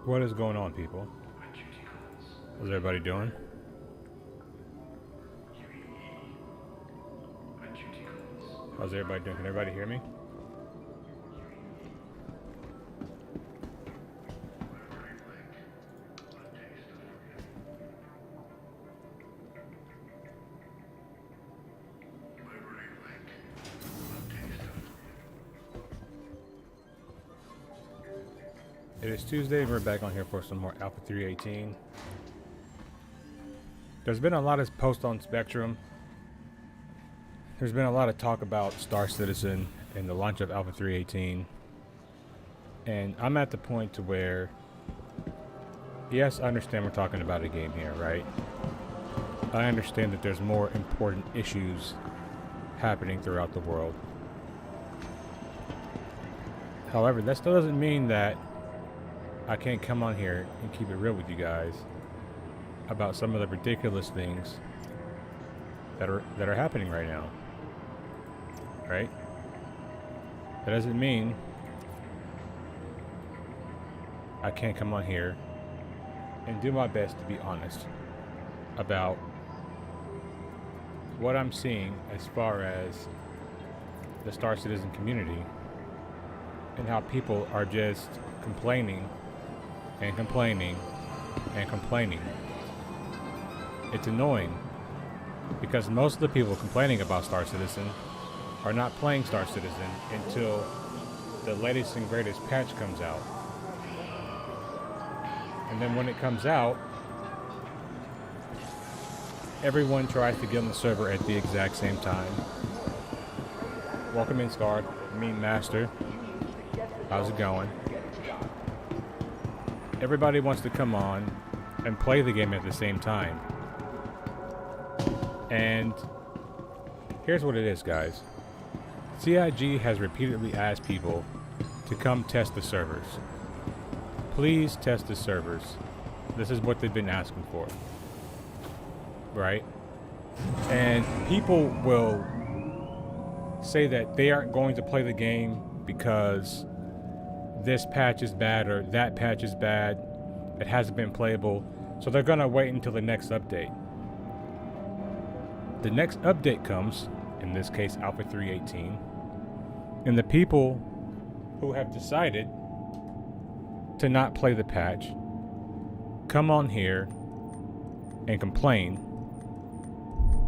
What is going on, people? How's everybody doing? How's everybody doing? Can everybody hear me? It is Tuesday and we're back on here for some more Alpha 318. There's been a lot of posts on Spectrum. There's been a lot of talk about Star Citizen and the launch of Alpha 318. And I'm at the point to where, yes, I understand we're talking about a game here, right? I understand that there's more important issues happening throughout the world. However, that still doesn't mean that I can't come on here and keep it real with you guys about some of the ridiculous things that are happening right now. Right? That doesn't mean I can't come on here and do my best to be honest about what I'm seeing as far as the Star Citizen community and how people are just complaining and complaining and complaining. It's annoying because most of the people complaining about Star Citizen are not playing Star Citizen until the latest and greatest patch comes out. And then when it comes out, everyone tries to get on the server at the exact same time. Welcome in, Scar. Mean Master. How's it going? Everybody wants to come on and play the game at the same time. And here's what it is, guys. CIG has repeatedly asked people to come test the servers. Please test the servers. This is what they've been asking for. Right? And people will say that they aren't going to play the game because this patch is bad or that patch is bad, it hasn't been playable, so they're gonna wait until the next update. The next update comes, in this case Alpha 318, and the people who have decided to not play the patch come on here and complain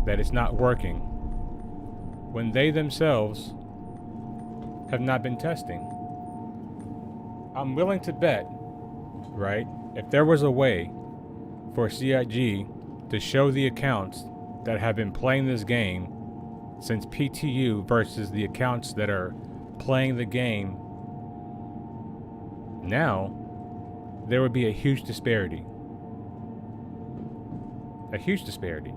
that it's not working when they themselves have not been testing. I'm willing to bet, right, if there was a way for CIG to show the accounts that have been playing this game since PTU versus the accounts that are playing the game now, there would be a huge disparity. A huge disparity.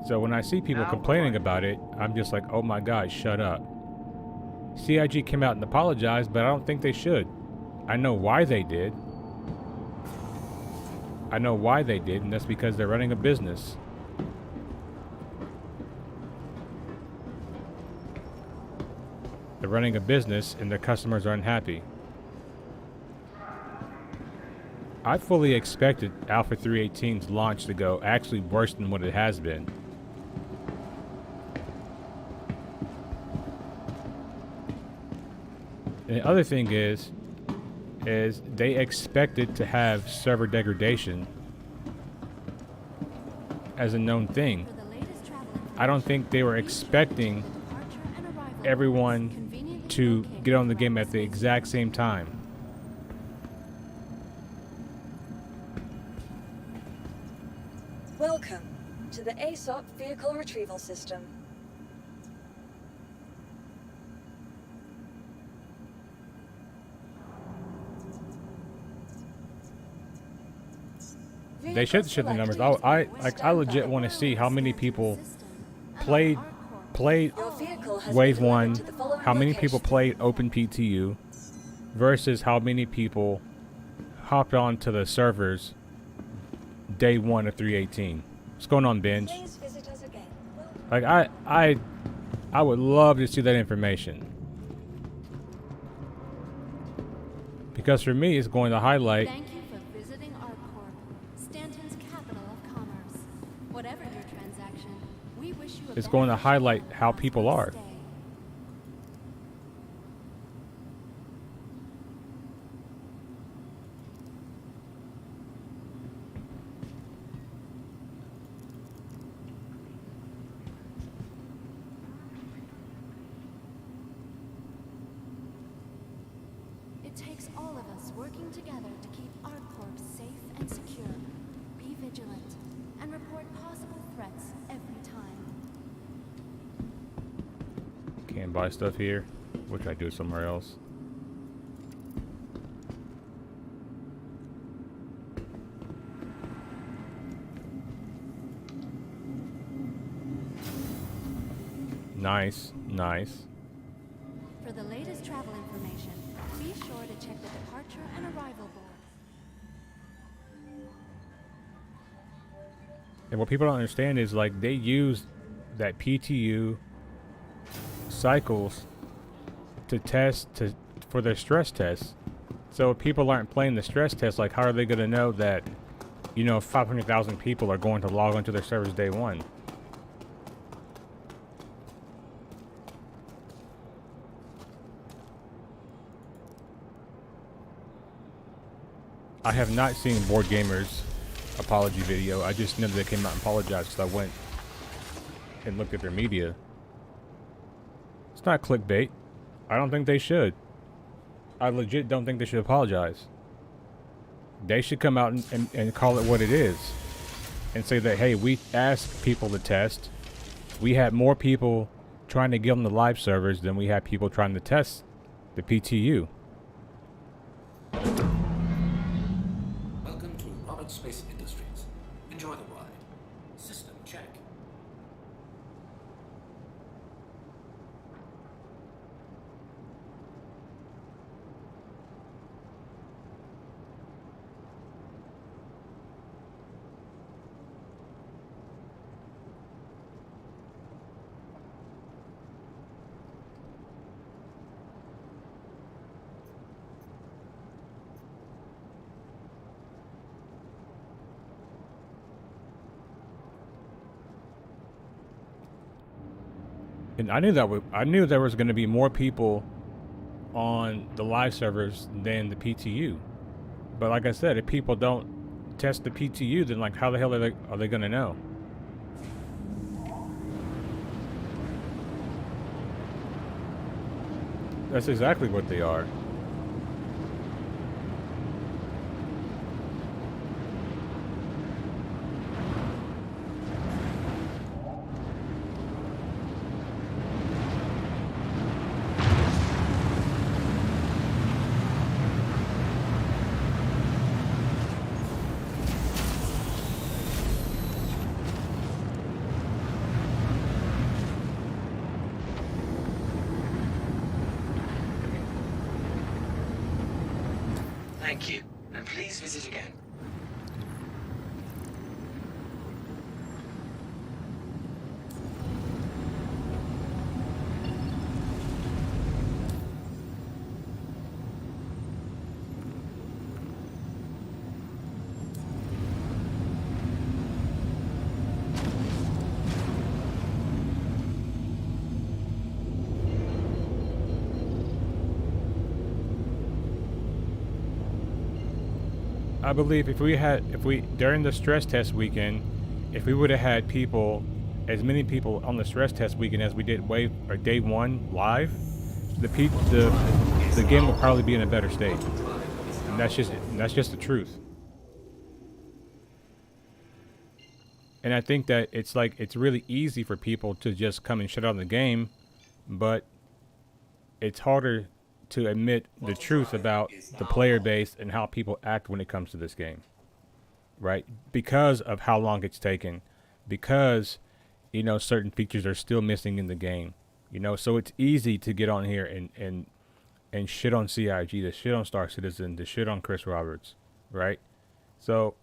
So when I see people complaining about it, I'm just like, oh my God, shut up. CIG came out and apologized, but I don't think they should. I know why they did. I know why they did, and that's because they're running a business. They're running a business and their customers are unhappy. I fully expected Alpha 318's launch to go actually worse than what it has been. And the other thing is they expected to have server degradation as a known thing. I don't think they were expecting everyone to get on the game at the exact same time. Welcome to the ASOP Vehicle Retrieval System. They should show the numbers. I legit want to see how many people played Wave 1, how many people played Open PTU versus how many people hopped onto the servers day 1 of 318. What's going on, Binge? Like I would love to see that information. Because for me, it's going to highlight. Thank you for visiting ArcCorp, Stanton's capital of commerce. Whatever your transaction, we wish you a It's going to beneficial highlight and how people are. stay. It takes all of us working together to keep ArcCorp safe and secure. Be vigilant and report possible threats every time. Can't buy stuff here. What can I do somewhere else? Nice, nice. For the latest travel information, be sure to check the departure and arrival board. And what people don't understand is, like, they use that PTU cycles to test for their stress tests. So if people aren't playing the stress test, like, how are they going to know that, you know, 500,000 people are going to log onto their servers day one? I have not seen Board Gamer's apology video. I just know they came out and apologized because I went and looked at their media. It's not clickbait. I don't think they should. I legit don't think they should apologize. They should come out and call it what it is. And say that, hey, we asked people to test. We had more people trying to get on the live servers than we had people trying to test the PTU. Welcome to Robert Space Industries. Enjoy the ride. System check. And I knew there was going to be more people on the live servers than the PTU. But like I said, if people don't test the PTU, then like how the hell are they going to know? That's exactly what they are. Thank you, and please visit again. I believe if we during the stress test weekend, if we would have had people, as many people on the stress test weekend as we did day one live, the game will probably be in a better state. And that's just the truth. And I think that it's really easy for people to just come and shut down the game, but it's harder to admit the truth about the player base and how people act when it comes to this game, right? Because of how long it's taken, because, you know, certain features are still missing in the game, you know, so it's easy to get on here and shit on CIG, to shit on Star Citizen, to shit on Chris Roberts, right? So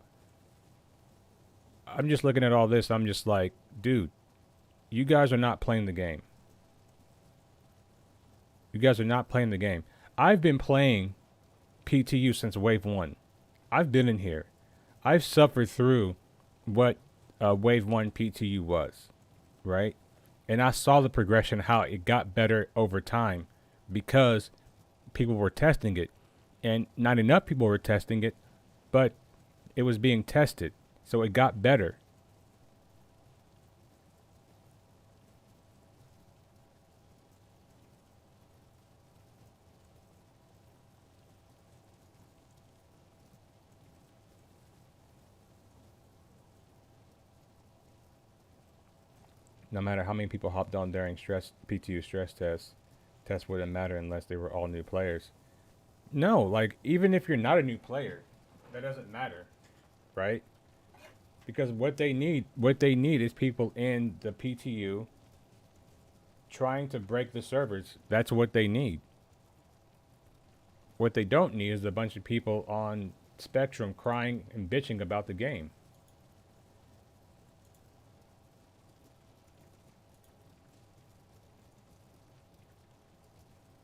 I'm just looking at all this, I'm just like, dude, you guys are not playing the game. You guys are not playing the game. I've been playing PTU since Wave 1. I've been in here. I've suffered through what Wave 1 PTU was, right? And I saw the progression, how it got better over time because people were testing it. And not enough people were testing it, but it was being tested. So it got better. No matter how many people hopped on during PTU stress tests wouldn't matter unless they were all new players. No, like even if you're not a new player, that doesn't matter, right? Because what they need is people in the PTU trying to break the servers. That's what they need. What they don't need is a bunch of people on Spectrum crying and bitching about the game.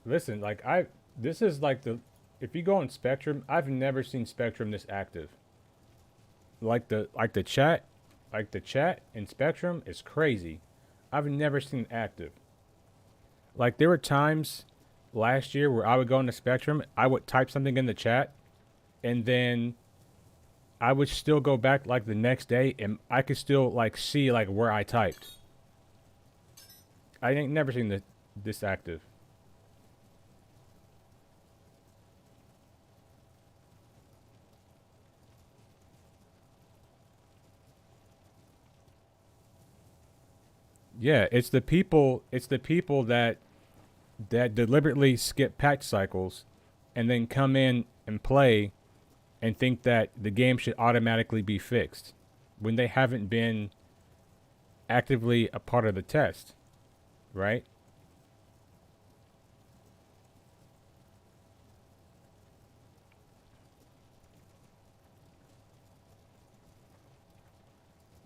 Listen, like this is like if you go on Spectrum, I've never seen Spectrum this active. Like the chat in Spectrum is crazy. I've never seen it active. Like there were times last year where I would go into Spectrum, I would type something in the chat, and then I would still go back like the next day and I could still like see like where I typed. I ain't never seen this active. Yeah, it's the people that deliberately skip patch cycles and then come in and play and think that the game should automatically be fixed when they haven't been actively a part of the test, right?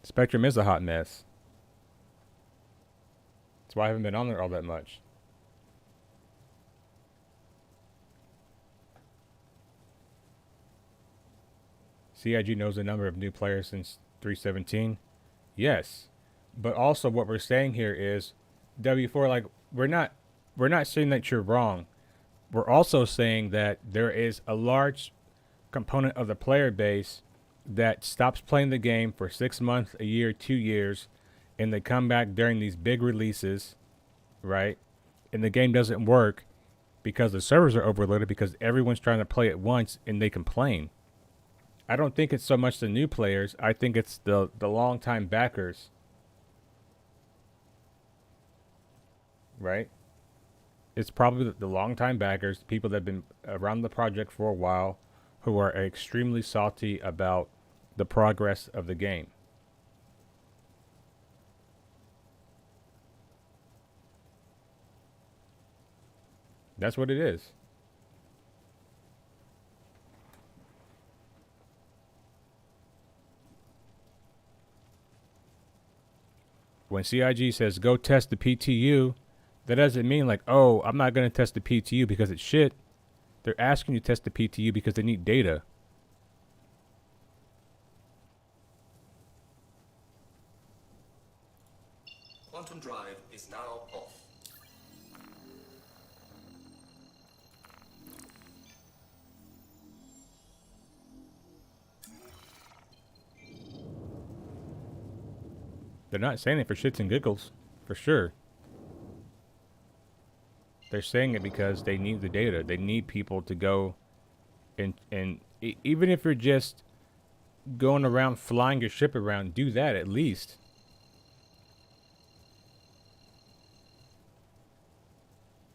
Spectrum is a hot mess. That's why I haven't been on there all that much. CIG knows the number of new players since 317. Yes, but also what we're saying here is W4. Like we're not saying that you're wrong. We're also saying that there is a large component of the player base that stops playing the game for 6 months, a year, 2 years, and they come back during these big releases, right? And the game doesn't work because the servers are overloaded because everyone's trying to play at once and they complain. I don't think it's so much the new players. I think it's the long-time backers, right? It's probably the long-time backers, people that have been around the project for a while, who are extremely salty about the progress of the game. That's what it is. When CIG says go test the PTU, that doesn't mean like, oh, I'm not going to test the PTU because it's shit. They're asking you to test the PTU because they need data. Quantum drive is now off. They're not saying it for shits and giggles, for sure. They're saying it because they need the data. They need people to go and even if you're just going around flying your ship around, do that at least.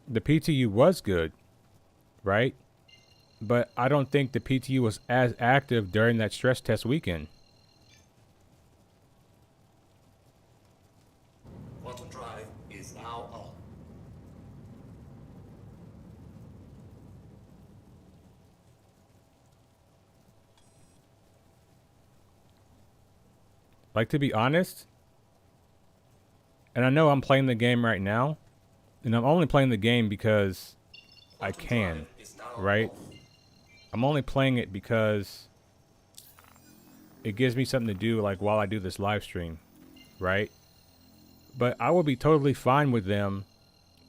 The PTU was good, right? But I don't think the PTU was as active during that stress test weekend. Quantum drive is now on. Like, to be honest, and I know I'm playing the game right now, and I'm only playing the game because I can, right? I'm only playing it because it gives me something to do, like while I do this live stream, right? But I will be totally fine with them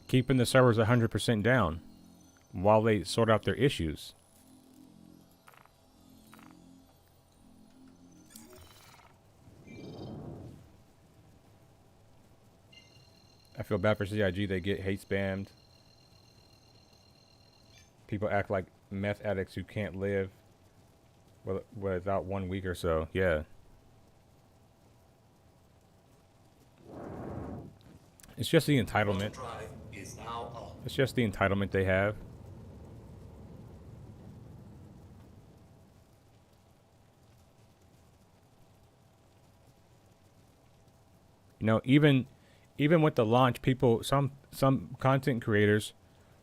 keeping the servers 100% down while they sort out their issues. I feel bad for CIG. They get hate spammed. People act like meth addicts who can't live without 1 week or so. Yeah. It's just the entitlement. It's just the entitlement they have. You know, even with the launch, people, some content creators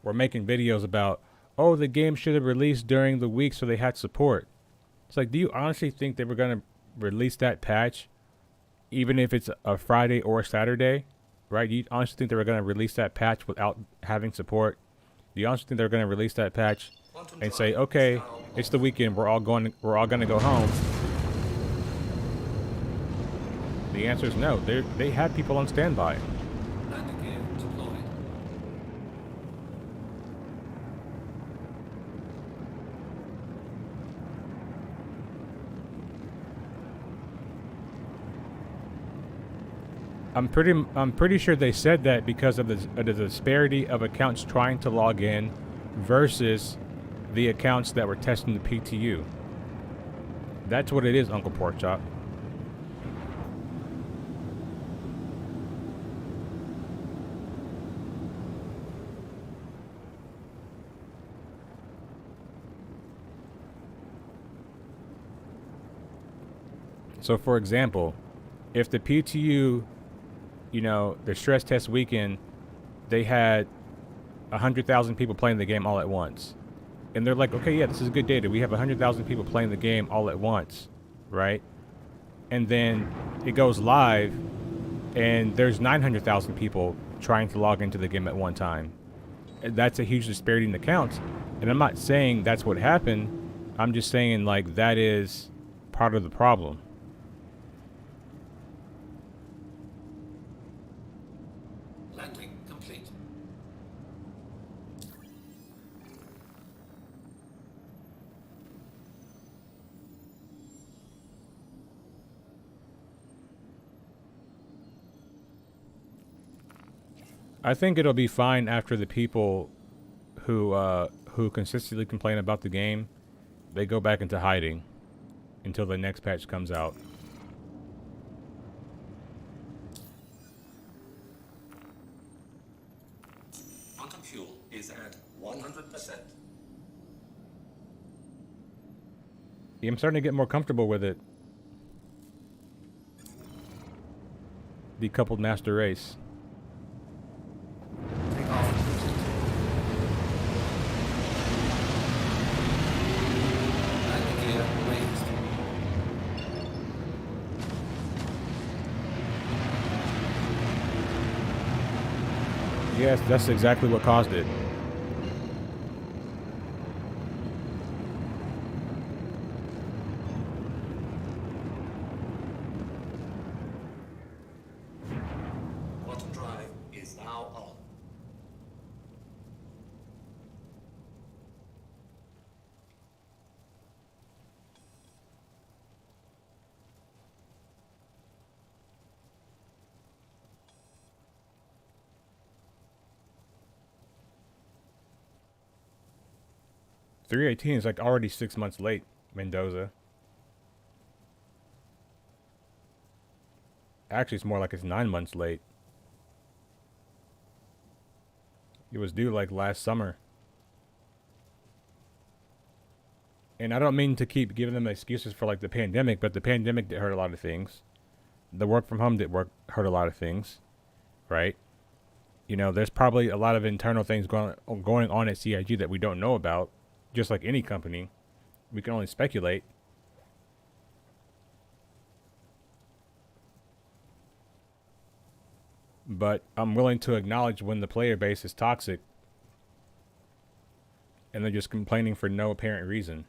were making videos about, oh, the game should have released during the week so they had support. It's like, do you honestly think they were going to release that patch even if it's a Friday or a Saturday? Right? Do you honestly think they were going to release that patch without having support? Do you honestly think they're going to release that patch and say, okay, it's the weekend, we're all going to go home? The answer is no. They had people on standby. I'm pretty sure they said that because of the disparity of accounts trying to log in versus the accounts that were testing the PTU. That's what it is, Uncle Porkchop. So, for example, if the PTU, you know, the stress test weekend, they had 100,000 people playing the game all at once. And they're like, okay, yeah, this is good data. We have 100,000 people playing the game all at once, right? And then it goes live, and there's 900,000 people trying to log into the game at one time. And that's a huge disparity in accounts. And I'm not saying that's what happened. I'm just saying, like, that is part of the problem. I think it'll be fine after the people who consistently complain about the game, they go back into hiding until the next patch comes out. Quantum fuel is at 100%. Yeah, I'm starting to get more comfortable with it. Decoupled master race. Yes, that's exactly what caused it. Quantum drive is now on. .318 is like already 6 months late, Mendoza. Actually, it's more like it's 9 months late. It was due like last summer. And I don't mean to keep giving them excuses for like the pandemic, but the pandemic did hurt a lot of things. The work from home hurt a lot of things, right? You know, there's probably a lot of internal things going on at CIG that we don't know about. Just like any company, we can only speculate. But I'm willing to acknowledge when the player base is toxic. and they're just complaining for no apparent reason.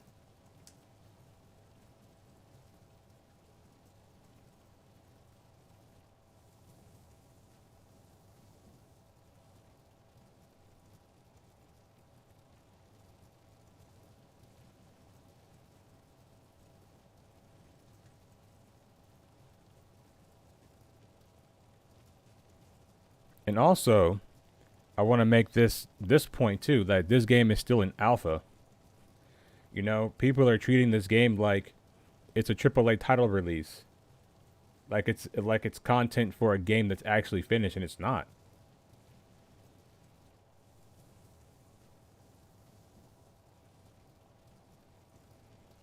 And also, I want to make this point too, that this game is still in alpha. You know, people are treating this game like it's a AAA title release. Like it's content for a game that's actually finished, and it's not.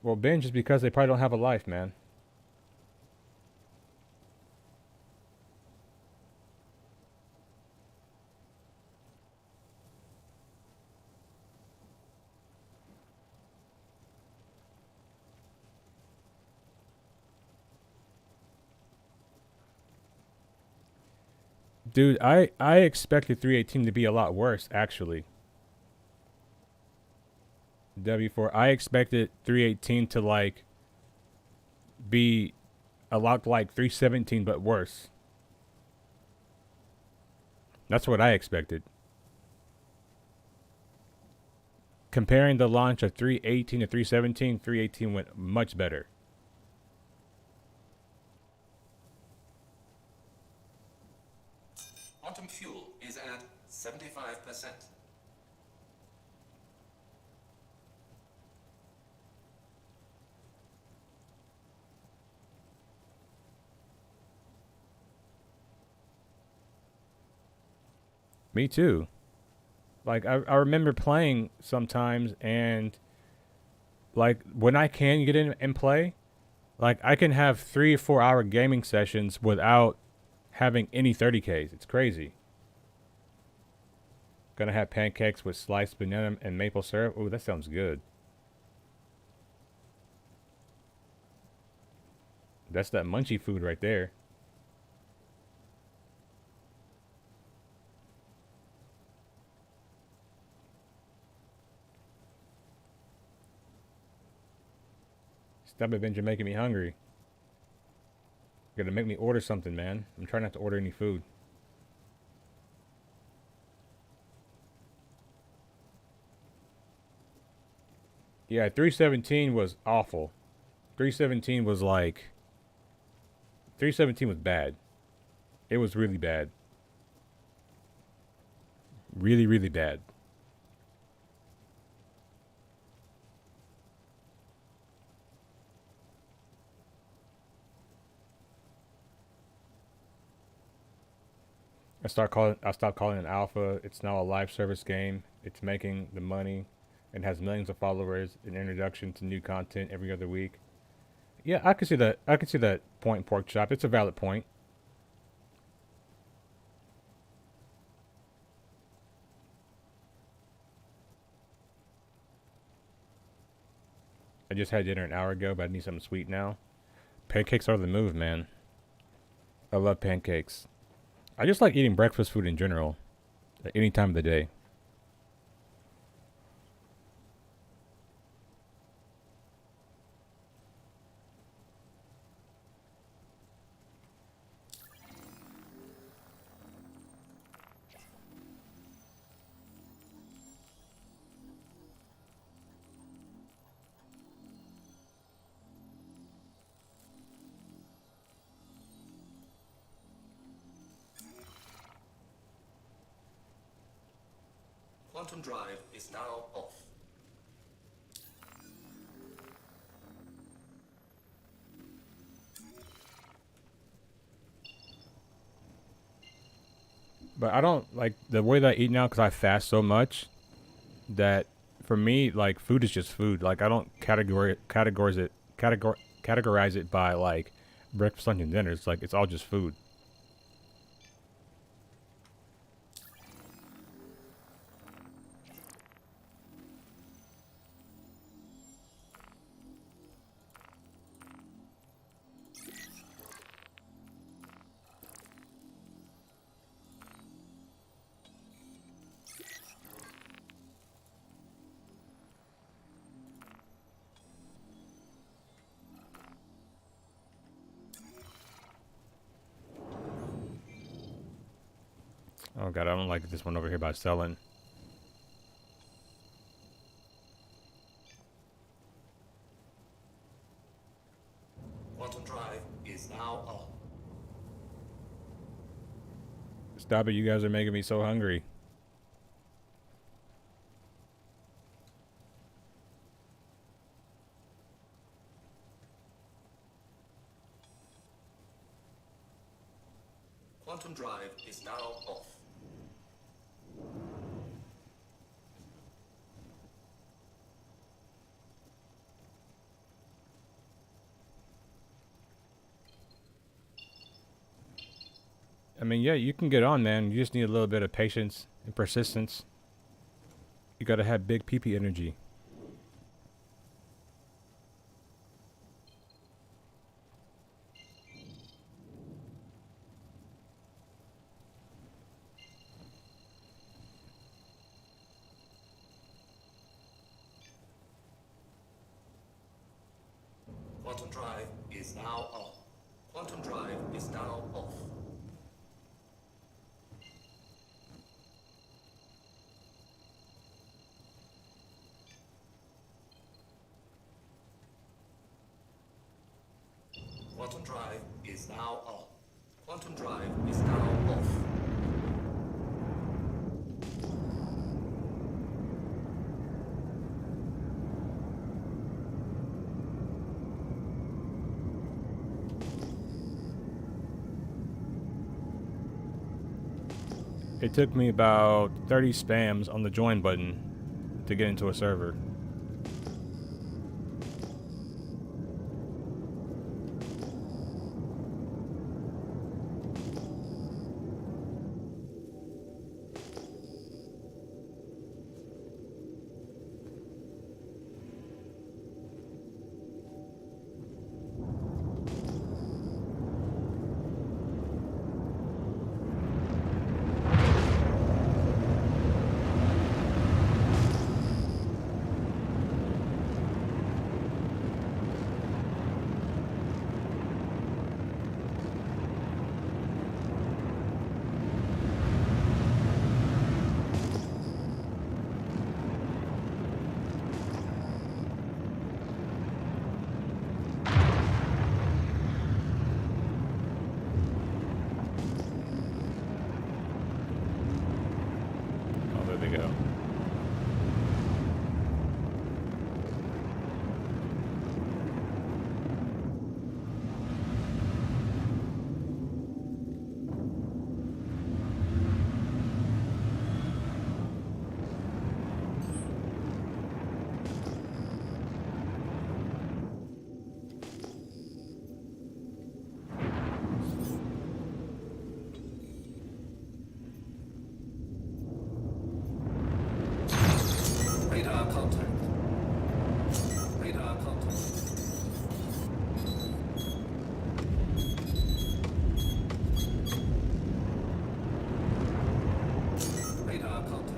Well, binge is because they probably don't have a life, man. Dude, I expected 318 to be a lot worse, actually. W4, I expected 318 to like be a lot like 317 but worse. That's what I expected. Comparing the launch of 318 to 317, 318 went much better. Quantum fuel is at 75%. Me too. Like I remember playing sometimes, and like when I can get in and play, like I can have 3 or 4 hour gaming sessions without having any 30Ks. It's crazy. Gonna have pancakes with sliced banana and maple syrup. Ooh, that sounds good. That's that munchy food right there. Stop it, Benja, making me hungry. You're gonna make me order something, man. I'm trying not to order any food. Yeah, 317 was awful. 317 was like... 317 was bad. It was really bad. Really, really bad. I stopped calling it alpha. It's now a live service game. It's making the money and has millions of followers, an introduction to new content every other week. Yeah, I can see that. I can see that point, pork chop. It's a valid point. I just had dinner an hour ago, but I need something sweet now. Pancakes are the move, man. I love pancakes. I just like eating breakfast food in general, at any time of the day. Quantum drive is now off. But I don't like the way that I eat now because I fast so much that for me, like food is just food. Like I don't categorize it by like breakfast, lunch, and dinner. It's like it's all just food. Oh god, I don't like this one over here by selling. Quantum drive is now on. Stop it, you guys are making me so hungry. Quantum drive is now off. I mean, yeah, you can get on, man. You just need a little bit of patience and persistence. You gotta have big PP energy. Quantum drive is now on. Quantum drive is now off. Quantum drive is now on. Quantum drive is now off. It took me about 30 spams on the join button to get into a server. Oh, there they go. Radar contact. Radar contact. Radar contact.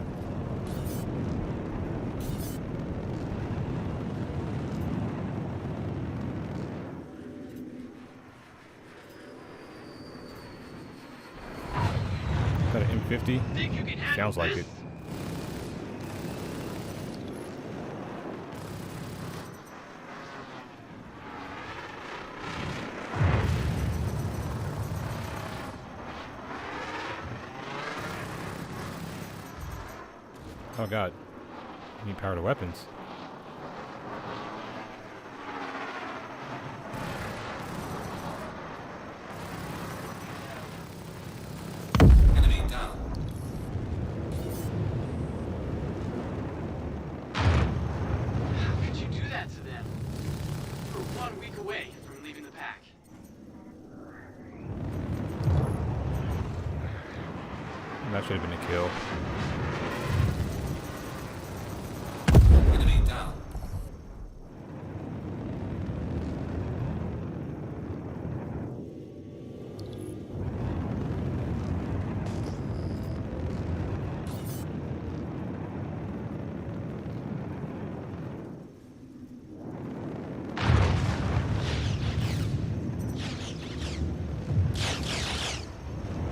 Is that an M50? Think you can handle Sounds like this? it. Oh god. You need power to weapons. Enemy down. How could you do that to them? We're 1 week away from leaving the pack. That should have been a kill. Enemy down.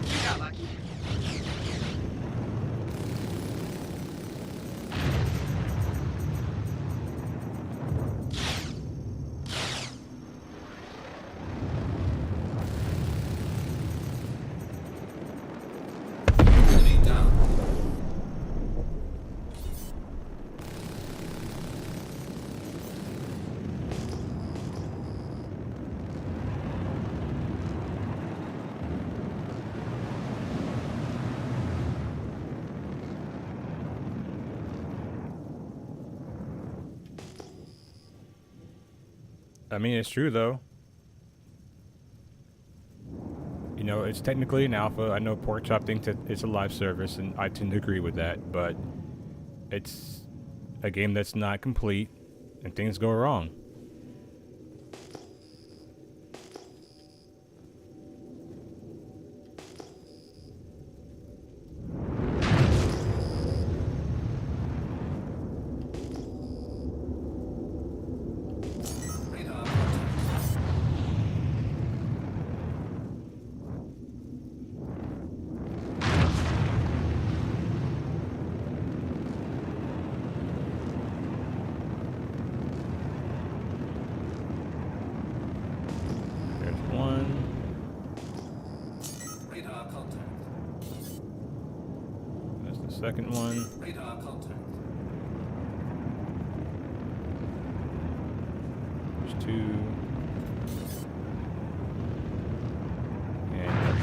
You got lucky. I mean, it's true though. You know, it's technically an alpha. I know Porkchop thinks that it's a live service, and I tend to agree with that, but it's a game that's not complete, and things go wrong. Radar contact. There's one. Radar contact. That's the second one. Radar contact. There's two. And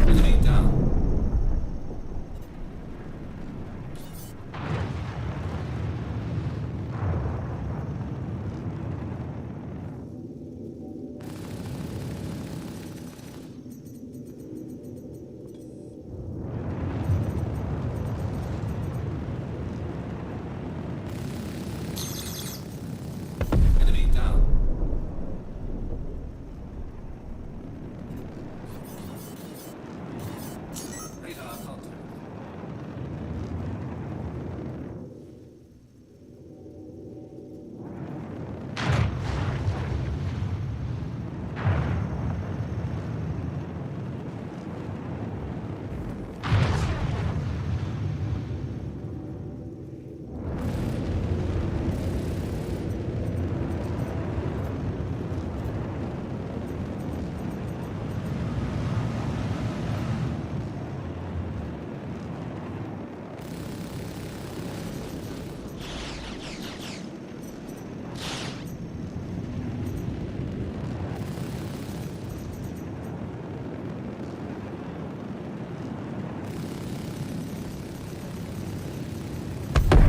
Enemy down. Enemy down. Radar contact.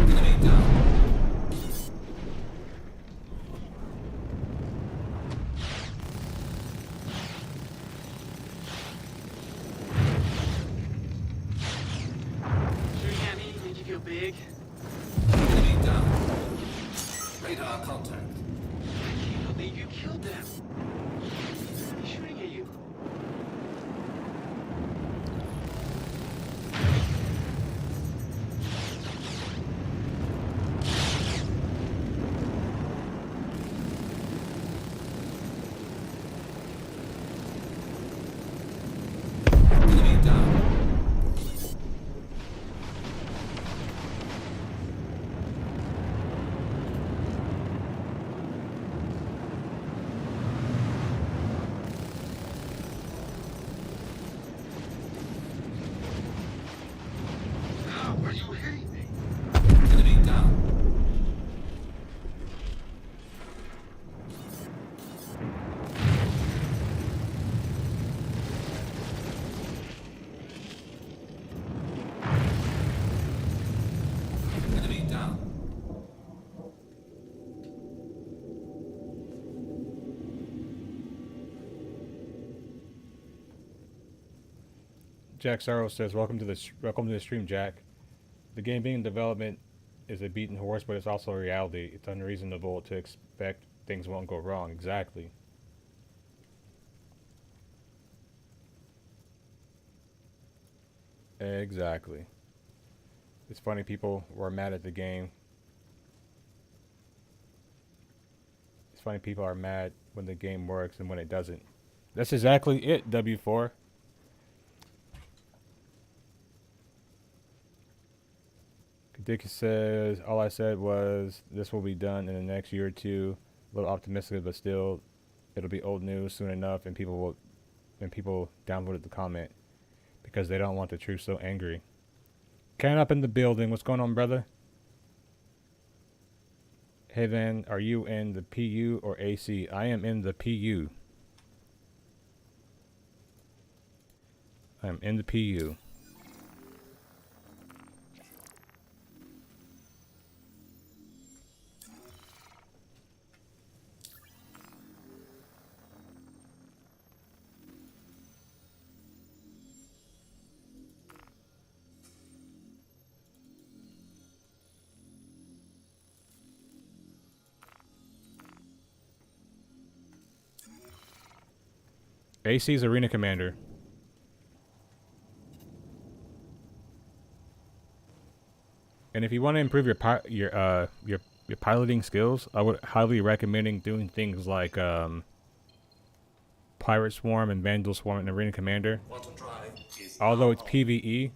Enemy down. Shooting at me make you feel big? Enemy down. Radar contact. I can't believe you killed them. Why are they shooting at you? Enemy down. How are you hitting me? Enemy down. Enemy down. Jack Sorrow says, welcome to the stream, Jack. The game being in development is a beaten horse, but it's also a reality. It's unreasonable to expect things won't go wrong. Exactly. Exactly. It's funny, people were mad at the game. It's funny, people are mad when the game works and when it doesn't. That's exactly it, W4. Dick says, all I said was this will be done in the next year or two. A little optimistic, but still, it'll be old news soon enough, and people downvoted the comment because they don't want the truth so angry. Can up in the building. What's going on, brother? Hey, Van, are you in the PU or AC? I am in the PU. I'm in the PU. AC's Arena Commander. And if you want to improve your piloting skills, I would highly recommend doing things like Pirate Swarm and Vandal Swarm and Arena Commander. Although it's PvE,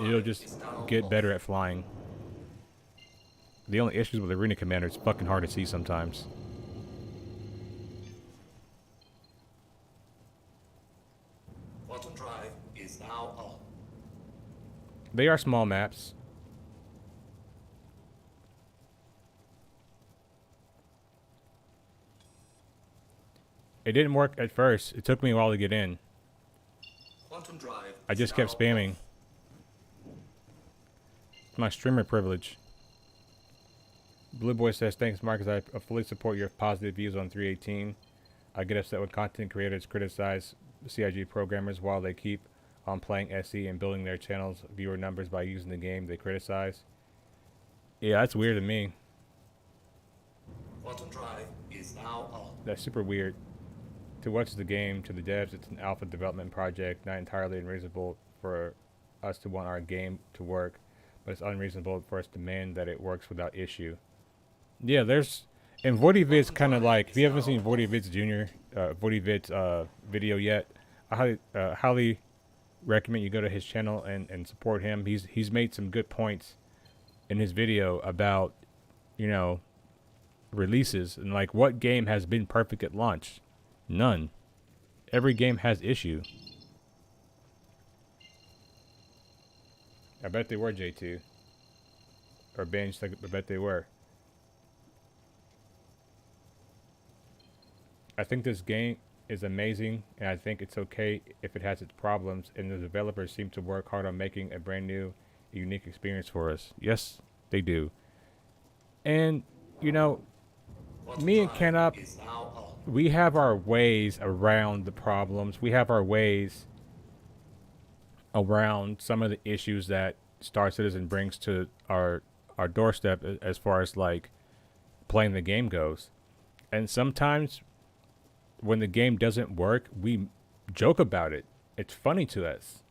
you'll just get better at flying. The only issues with Arena Commander, it's fucking hard to see sometimes. Quantum Drive is now on. They are small maps. It didn't work at first. It took me a while to get in. Quantum Drive I just kept spamming. It's my streamer privilege. Blue Boy says, thanks, Marcus. I fully support your positive views on 318. I get upset when content creators criticize CIG programmers while they keep on playing SE and building their channel's viewer numbers by using the game they criticize. Yeah, that's weird to me. Quantum Drive is now on. That's super weird. To watch the game, to the devs, it's an alpha development project, not entirely unreasonable for us to want our game to work, but it's unreasonable for us to demand that it works without issue. Yeah, there's... And VoidyVid's kind of like... If you haven't seen VoidyVid's VoidyVid's video yet, I highly recommend you go to his channel and support him. He's made some good points in his video about, you know, releases. And like, what game has been perfect at launch? None. Every game has issue. I bet they were, J2. Or Binge, I bet they were. I think this game is amazing, and I think it's okay if it has its problems, and the developers seem to work hard on making a brand new, unique experience for us. Yes, they do. And, you know, me and Ken we have our ways around the problems. We have our ways around some of the issues that Star Citizen brings to our doorstep as far as like playing the game goes. And sometimes when the game doesn't work, we joke about it. It's funny to us.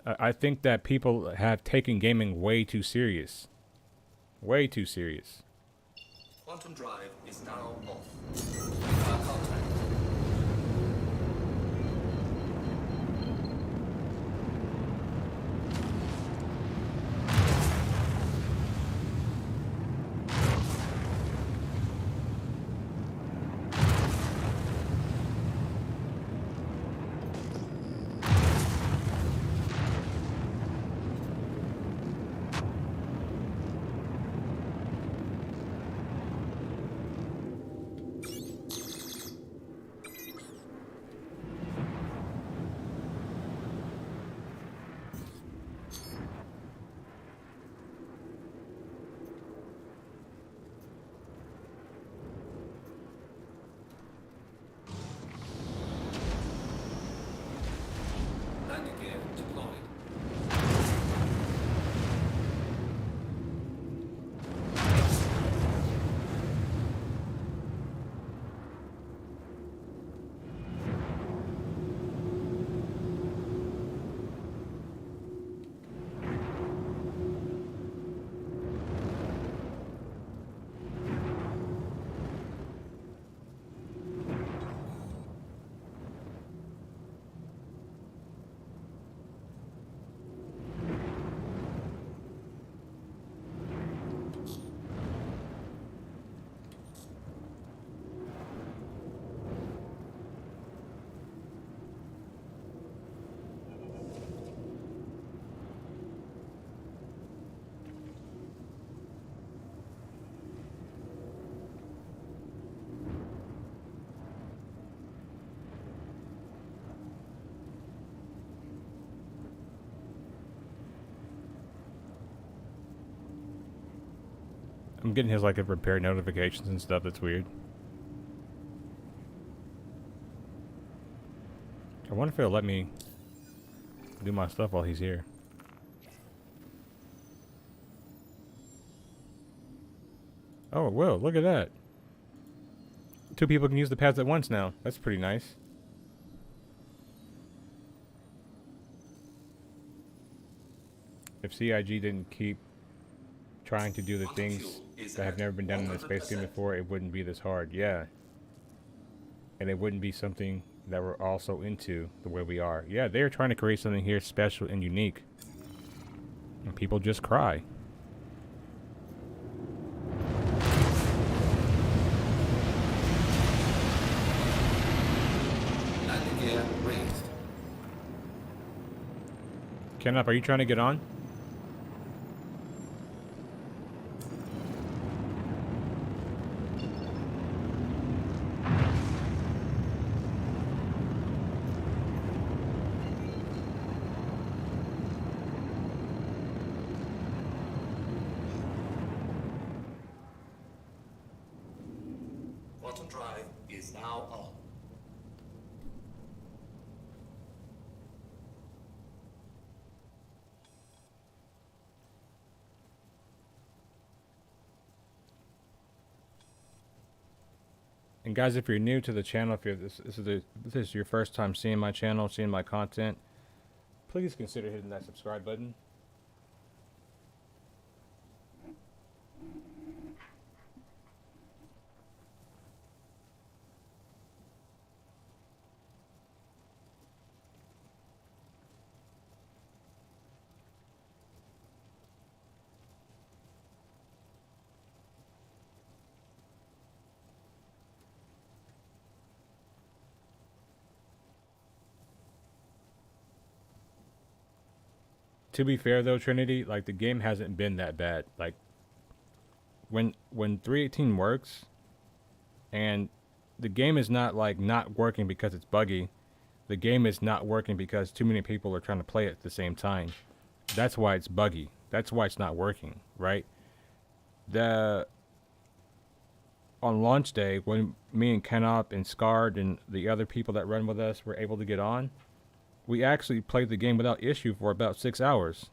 I think that people have taken gaming way too serious. Way too serious. Quantum Drive is now off. Contact. I'm getting his like repair notifications and stuff. That's weird. I wonder if it'll let me do my stuff while he's here. Oh, it will. Look at that. 2 people can use the pads at once now. That's pretty nice. If CIG didn't keep trying to do the things that have never been done in a space game before, it wouldn't be this hard. Yeah. And it wouldn't be something that we're also into the way we are. Yeah, they're trying to create something here special and unique. And people just cry. Landing gear raised. Kenneth, are you trying to get on? Quantum drive is now on. And guys, if you're new to the channel, if you're this is your first time seeing my channel, seeing my content, please consider hitting that subscribe button. To be fair though, Trinity, like the game hasn't been that bad. Like when 318 works and the game is not like not working because it's buggy. The game is not working because too many people are trying to play it at the same time. That's why it's buggy. That's why it's not working, right? On launch day, when me and Kenop and Scarred and the other people that run with us were able to get on, we actually played the game without issue for about 6 hours.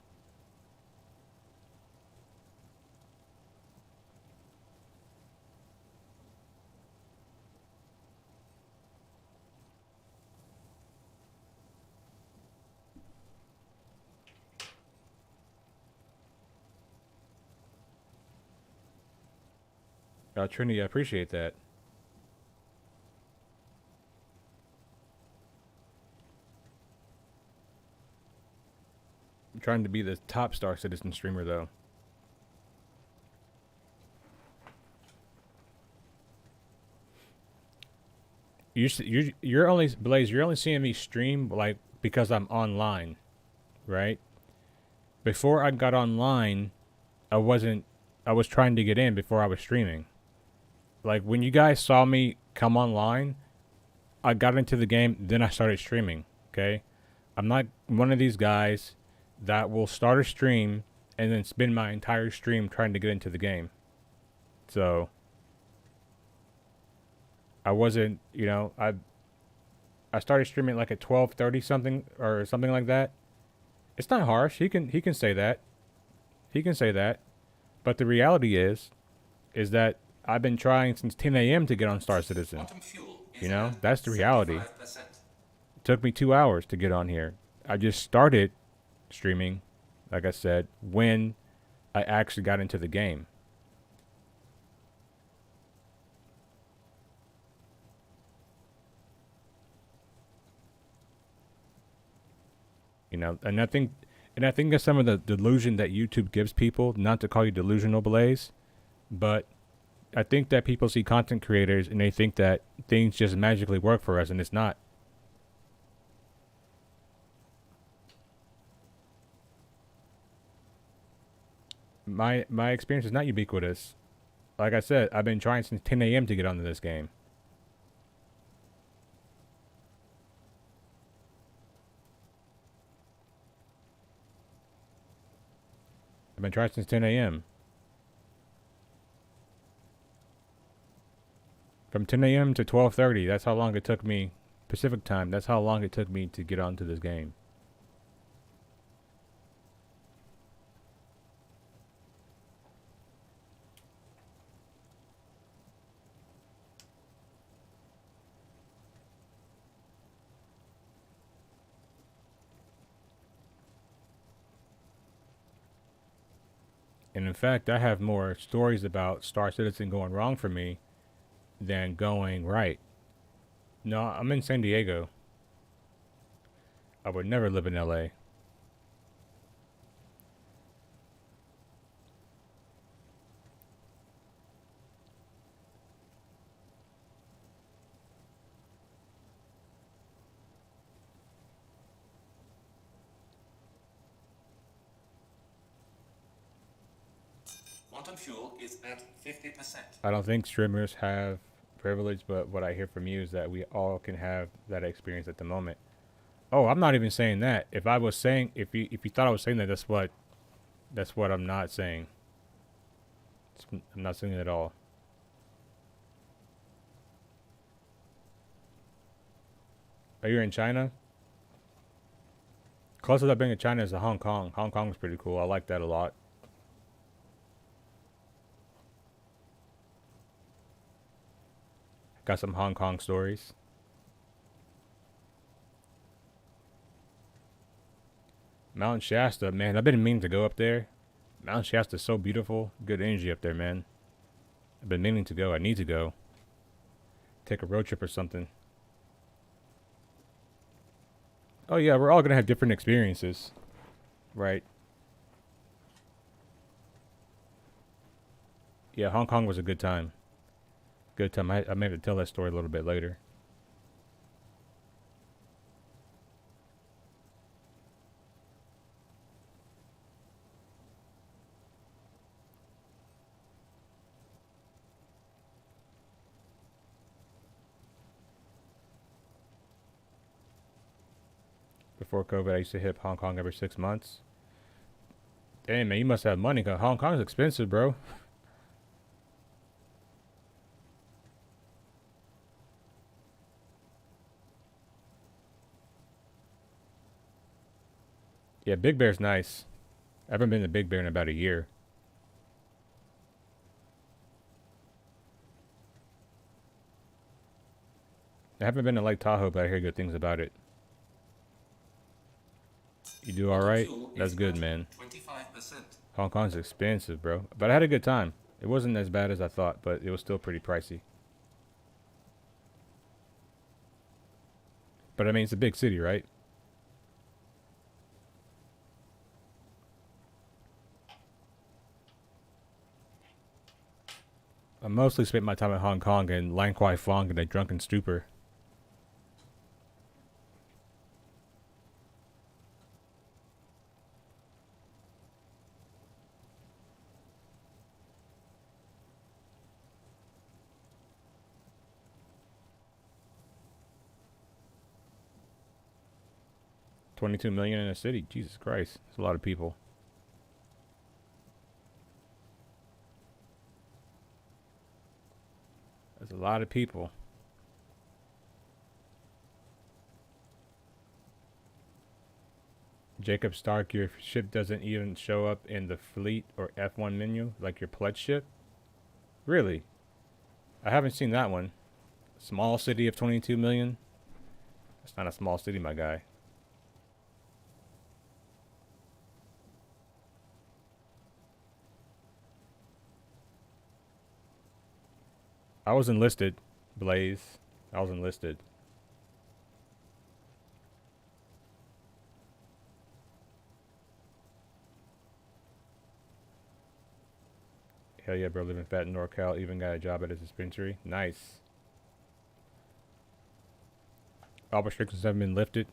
Trinity, I appreciate that. I'm trying to be the top Star Citizen streamer, though. You're only, Blaze, you're only seeing me stream, like, because I'm online, right? Before I got online, I was trying to get in before I was streaming. Like, when you guys saw me come online, I got into the game, then I started streaming, okay? I'm not one of these guys that will start a stream and then spend my entire stream trying to get into the game. So, I wasn't, you know, I started streaming like at 12:30 something or something like that. It's not harsh. He can say that. He can say that. But the reality is that I've been trying since 10 a.m. to get on Star Citizen. You know, that's the reality. It took me 2 hours to get on here. I just started streaming, like I said, when I actually got into the game. You know, and I think that's some of the delusion that YouTube gives people, not to call you delusional, Blaze, but I think that people see content creators and they think that things just magically work for us, and it's not. My experience is not ubiquitous. Like I said, I've been trying since 10 a.m. to get onto this game. I've been trying since 10 a.m. From 10 a.m. to 12:30. That's how long it took me. Pacific time. That's how long it took me to get onto this game. And in fact, I have more stories about Star Citizen going wrong for me than going right. No, I'm in San Diego. I would never live in LA. Quantum fuel is at 50%. I don't think streamers have privilege, but what I hear from you is that we all can have that experience at the moment. Oh, I'm not even saying that. If I was saying, if you thought I was saying that, that's what I'm not saying. I'm not saying it at all. Are you in China? Closest I've been to China is to Hong Kong. Hong Kong is pretty cool. I like that a lot. Got some Hong Kong stories. Mount Shasta, man. I've been meaning to go up there. Mount Shasta is so beautiful. Good energy up there, man. I've been meaning to go. I need to go. Take a road trip or something. Oh yeah, we're all gonna have different experiences, right? Yeah, Hong Kong was a good time. Good time. I may have to tell that story a little bit later. Before COVID, I used to hit Hong Kong every 6 months. Damn, man, you must have money, because Hong Kong's expensive, bro. Yeah, Big Bear's nice. I haven't been to Big Bear in about a year. I haven't been to Lake Tahoe, but I hear good things about it. You do alright? That's good, man. 25%. Hong Kong's expensive, bro. But I had a good time. It wasn't as bad as I thought, but it was still pretty pricey. But I mean, it's a big city, right? I mostly spent my time in Hong Kong and Lang Kwai Fong in a drunken stupor. $22 million in a city. Jesus Christ. That's a lot of people. That's a lot of people. Jacob Stark, your ship doesn't even show up in the fleet or F1 menu like your pledge ship? Really? I haven't seen that one. Small city of 22 million? That's not a small city, my guy. I was enlisted, Blaze. I was enlisted. Hell yeah, bro. Living fat in NorCal. Even got a job at a dispensary. Nice. All restrictions have been lifted.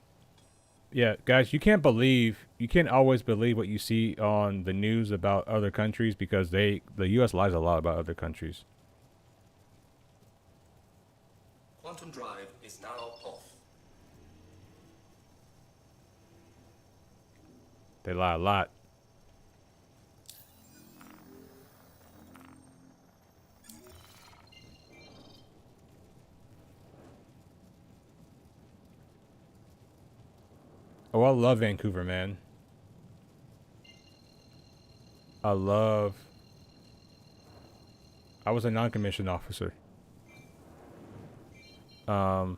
Yeah, guys, you can't always believe what you see on the news about other countries, because the U.S. lies a lot about other countries. Quantum drive is now off. They lie a lot. Oh, I love Vancouver, man. I was a non-commissioned officer. I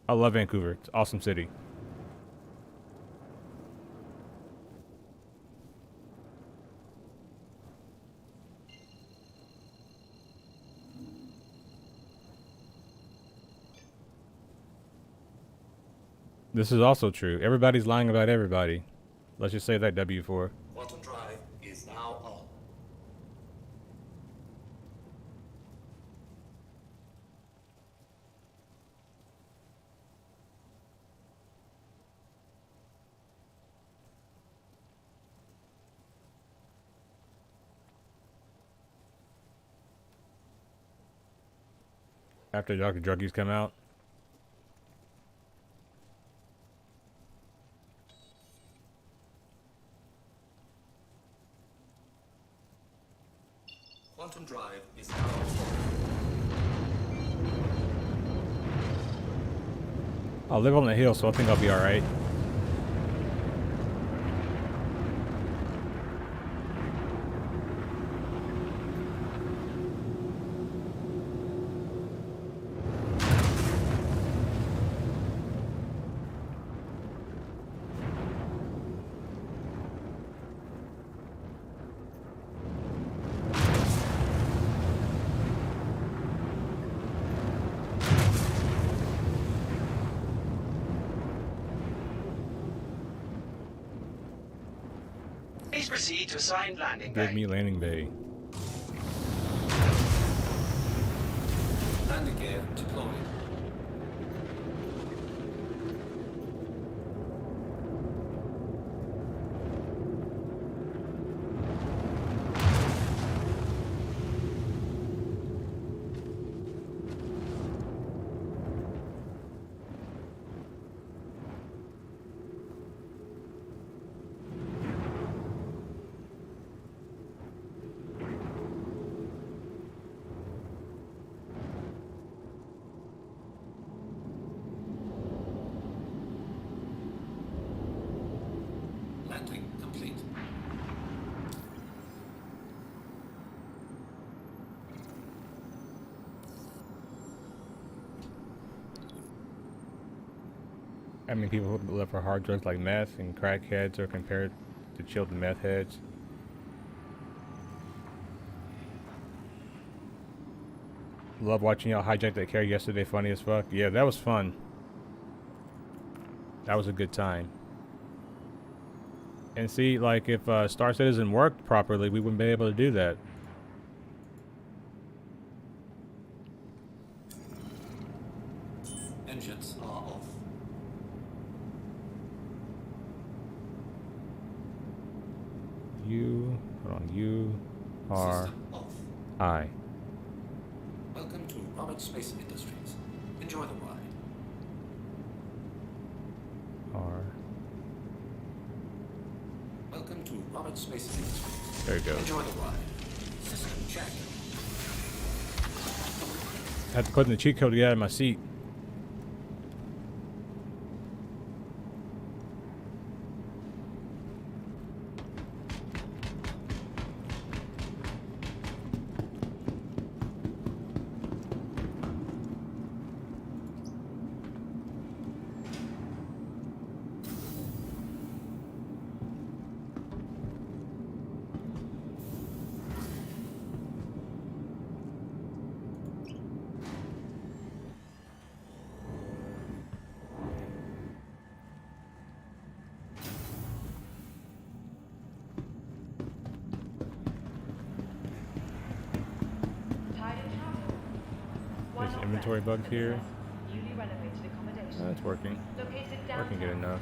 love Vancouver. It's an awesome city. This is also true. Everybody's lying about everybody. Let's just say that W4. Quantum drive is now on. After Dr. Druggies come out. Quantum drive is now on. I live on the hill, so I think I'll be alright. Please proceed to assigned landing Give bay. me landing bay. Landing gear deployed. Landing complete. I mean, people who live for hard drugs like meth and crackheads are compared to chilled meth heads. Love watching y'all hijack that carrier yesterday. Funny as fuck. Yeah, that was fun. That was a good time. And see, like, if Star Citizen worked properly, we wouldn't be able to do that. Engines are off. You are System off. I. Welcome to Robert Space Industries. Enjoy the ride. Are. Welcome to Robert Space Industries. There it goes. Enjoy the ride. System check. I had to put in the cheat code to get out of my seat. There's inventory bugs here. That's working. Working good enough.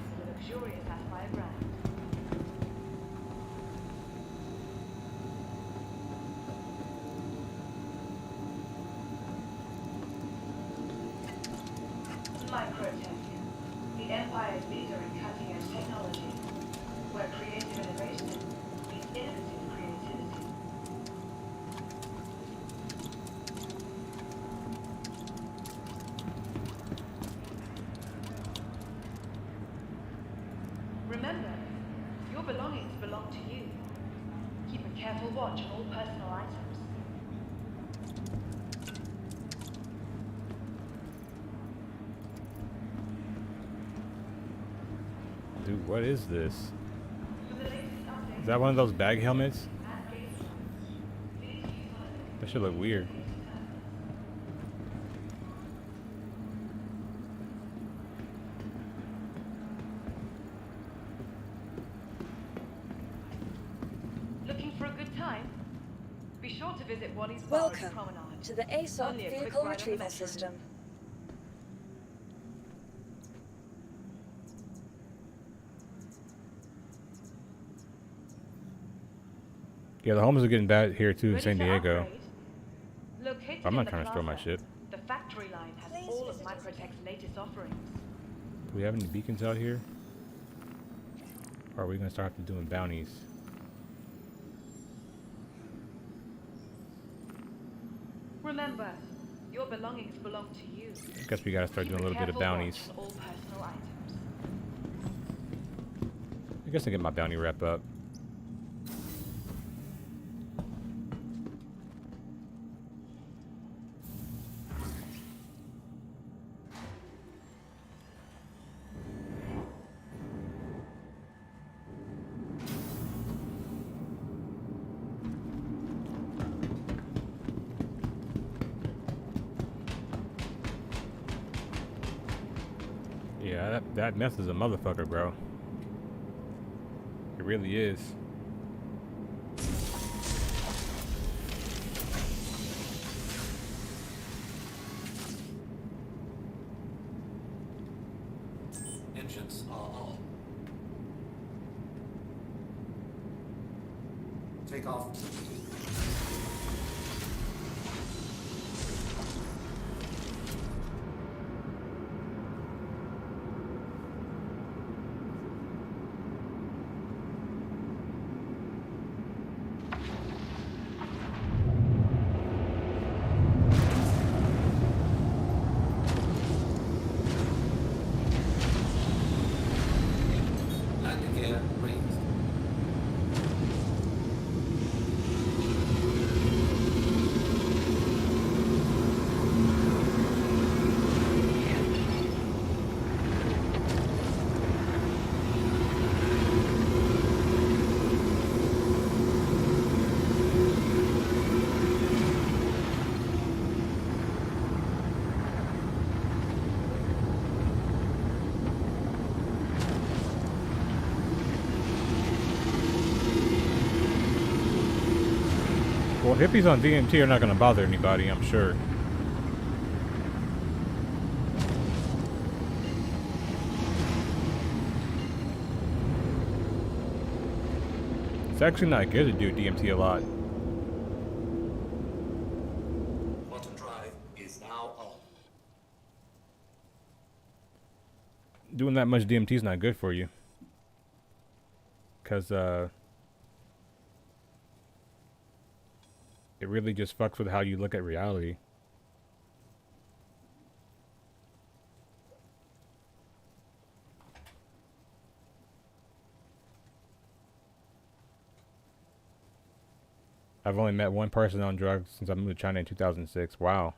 Microtech, the Empire's leader in cutting-edge technology, where creative innovation meets innovative creativity. belong to you. Keep a careful watch on all personal items. Dude, what is this? For the latest updates Is that one of those bag helmets? and gate plans, please use one of the That should look weird. Looking for a good time? Be sure to visit Wally's Bar and Welcome Promenade. to the ASOP Only a quick vehicle ride on the retrieval metro. system. Yeah, the homeless are getting bad here too in Ready San to Diego. upgrade? Located I'm in not the trying to steal my plaza, shit. The factory line has Please all of visit us Microtech's latest offerings. Do we have any beacons out here? Or are we gonna start doing bounties? Remember, your belongings belong to you. I guess we gotta start Keep doing a little bit of careful watch bounties. on all personal items. I guess I get my bounty wrap up. Yeah, that meth is a motherfucker, bro. It really is. Engines are on. Take off. Landing gear raised. Well, hippies on DMT are not gonna bother anybody, I'm sure. It's actually not good to do DMT a lot. Quantum drive is now on. Doing that much DMT is not good for you. Cause it really just fucks with how you look at reality. I've only met one person on drugs since I moved to China in 2006. Wow.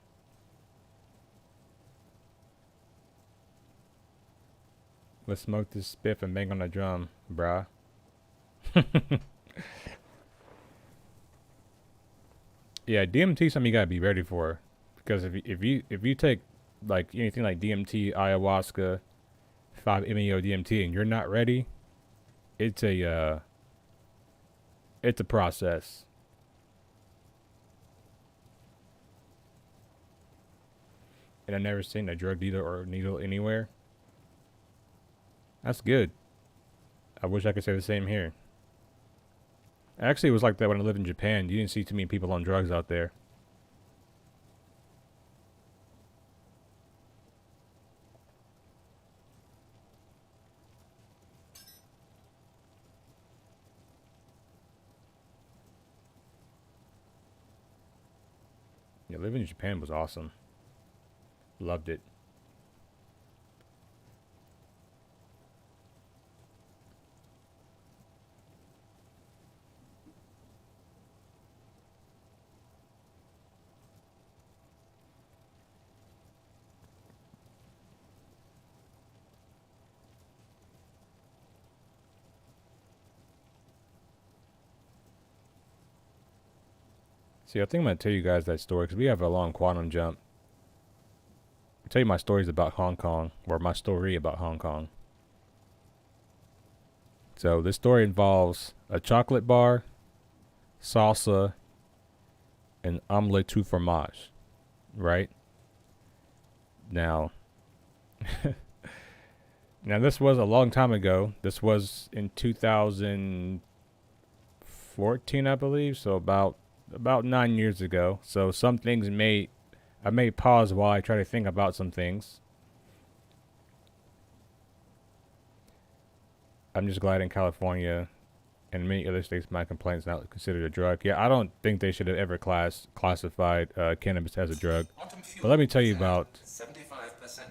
Let's smoke this spiff and bang on the drum, brah. Yeah, DMT is something you gotta be ready for, because if you take like anything like DMT, ayahuasca, 5-MeO DMT, and you're not ready, it's a process. And I've never seen a drug dealer or a needle anywhere. That's good. I wish I could say the same here. Actually, it was like that when I lived in Japan. You didn't see too many people on drugs out there. Yeah, living in Japan was awesome. Loved it. See, I think I'm going to tell you guys that story because we have a long quantum jump. I'll tell you my stories about Hong Kong, or my story about Hong Kong. So this story involves a chocolate bar, salsa, and omelette tout fromage, right? Now, now this was a long time ago. This was in 2014, I believe. So about 9 years ago. So some things I may pause while I try to think about some things. I'm just glad in California and many other states my complaint is not considered a drug. Yeah, I don't think they should have ever classified cannabis as a drug. But let me tell you about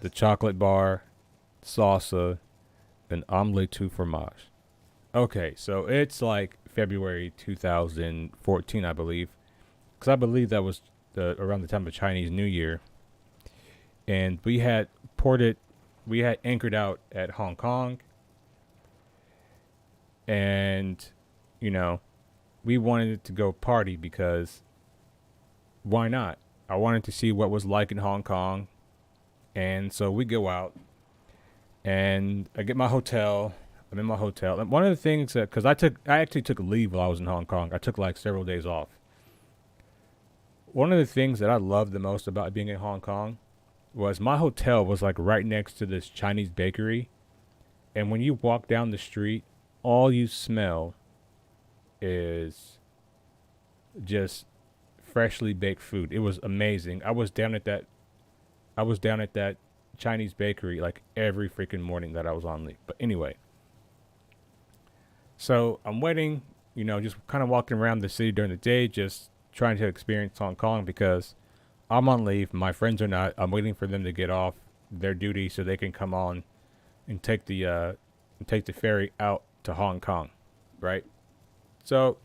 the chocolate bar, salsa, and omelette tout fromage. Okay, so it's like February 2014, I believe. Because I believe that was around the time of Chinese New Year. And we had anchored out at Hong Kong. And, you know, we wanted to go party because why not? I wanted to see what was like in Hong Kong. And so we go out and I get my hotel. I'm in my hotel. And one of the things that, because I actually took leave while I was in Hong Kong. I took like several days off. One of the things that I loved the most about being in Hong Kong was my hotel was like right next to this Chinese bakery. And when you walk down the street, all you smell is just freshly baked food. It was amazing. I was down at that Chinese bakery like every freaking morning that I was on leave. But anyway, so I'm waiting, you know, just kind of walking around the city during the day, just trying to experience Hong Kong because I'm on leave. My friends are not. I'm waiting for them to get off their duty so they can come on and take the ferry out to Hong Kong, right? So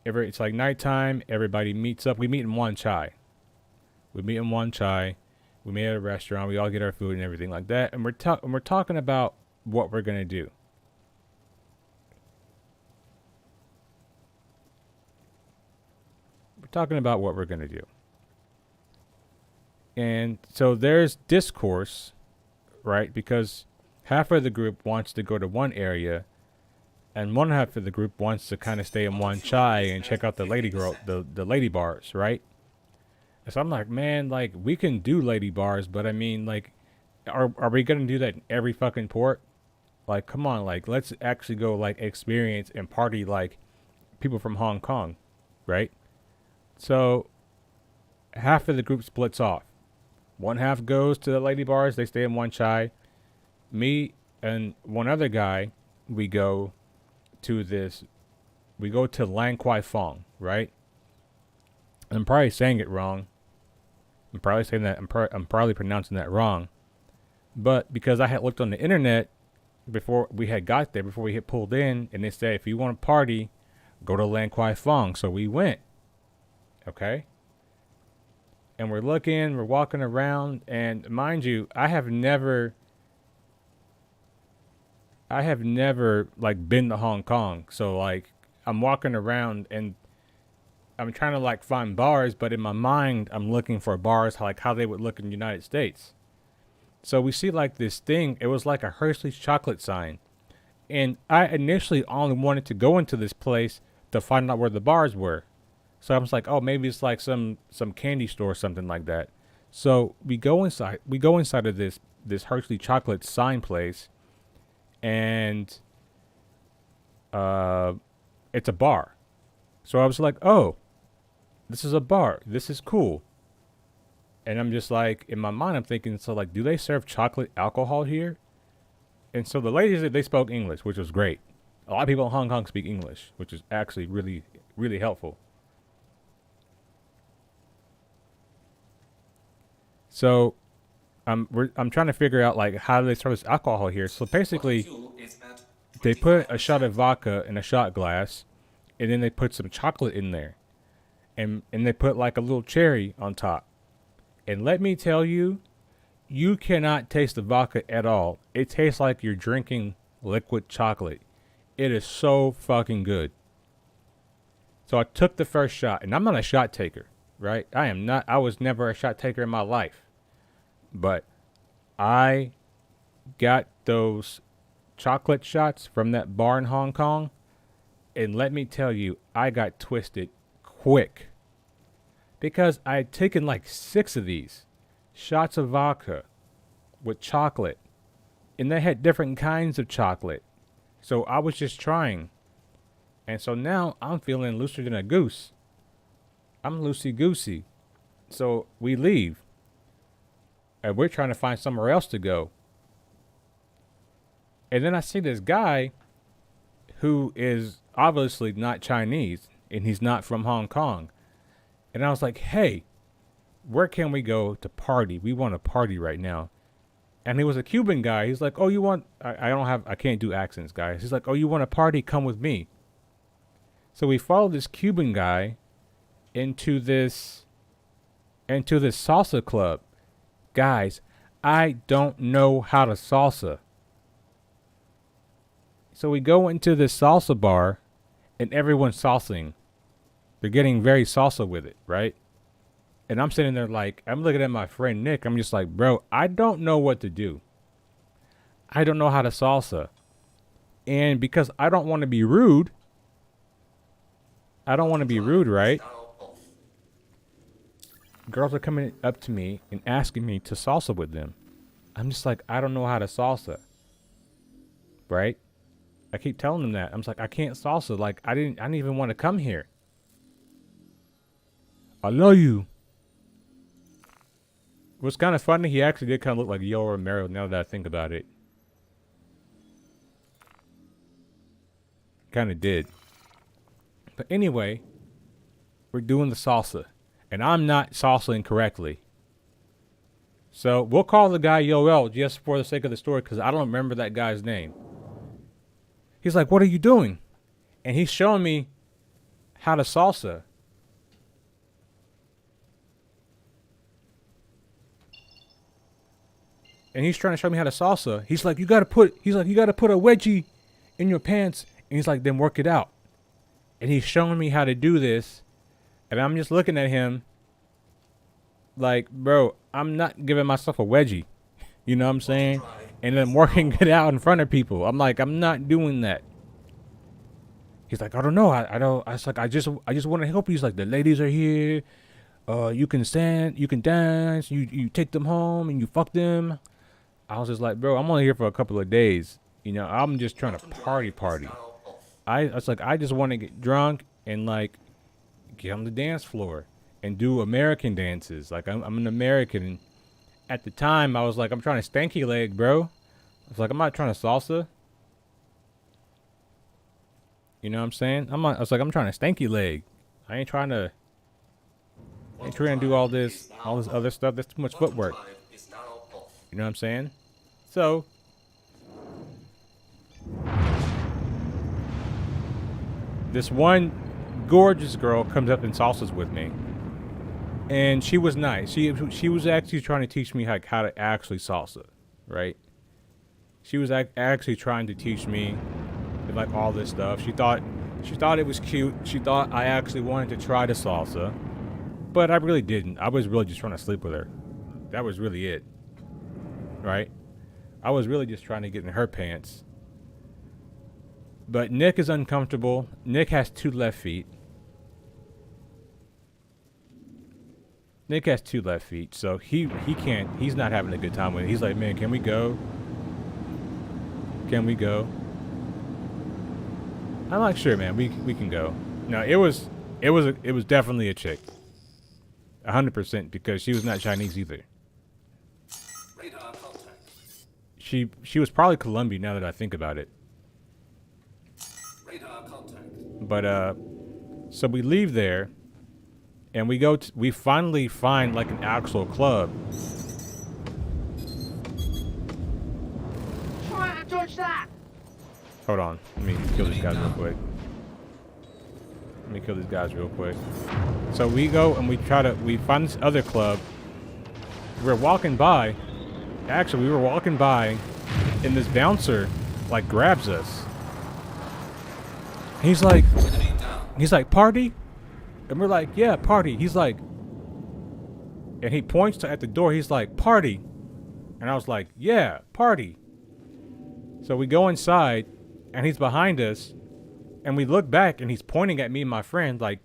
it's like nighttime. Everybody meets up. We meet in Wan Chai. We meet at a restaurant. We all get our food and everything like that. And we're talking about what we're gonna do. We're talking about what we're gonna do. And so there's discourse, right? Because half of the group wants to go to one area, and one half of the group wants to kind of stay in Wan Chai and check out the lady bars, right? And so I'm like, man, like we can do lady bars, but I mean, like, are we gonna do that in every fucking port? Like, come on, like let's actually go like experience and party like people from Hong Kong, right? So half of the group splits off. One half goes to the lady bars. They stay in Wan Chai. Me and one other guy, we go to Lang Kwai Fong, right? I'm probably saying it wrong. I'm probably pronouncing that wrong. But because I had looked on the internet before we had got there, before we had pulled in, and it said if you want to party, go to Lang Kwai Fong. So we went. Okay? And we're walking around, and mind you, I have never like been to Hong Kong. So like I'm walking around and I'm trying to like find bars, but in my mind I'm looking for bars like how they would look in the United States. So we see like this thing, it was like a Hershey's chocolate sign. And I initially only wanted to go into this place to find out where the bars were. So I was like, oh, maybe it's like some candy store or something like that. So we go inside of this Hershey chocolate sign place. And it's a bar. So I was like, oh, this is a bar. This is cool. And I'm just like, in my mind, I'm thinking, so like, do they serve chocolate alcohol here? And so the ladies, they spoke English, which was great. A lot of people in Hong Kong speak English, which is actually really, really helpful. So I'm trying to figure out like how do they serve this alcohol here. So basically, they put a shot of vodka in a shot glass, and then they put some chocolate in there, and they put like a little cherry on top. And let me tell you, you cannot taste the vodka at all. It tastes like you're drinking liquid chocolate. It is so fucking good. So I took the first shot, and I'm not a shot taker, right? I was never a shot taker in my life. But I got those chocolate shots from that bar in Hong Kong, and let me tell you, I got twisted quick. Because I had taken like 6 of these shots of vodka with chocolate, and they had different kinds of chocolate. So I was just trying. And so now I'm feeling looser than a goose. I'm loosey-goosey. So we leave. And we're trying to find somewhere else to go. And then I see this guy who is obviously not Chinese, and he's not from Hong Kong. And I was like, hey, where can we go to party? We want to party right now. And he was a Cuban guy. He's like, oh, you want, I can't do accents, guys. He's like, oh, you want to party? Come with me. So we followed this Cuban guy into this salsa club. Guys, I don't know how to salsa. So we go into this salsa bar, and everyone's salsing. They're getting very salsa with it, right? And I'm sitting there like, I'm looking at my friend Nick. I'm just like, bro, I don't know what to do. I don't know how to salsa. And because I don't want to be rude, right? Girls are coming up to me and asking me to salsa with them. I'm just like, I don't know how to salsa. Right? I keep telling them that. I'm just like, I can't salsa. Like, I didn't even want to come here. I love you. What's kind of funny, he actually did kind of look like Yo Romero now that I think about it. Kind of did. But anyway, we're doing the salsa. And I'm not salsaing correctly. So we'll call the guy Yoel just for the sake of the story because I don't remember that guy's name. He's like, what are you doing? And he's showing me how to salsa. And he's trying to show me how to salsa. He's like, you gotta put a wedgie in your pants. And he's like, then work it out. And he's showing me how to do this. And I'm just looking at him like, bro, I'm not giving myself a wedgie. You know what I'm saying? And then working it out in front of people. I'm like, I'm not doing that. He's like, I don't know. I don't. I was like, I just want to help you. He's like, the ladies are here. You can stand. You can dance. You take them home and you fuck them. I was just like, bro, I'm only here for a couple of days. You know, I'm just trying to party. I was like, I just want to get drunk and like get on the dance floor and do American dances. Like I'm an American. And at the time, I was like, I'm trying to stanky leg, bro. I was like, I'm not trying to salsa. You know what I'm saying? I was like, I'm trying to stanky leg. I ain't trying to do all this other stuff. That's too much footwork. You know what I'm saying? So this one gorgeous girl comes up and salsas with me. And she was nice. She was actually trying to teach me how to actually salsa, right? She was actually trying to teach me like all this stuff. She thought it was cute. She thought I actually wanted to try the salsa, but I really didn't. I was really just trying to sleep with her. That was really it, right? I was really just trying to get in her pants. But Nick is uncomfortable. Nick has 2 left feet. Nick has 2 left feet, so he can't. He's not having a good time with it. He's like, man, can we go? Can we go? I'm like, sure, man. We can go. No, it was definitely a chick. 100% because she was not Chinese either. Radar contact. She was probably Colombian now that I think about it. Radar contact. But so we leave there. And we finally find like an actual club. Try to dodge that! Hold on. Let me kill these guys real quick. So we go and we find this other club. We're walking by. Actually, we were walking by and this bouncer like grabs us. He's like, party? And we're like, yeah, party. He's like, and he points to at the door. He's like, party. And I was like, yeah, party. So we go inside and he's behind us and we look back and he's pointing at me and my friend like,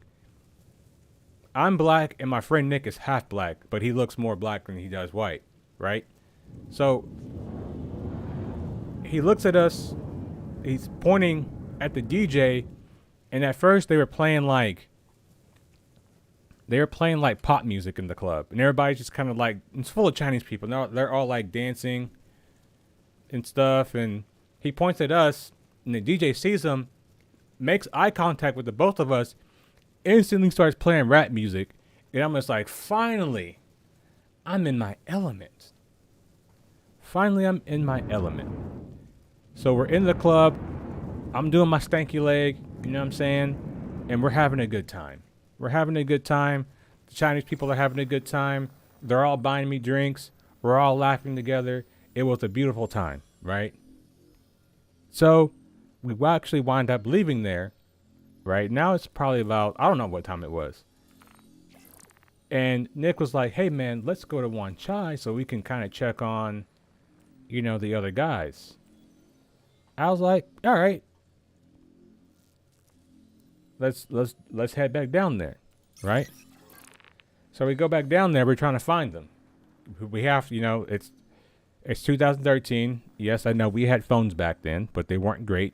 I'm black and my friend Nick is half black, but he looks more black than he does white, right? So he looks at us, he's pointing at the DJ, and at first they were playing like pop music in the club, and everybody's just kind of like, it's full of Chinese people. They're all like dancing and stuff, and he points at us, and the DJ sees him, makes eye contact with the both of us, instantly starts playing rap music, and I'm just like, finally, I'm in my element. Finally, I'm in my element. So we're in the club, I'm doing my stanky leg, you know what I'm saying? And we're having a good time. We're having a good time. The Chinese people are having a good time. They're all buying me drinks. We're all laughing together. It was a beautiful time, right? So we actually wind up leaving there. Right now it's probably about, I don't know what time it was. And Nick was like, hey man, let's go to Wan Chai so we can kind of check on, you know, the other guys. I was like, all right, let's head back down there. Right. So we go back down there. We're trying to find them. We have, you know, it's 2013. Yes, I know we had phones back then, but they weren't great,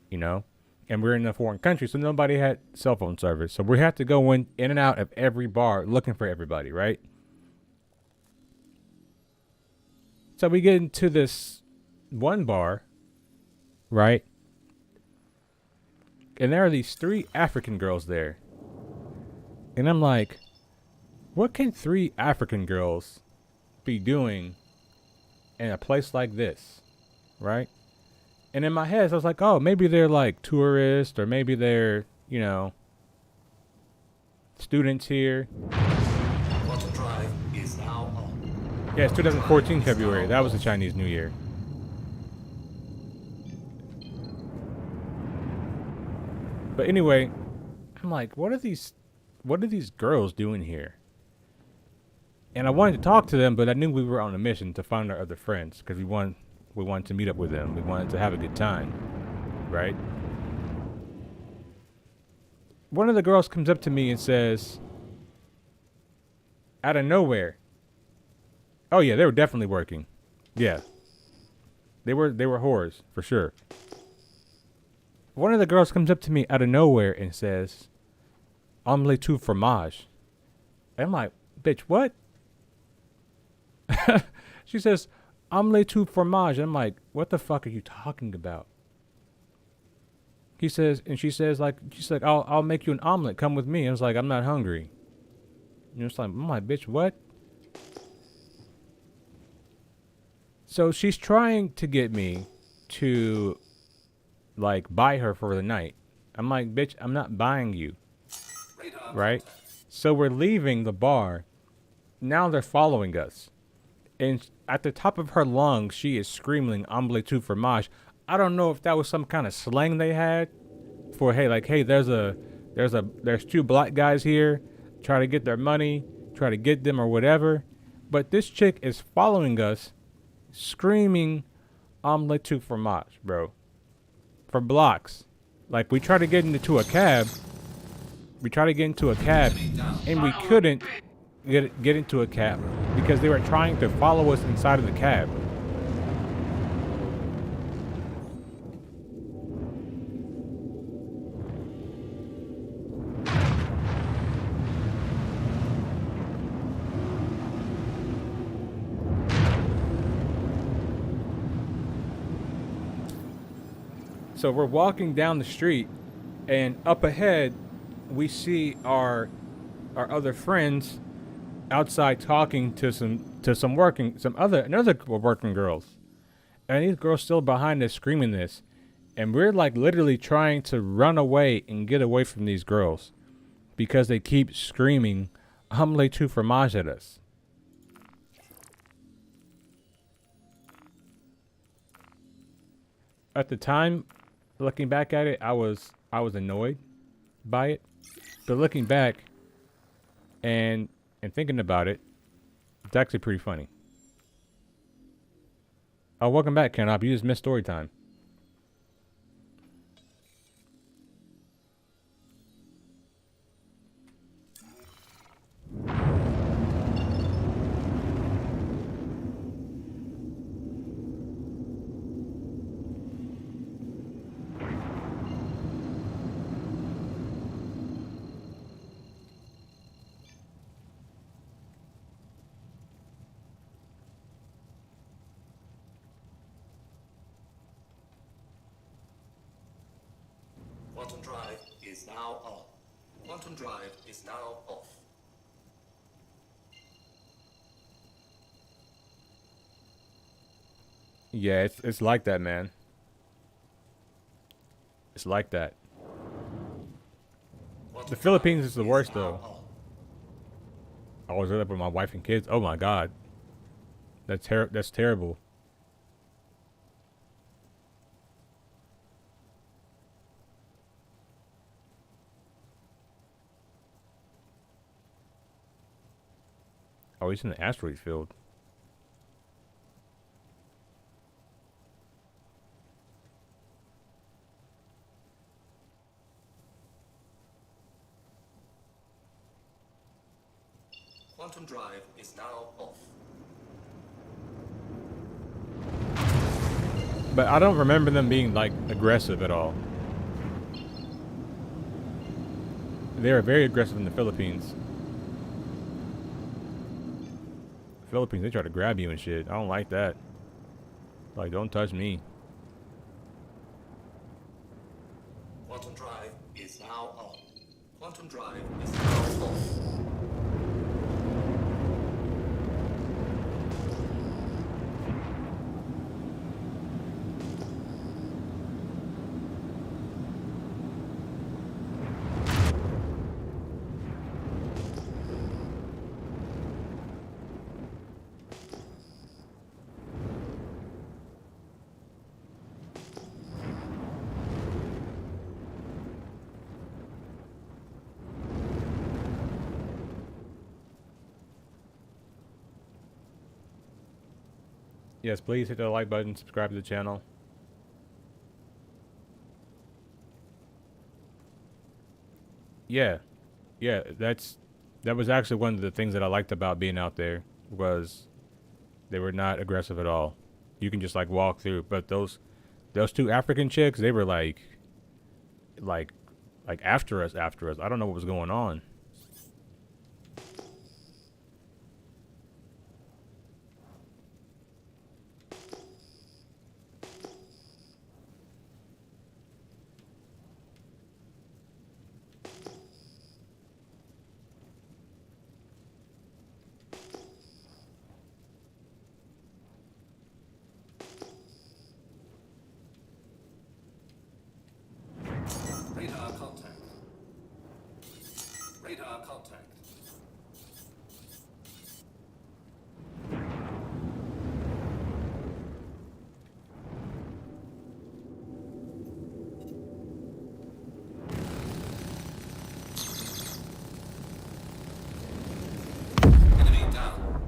you know. And we're in a foreign country, so nobody had cell phone service. So we had to go in and out of every bar looking for everybody, right? So we get into this one bar, right? And there are these 3 African girls there. And I'm like, what can 3 African girls be doing in a place like this, right? And in my head, I was like, oh, maybe they're like tourists, or maybe they're, you know, students here. Water drive is now on. Yeah, it's 2014 February. That was the Chinese New Year. But anyway, I'm like, what are these girls doing here? And I wanted to talk to them, but I knew we were on a mission to find our other friends, because we wanted to meet up with them. We wanted to have a good time, right? One of the girls comes up to me and says, out of nowhere, oh yeah, they were definitely working. Yeah. They were whores, for sure. One of the girls comes up to me out of nowhere and says, omelette tout fromage. And I'm like, bitch, what? She says, omelette tout fromage. I'm like, what the fuck are you talking about? She says, I'll make you an omelet. Come with me. I was like, I'm not hungry. And it's like, I'm like, bitch, what? So she's trying to get me to, like, buy her for the night. I'm like, bitch, I'm not buying you. Right? So we're leaving the bar. Now they're following us. And at the top of her lungs, she is screaming omelette tout fromage. I don't know if that was some kind of slang they had for, hey, like, hey, there's 2 black guys here. Try to get their money, try to get them or whatever. But this chick is following us, screaming omelette tout fromage, bro. For blocks. Like, we tried to get into a cab. And we couldn't get into a cab because they were trying to follow us inside of the cab. So we're walking down the street, and up ahead we see our other friends outside talking to another working girls. And these girls still behind us screaming this. And we're like literally trying to run away and get away from these girls because they keep screaming omelette tout fromage at us. At the time, looking back at it, I was annoyed by it. But looking back and thinking about it, it's actually pretty funny. Oh, welcome back, Canop. You just missed story time. Quantum drive is now on. Quantum drive is now off. Yeah, it's like that, man. It's like that. The Philippines is the worst, though. I was up with my wife and kids. Oh my God, that's terrible. Oh, he's in the asteroid field. Quantum drive is now off. But I don't remember them being like aggressive at all. They were very aggressive in the Philippines. Philippines, they try to grab you and shit. I don't like that. Like, don't touch me. Quantum drive is now on. Quantum drive is now off. Yes, please hit the like button, subscribe to the channel. Yeah, that was actually one of the things that I liked about being out there, was they were not aggressive at all. You can just like walk through. But those two African chicks, they were like after us. I don't know what was going on. Radar contact. Radar contact. Enemy down.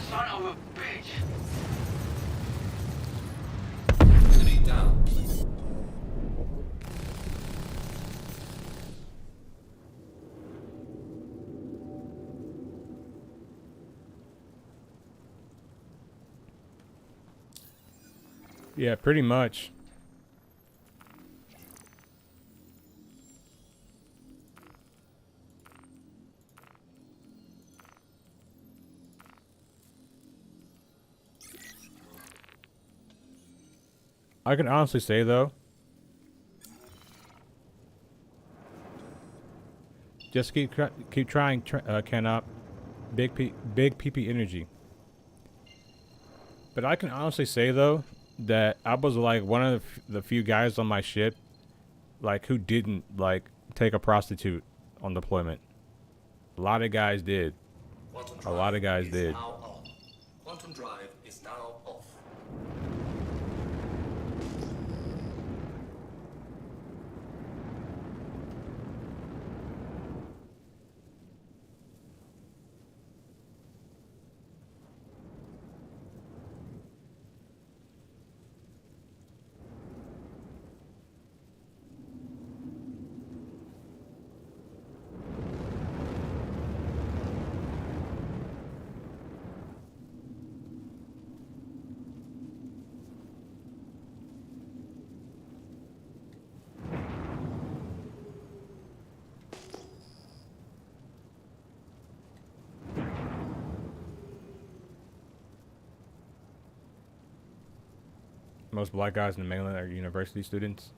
Son of a bitch! Enemy down. Yeah, pretty much. I can honestly say though, just keep trying, Canop. Big PP energy. But I can honestly say though that I was like one of the few guys on my ship, like, who didn't like take a prostitute on deployment. A lot of guys did. Quantum A lot of guys is did. now on. Quantum drive is now off. Most black guys in the mainland are university students.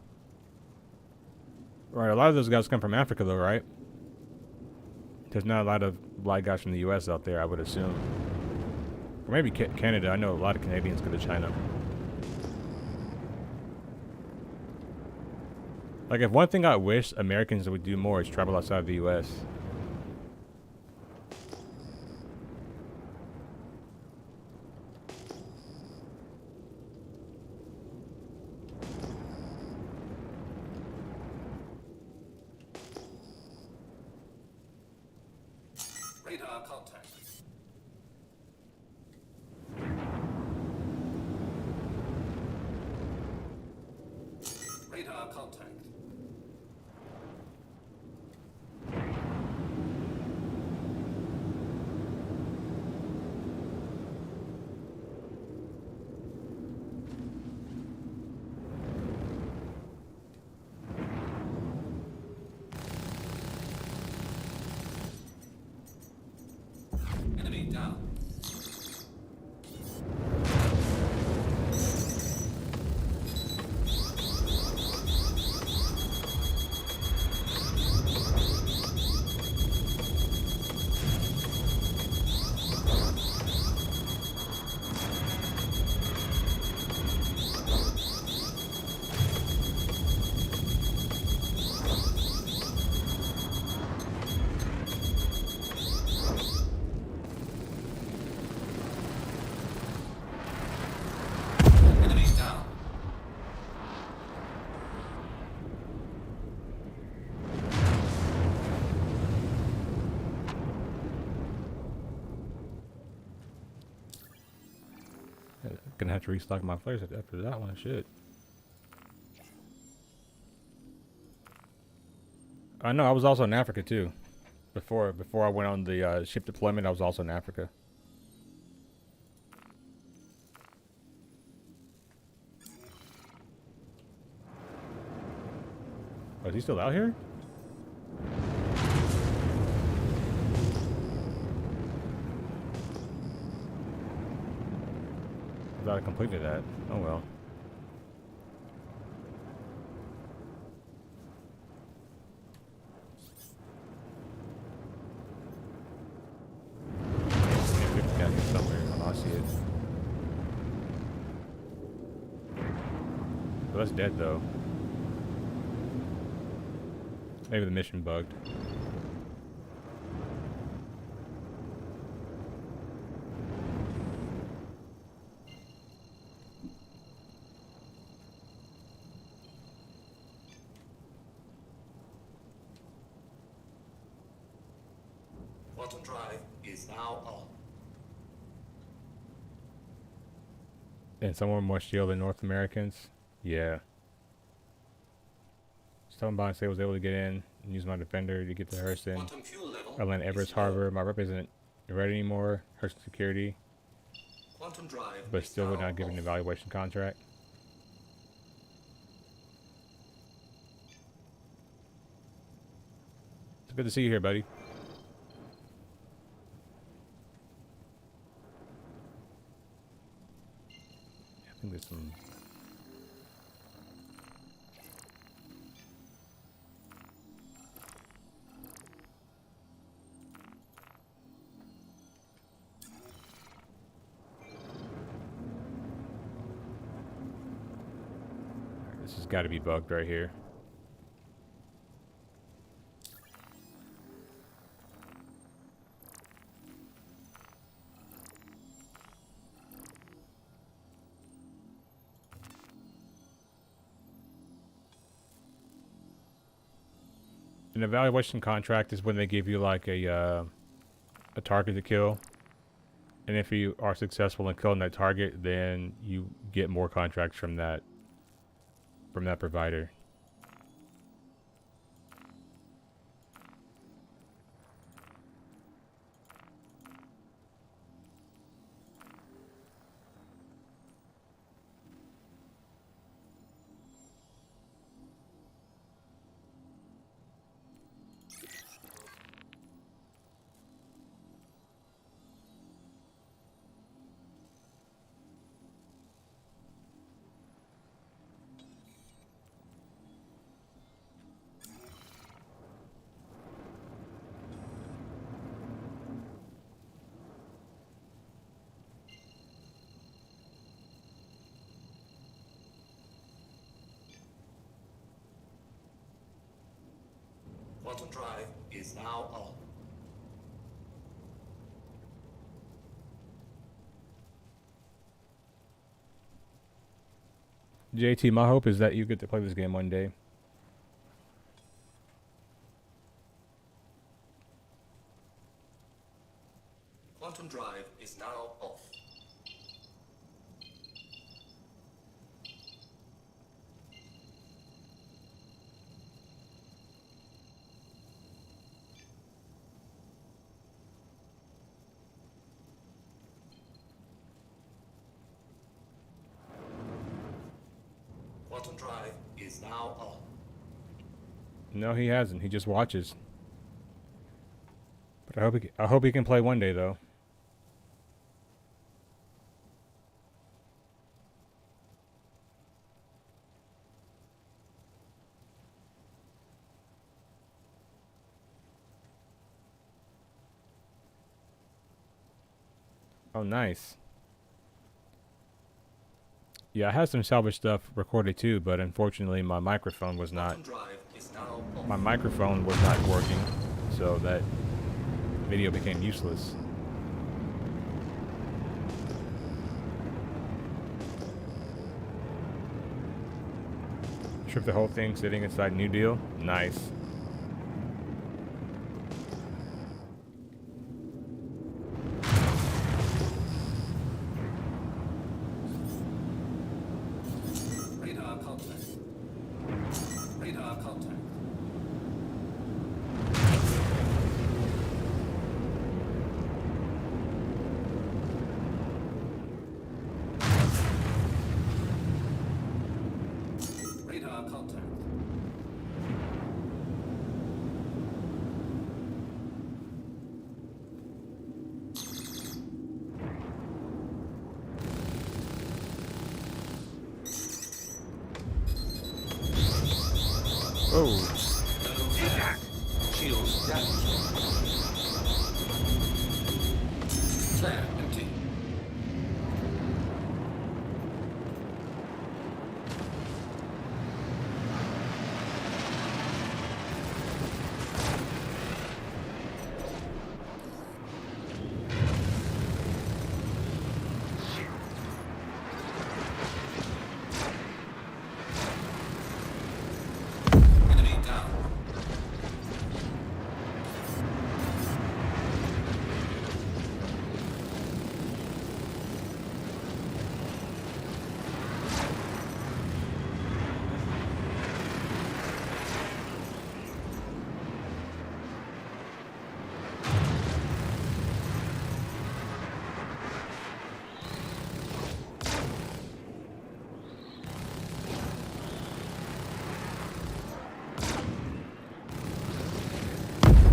Right, a lot of those guys come from Africa though, right? There's not a lot of black guys from the US out there, I would assume. Or maybe Canada. I know a lot of Canadians go to China. Like, if one thing I wish Americans would do more is travel outside the US. Radar contact. Radar contact. Enemy down. Enemies down. Gonna have to restock my flares after that one. Shit. I know. I was also in Africa too. Before I went on the ship deployment, I was also in Africa. Oh, is he still out here? I thought I completed that. Oh well. It's down here somewhere. Oh, I see it. Well, that's dead though. Maybe the mission bugged. Quantum drive is now on. And someone more shield than North Americans? Yeah. Somebody say I was able to get in and use my defender to get to Hurston. Quantum fuel level. I land Everest Harbor. My rep isn't ready anymore. Hurston security. Quantum drive. But is still would now not give an off. evaluation contract. It's good to see you here, buddy. I think there's some... This has got to be bugged right here. An evaluation contract is when they give you like a target to kill, and if you are successful in killing that target, then you get more contracts from that provider. drive is now on. JT, my hope is that you get to play this game one day. Quantum drive is now off. Quantum drive is now on. No, he hasn't. He just watches. But I hope he can play one day though. Oh, nice. Yeah, I had some salvage stuff recorded too, but unfortunately my microphone was not working, so that video became useless. Strip the whole thing sitting inside New Deal. Nice. Radar contact. Radar contact. Radar contact. Oh. Shields down. Flare empty. Enemy down.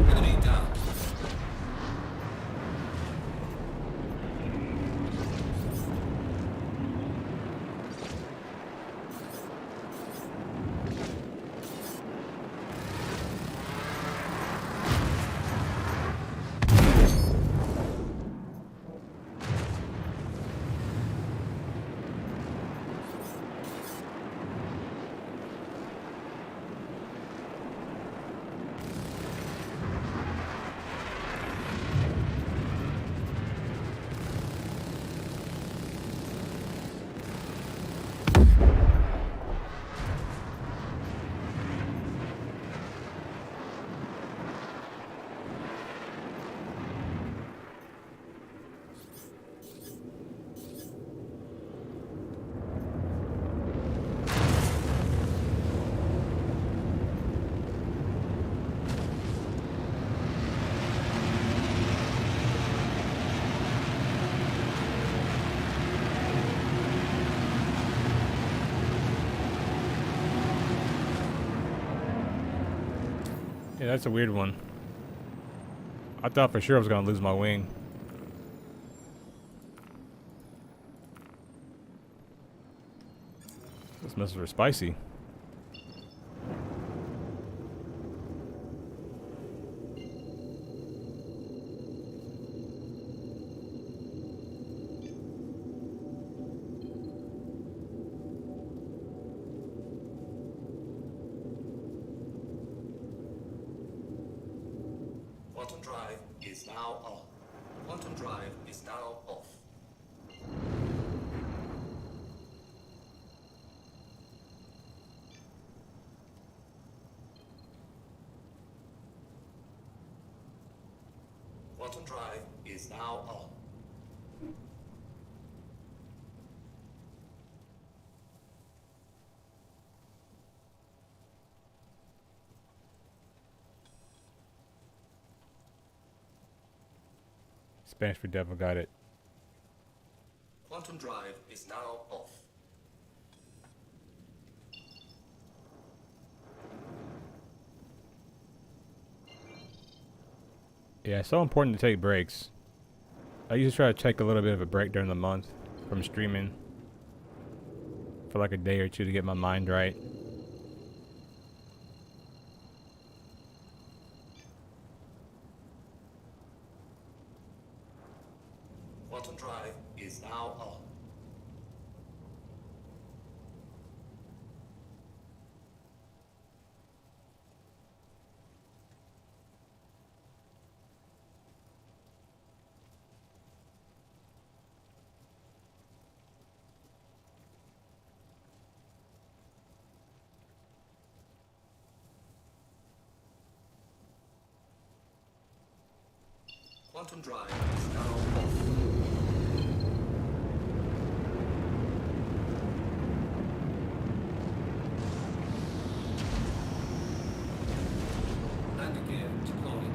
Enemy down. Yeah, that's a weird one. I thought for sure I was gonna lose my wing. Those missiles are spicy. Quantum drive is now on. Quantum drive is now off. Quantum drive is now on. Spanish for devil, got it. Quantum drive is now off. Yeah, it's so important to take breaks. I usually try to take a little bit of a break during the month from streaming for like a day or two to get my mind right. Quantum drive is now on. Quantum drive is now off. Landing gear deployed.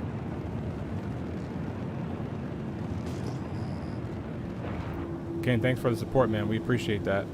Ken, thanks for the support, man. We appreciate that.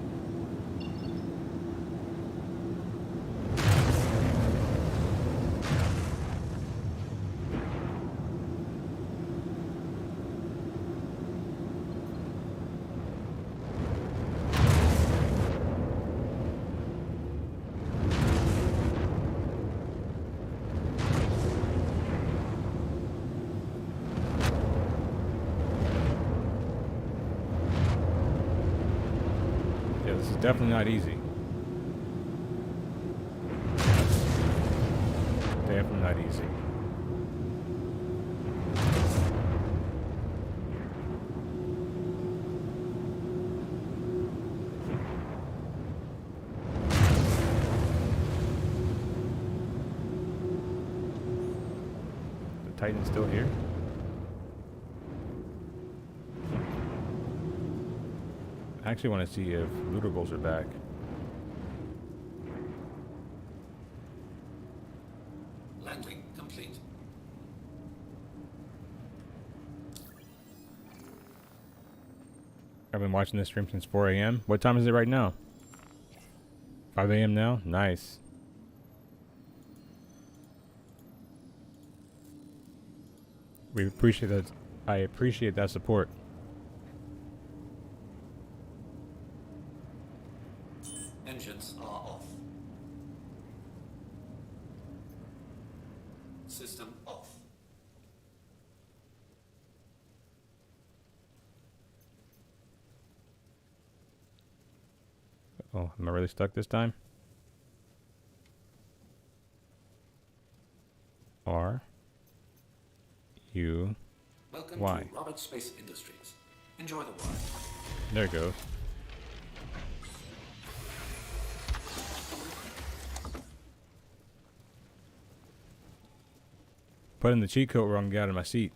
Yeah, this is definitely not easy. Definitely not easy. The Titan's still here? I actually want to see if lootables are back. Landing complete. I've been watching this stream since 4 a.m. What time is it right now? 5 a.m. now? Nice. We appreciate that. I appreciate that support. Engines are off. System off. Oh, am I really stuck this time? R U Welcome Y. to Roberts Space Industries. Enjoy the ride. There it goes. Put in the cheat code where I can get out of my seat.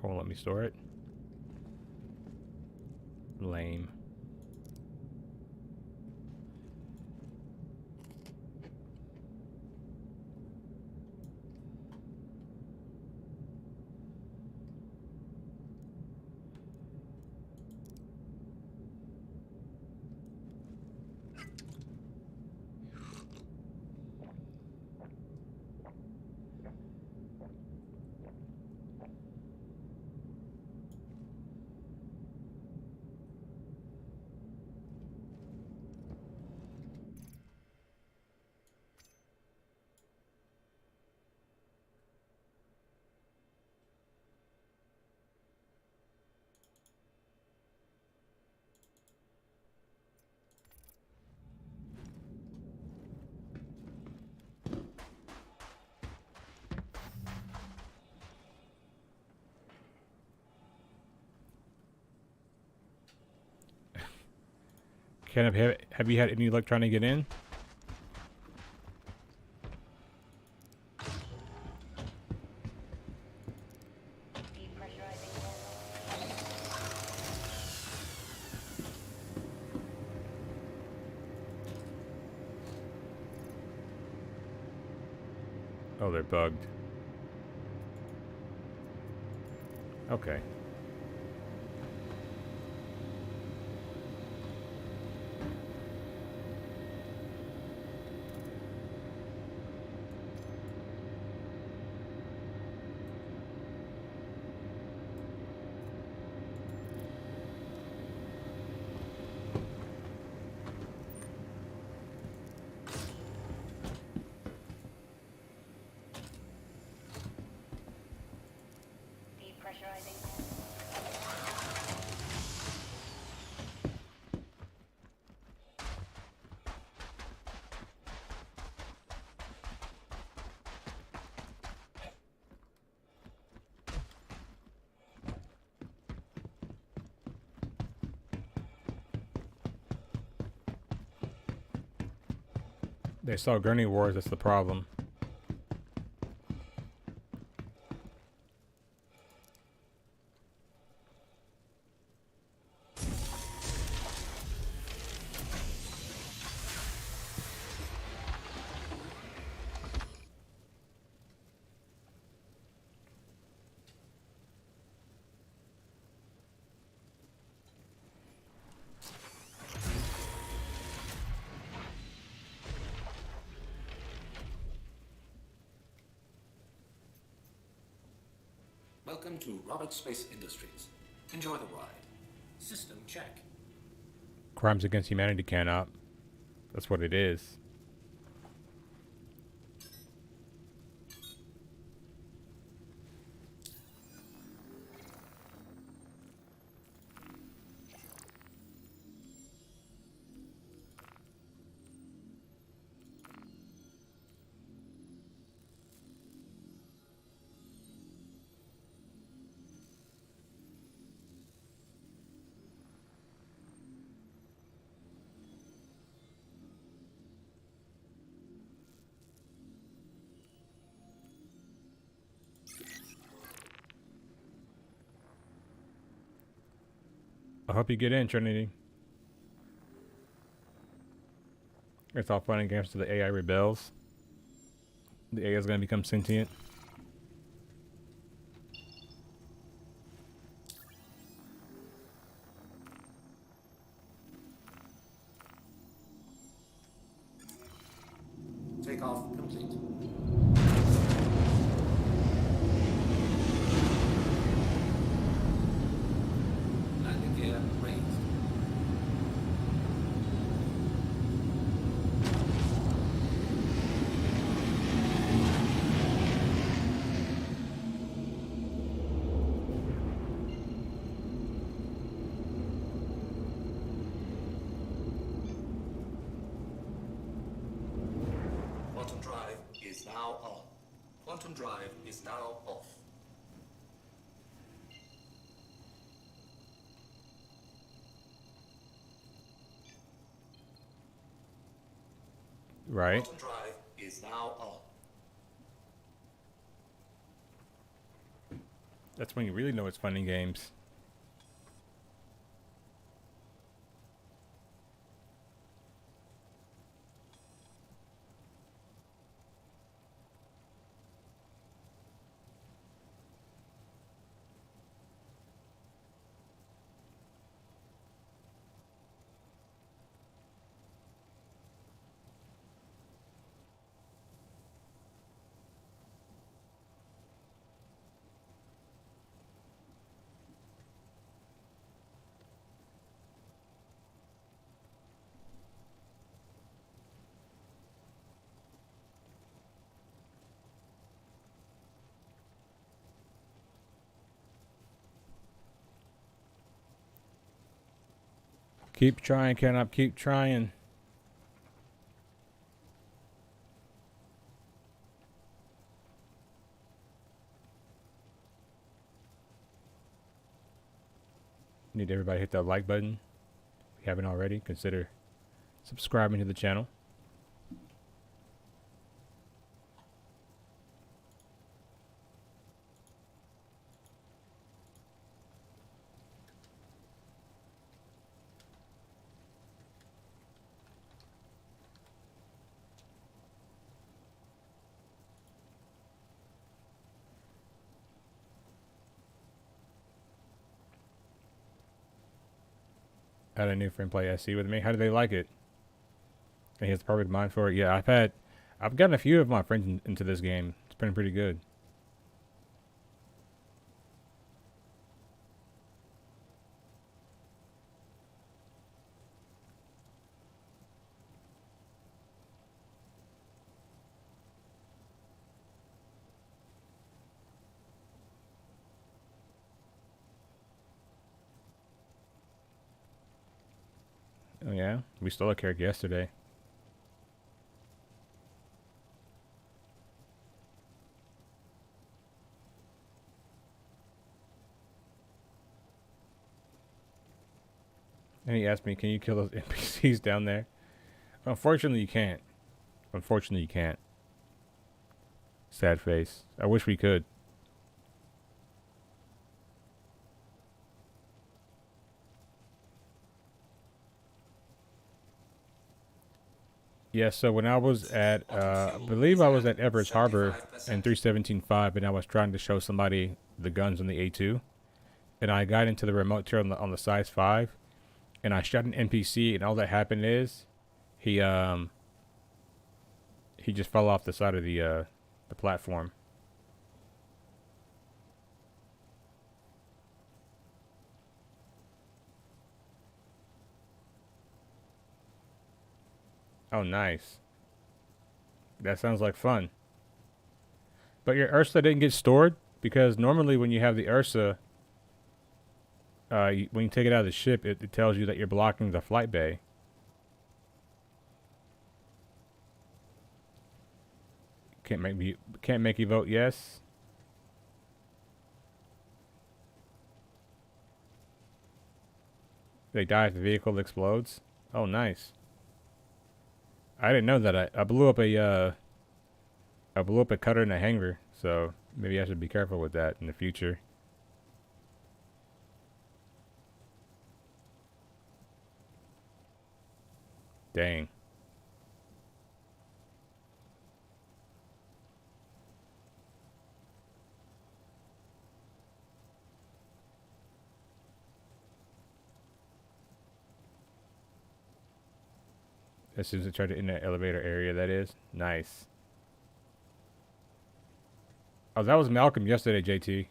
won't let me store it. Lame. Have you had any luck trying to get in? Oh, they're bugged. Okay. They saw Gurney Wars, that's the problem. Welcome to Roberts Space Industries. Enjoy the ride. System check. Crimes against humanity cannot. That's what it is. I hope you get in, Trinity. It's all fun and games till the AI rebels. The AI is going to become sentient. Takeoff complete. Landing gear raised. Quantum drive is now on. Quantum drive is now off. Right. Quantum drive is now on. That's when you really know it's fun in games. Keep trying, Kenop. Keep trying. Need everybody to hit that like button. If you haven't already, consider subscribing to the channel. I had a new friend play SC with me. How do they like it? And he has the perfect mind for it. Yeah, I've gotten a few of my friends into this game. It's been pretty good. Oh yeah, we stole a character yesterday. And he asked me, can you kill those NPCs down there? Unfortunately, you can't. Unfortunately, you can't. Sad face. I wish we could. Yeah, so when I was at, I believe I was at Everett Harbor in 317.5, and I was trying to show somebody the guns on the A2, and I got into the remote turret on the size 5, and I shot an NPC, and all that happened is, he just fell off the side of the platform. Oh, nice. That sounds like fun. But your Ursa didn't get stored? Because normally when you have the Ursa, when you take it out of the ship, it tells you that you're blocking the flight bay. Can't make you vote yes. They die if the vehicle explodes. Oh, nice. I didn't know that. I blew up a cutter in a hangar, so maybe I should be careful with that in the future. Dang. As soon as I try to in that elevator area, that is. Nice. Oh, that was Malcolm yesterday, JT.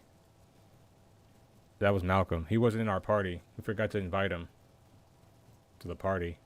That was Malcolm. He wasn't in our party. We forgot to invite him to the party.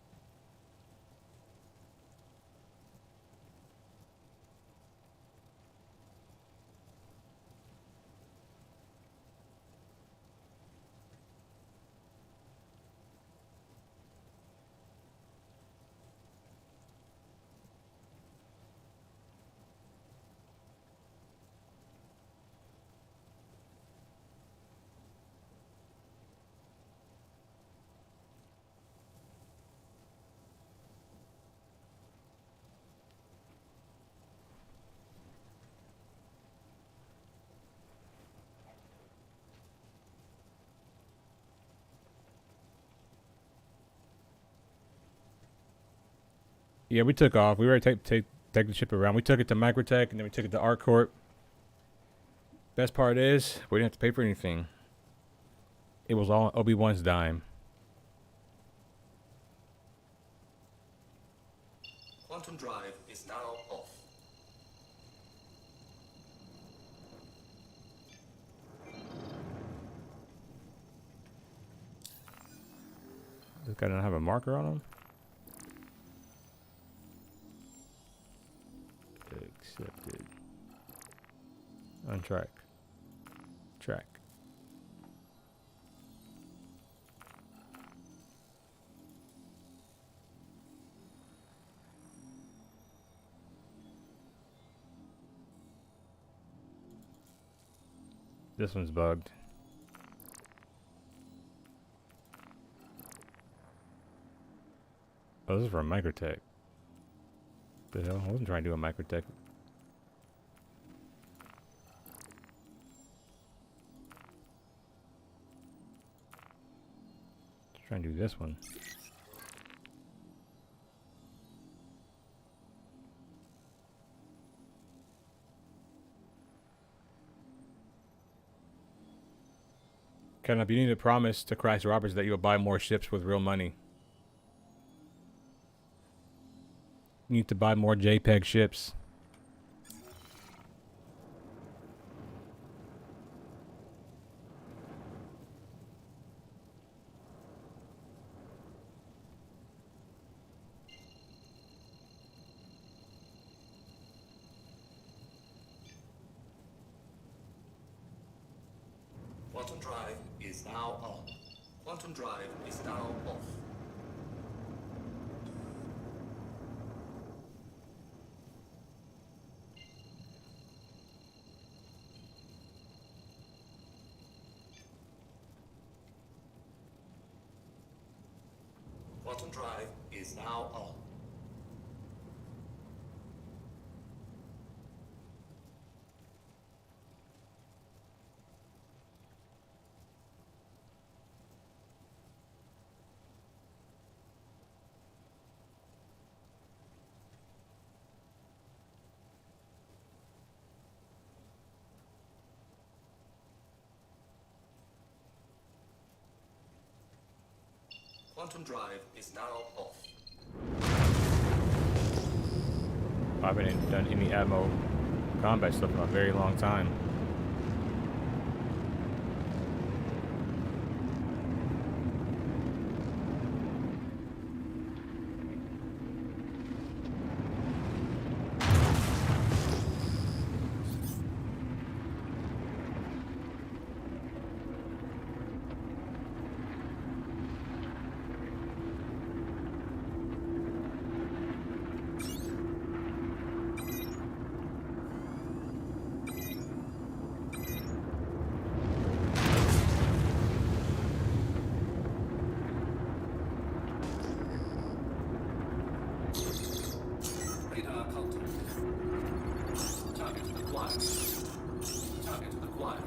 Yeah, we took off. We were ready to take the ship around. We took it to Microtech, and then we took it to ArcCorp. Best part is, we didn't have to pay for anything. It was all Obi-Wan's dime. Quantum drive is now off. This guy doesn't have a marker on him? Accepted. On track. Track. This one's bugged. Oh, this is for a Microtech. The hell? I wasn't trying to do a Microtech. Just trying to do this one. Kenneth, you need to promise to Christ Roberts that you'll buy more ships with real money. You need to buy more JPEG ships. Quantum drive is now on. Quantum drive is now off. Quantum drive is now on. Quantum drive is now off. I haven't done any ammo combat stuff in a very long time. Radar contact. Target acquired. Target acquired.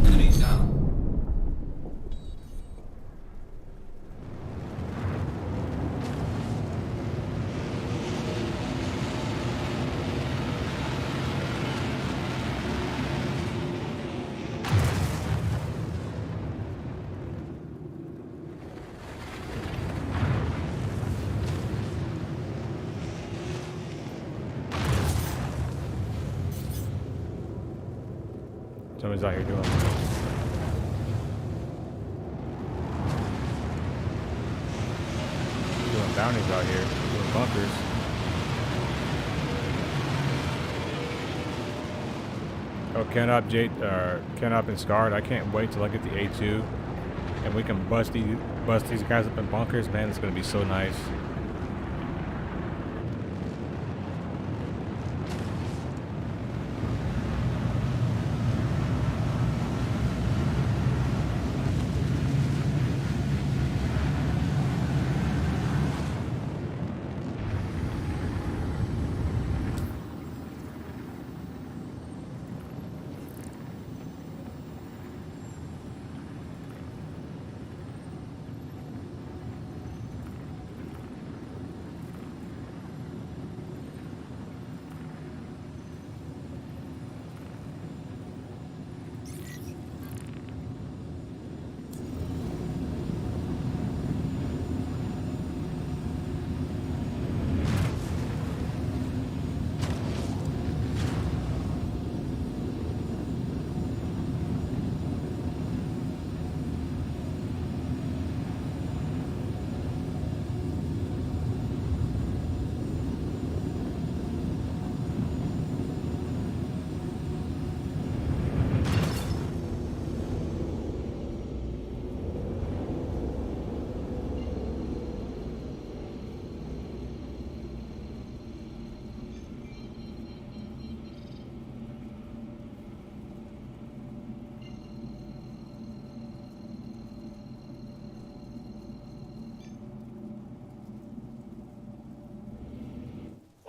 Enemy down. Someone's out here doing bounties out here, doing bunkers. Oh, Kenop and Scarred, I can't wait till I get the A2 and we can bust these guys up in bunkers. Man, it's gonna be so nice.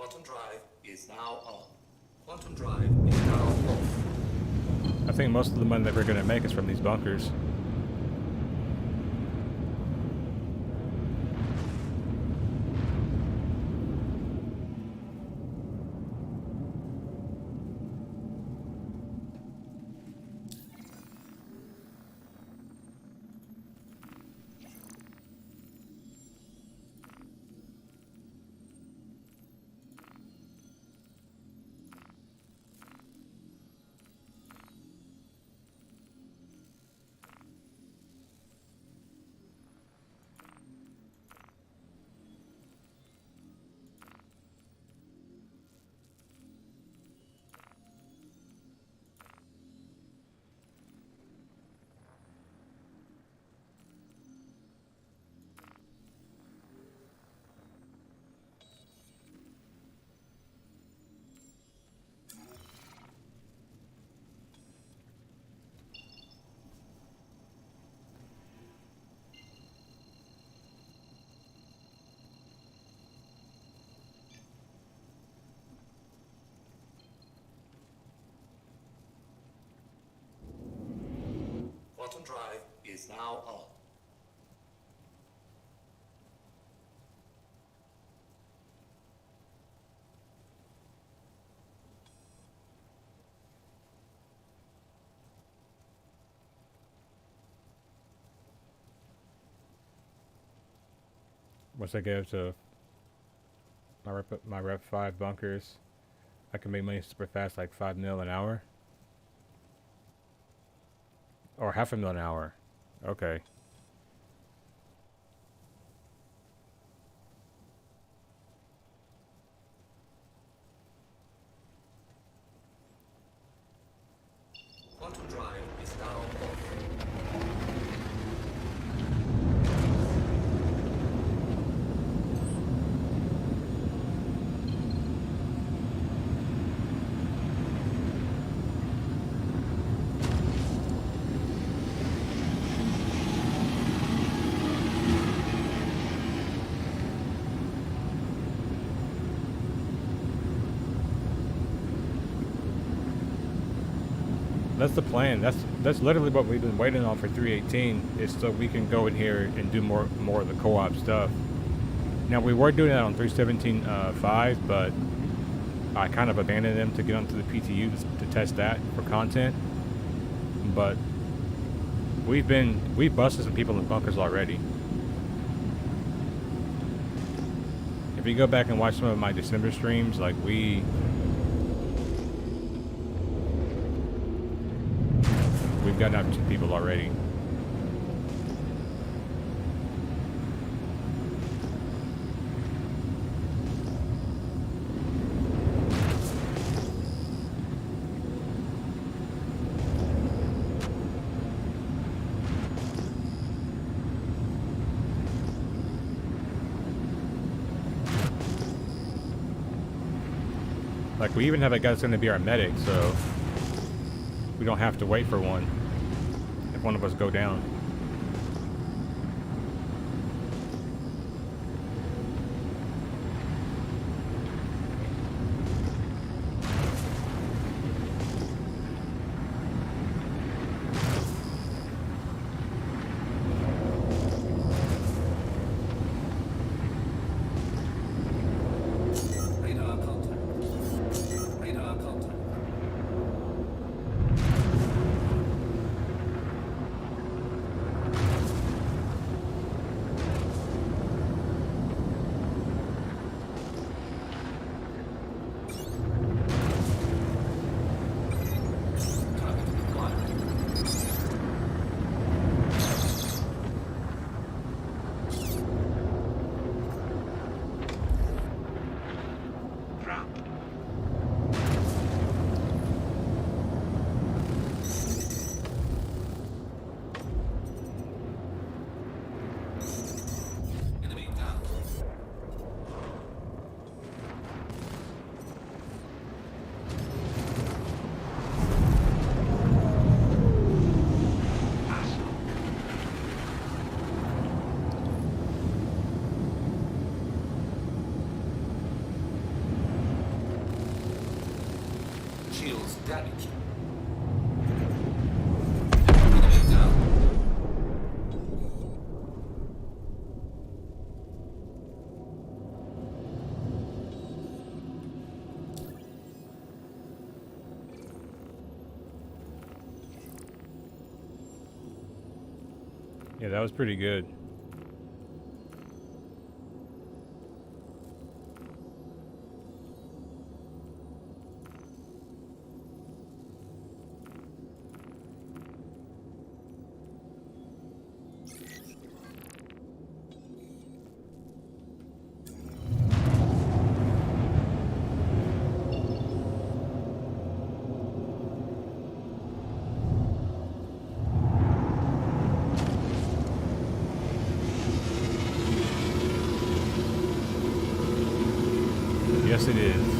Quantum drive is now on. Quantum drive is now off. I think most of the money that we're going to make is from these bunkers. Quantum drive is now on. Once I get up to my rep 5 bunkers, I can make money super fast, like 5 mil an hour. Or half a mil an hour. Okay. Quantum drive is now off. That's the plan. That's literally what we've been waiting on for 318, is so we can go in here and do more of the co-op stuff. Now we were doing that on 317.5, but I kind of abandoned them to get onto the PTU to test that for content. But we've busted some people in bunkers already. If you go back and watch some of my December streams, like we've gotten out 2 people already. Like we even have a guy that's going to be our medic, so we don't have to wait for one if one of us go down. Radar contact. Radar contact. shields damaged. Enemy down. Yeah, that was pretty good. Yes, it is.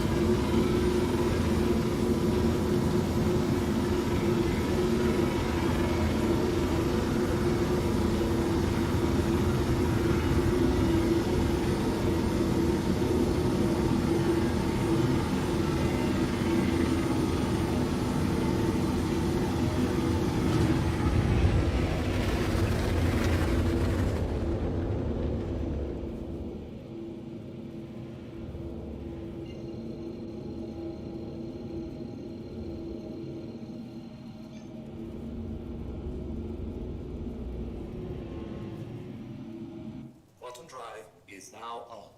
Quantum drive is now on.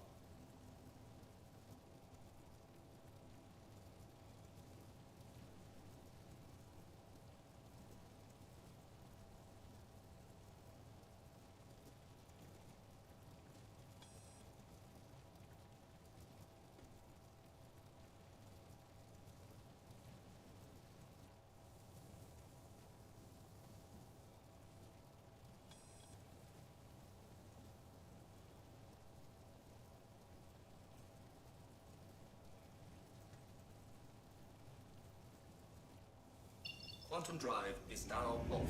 Quantum drive is now off.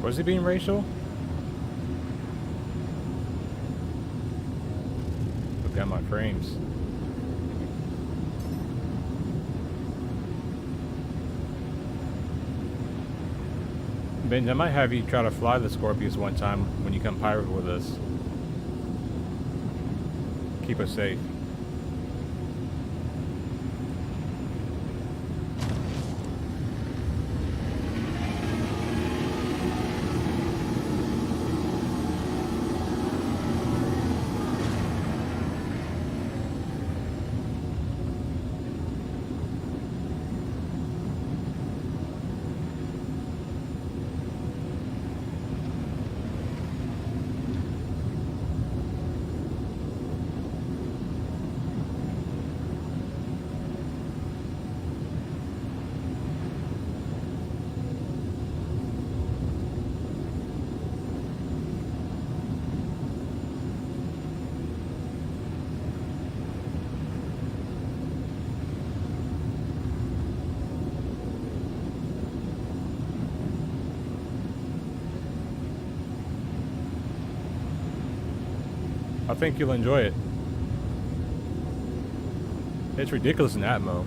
Was he being racial? Look at my frames. Ben, I might have you try to fly the Scorpius one time when you come pirate with us. Keep us safe. I think you'll enjoy it. It's ridiculous in Atmo.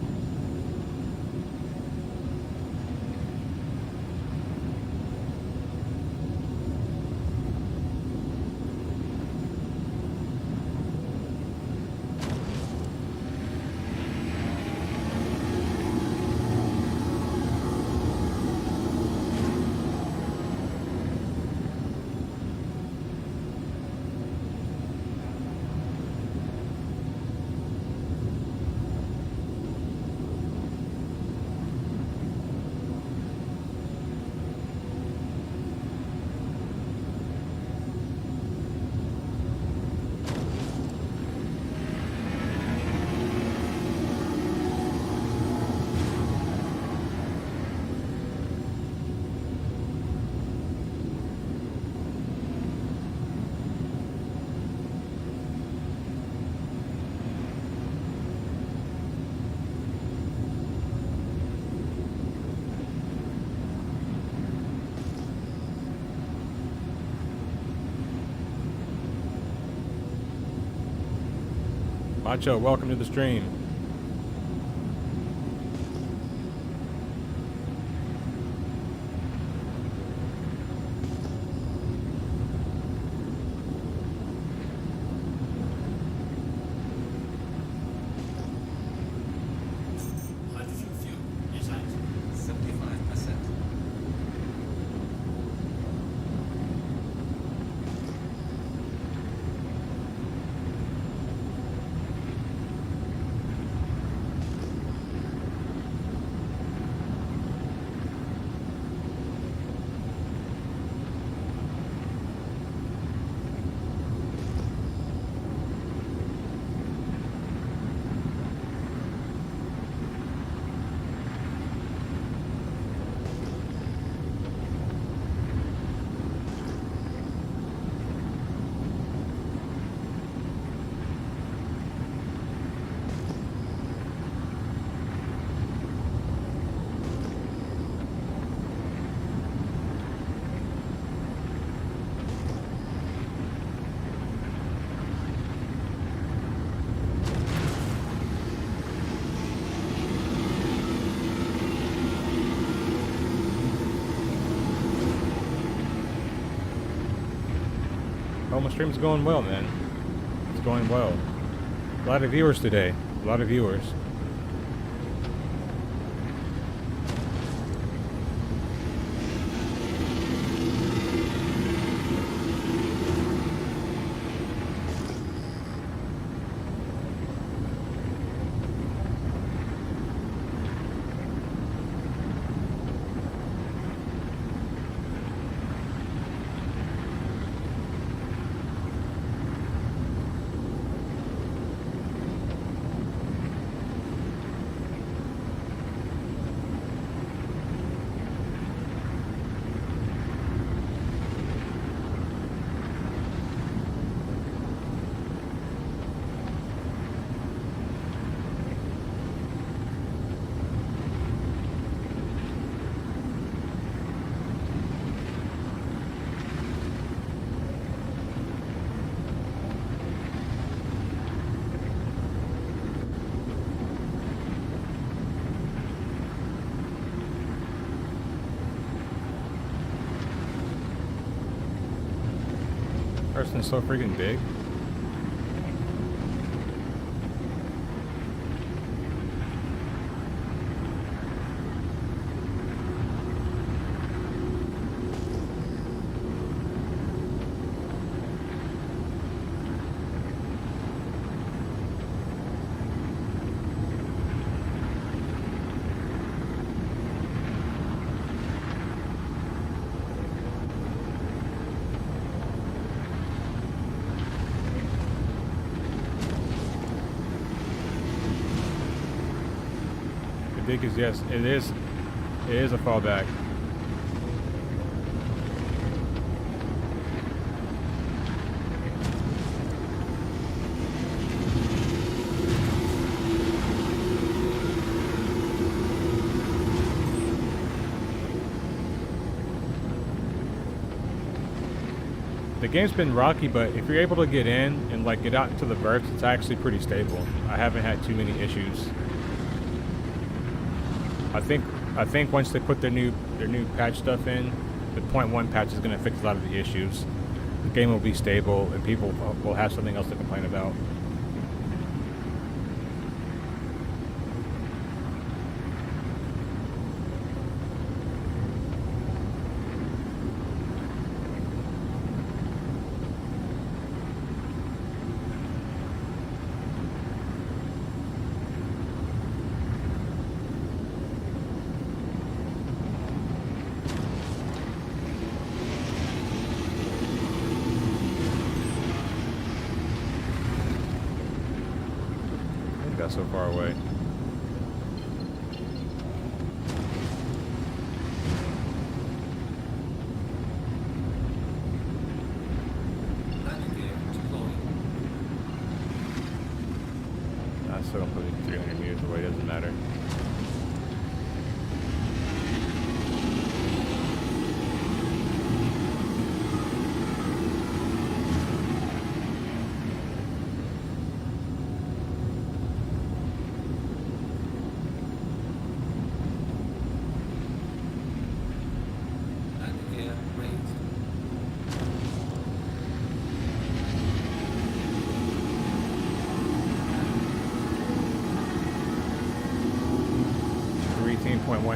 Macho, welcome to the stream. Hydrogen fuel is at 75%. Oh, my stream's going well, man. It's going well. A lot of viewers today. A lot of viewers. Person's so freaking big. Because yes, it is a fallback. The game's been rocky, but if you're able to get in and like get out into the berths, it's actually pretty stable. I haven't had too many issues. I think once they put their new patch stuff in, the 0.1 patch is going to fix a lot of the issues. The game will be stable, and people will have something else to complain about. So far away. Landing gear deployed. I still don't put it 300 meters away, doesn't matter.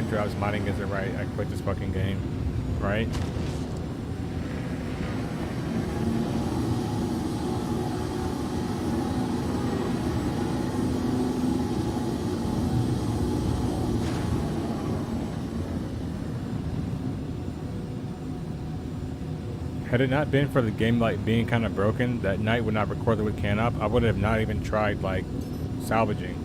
coin drops, mining isn't right, I quit this fucking game. Right? Had it not been for the game like being kind of broken, that night when I recorded with CanOp, I would have not even tried like salvaging.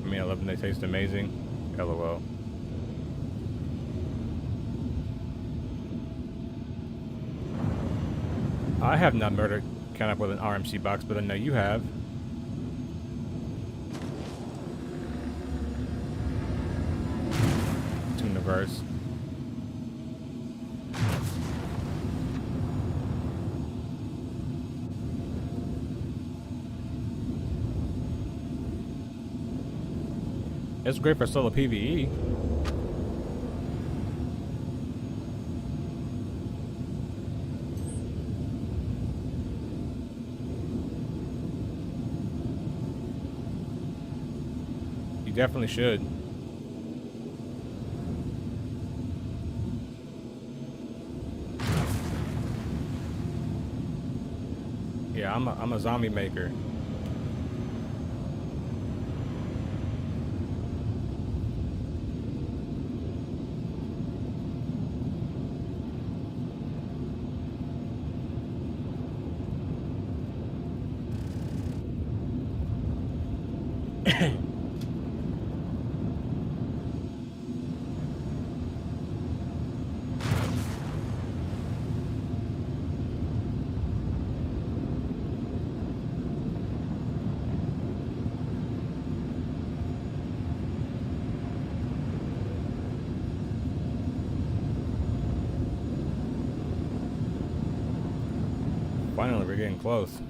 I mean, I love them, they taste amazing. LOL. I have not murdered CanOp with an RMC box, but I know you have. Tuniverse. It's great for solo PvE. You definitely should. Yeah, I'm a zombie maker. Finally, we're getting close.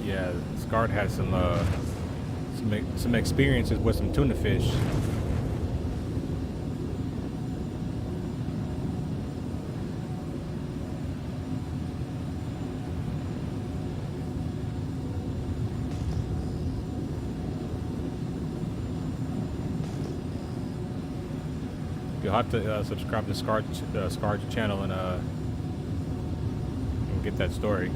Yeah, Scarred had some experiences with some tuna fish. You'll have to subscribe to Scar's channel and get that story.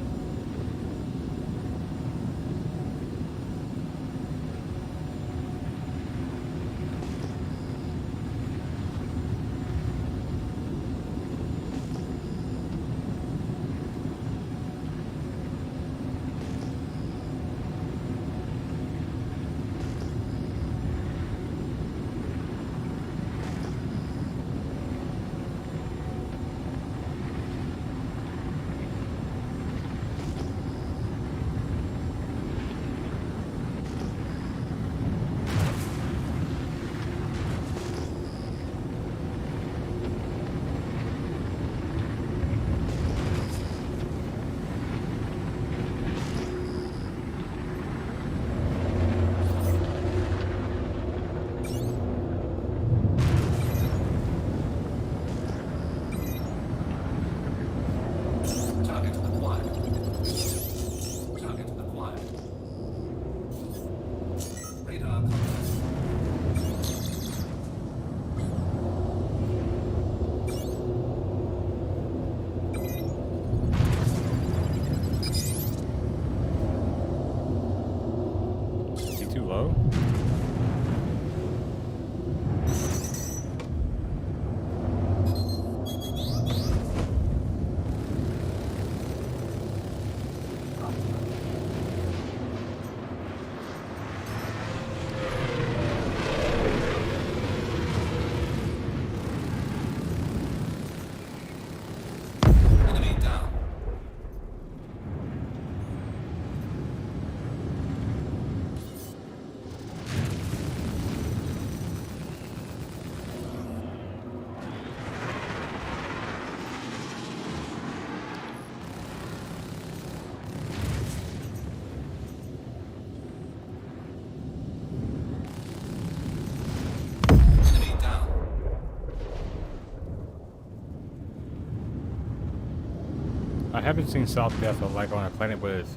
I haven't seen South Death like on a planet with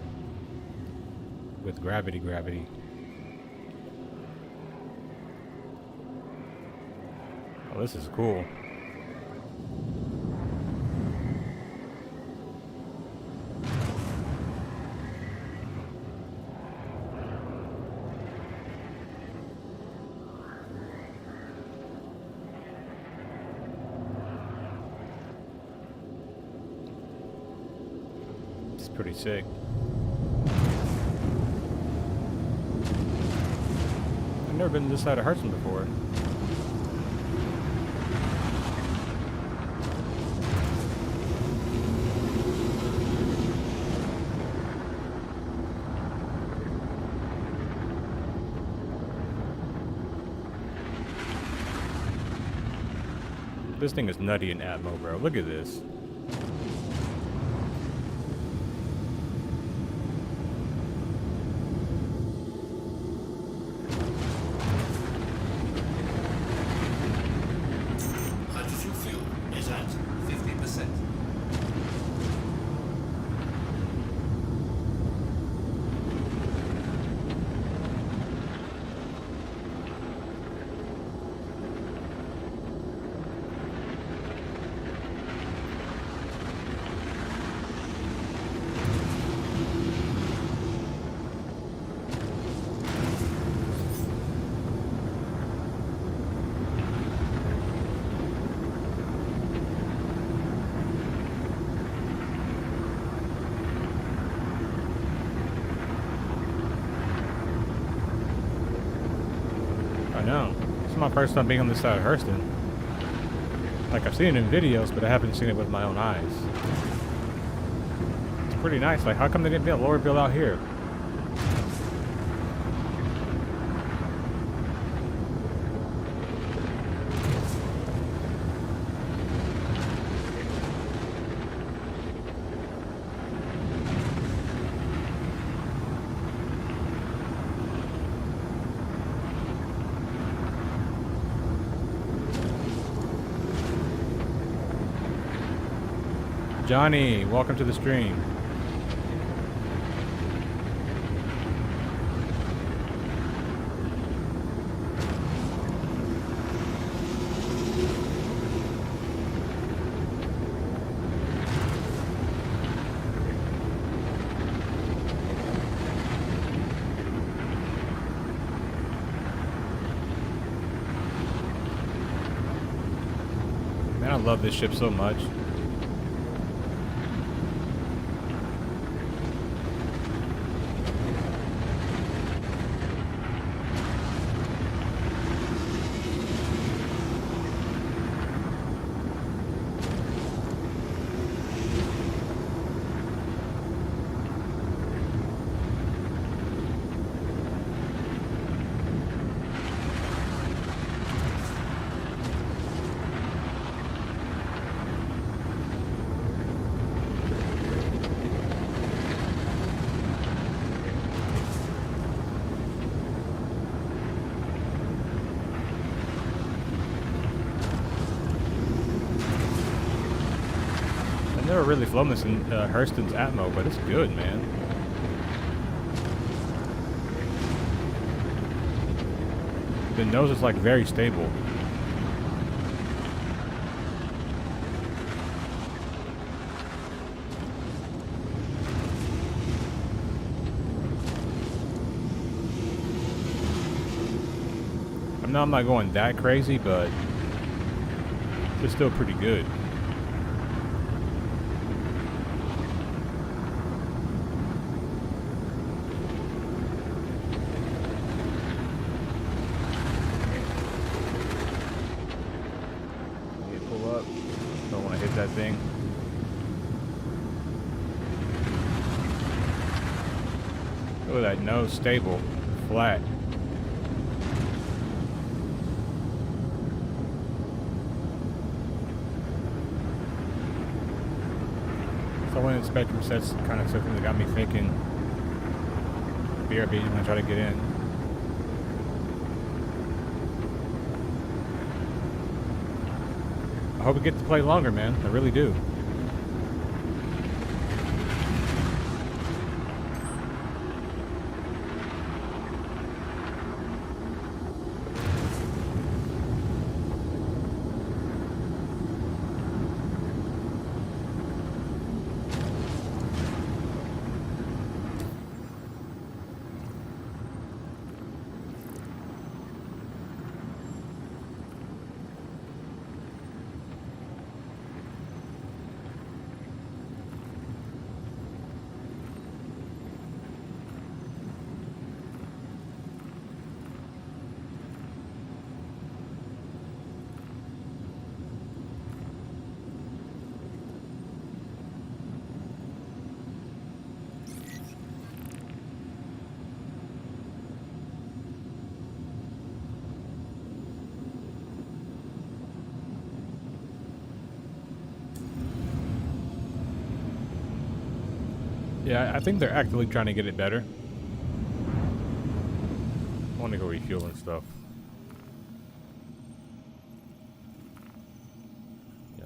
gravity. Oh, this is cool. It's pretty sick. I've never been to this side of Hudson before. This thing is nutty in Atmo, bro. Look at this. Hydrogen fuel is at 50%. I know. This is my first time being on this side of Hurston. Like, I've seen it in videos, but I haven't seen it with my own eyes. It's pretty nice. Like, how come they didn't build a lower bill out here? Johnny, welcome to the stream. Man, I love this ship so much. I've never really flown this in Hurston's Atmo, but it's good, man. The nose is like very stable. I'm not going that crazy, but it's still pretty good. Don't want to hit that thing. Look at that nose, stable, flat. So when the spectrum sets kind of something that got me thinking BRB is going to try to get in. I hope we get to play longer, man. I really do. Yeah, I think they're actively trying to get it better. I want to go refuel and stuff. Yeah.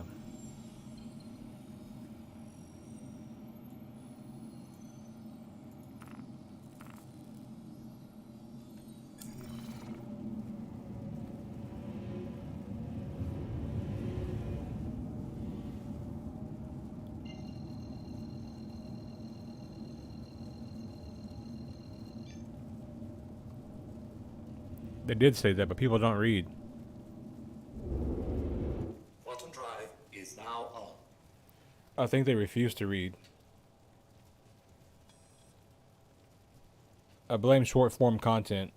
They did say that, but people don't read. Quantum drive is now on. I think they refuse to read. I blame short form content.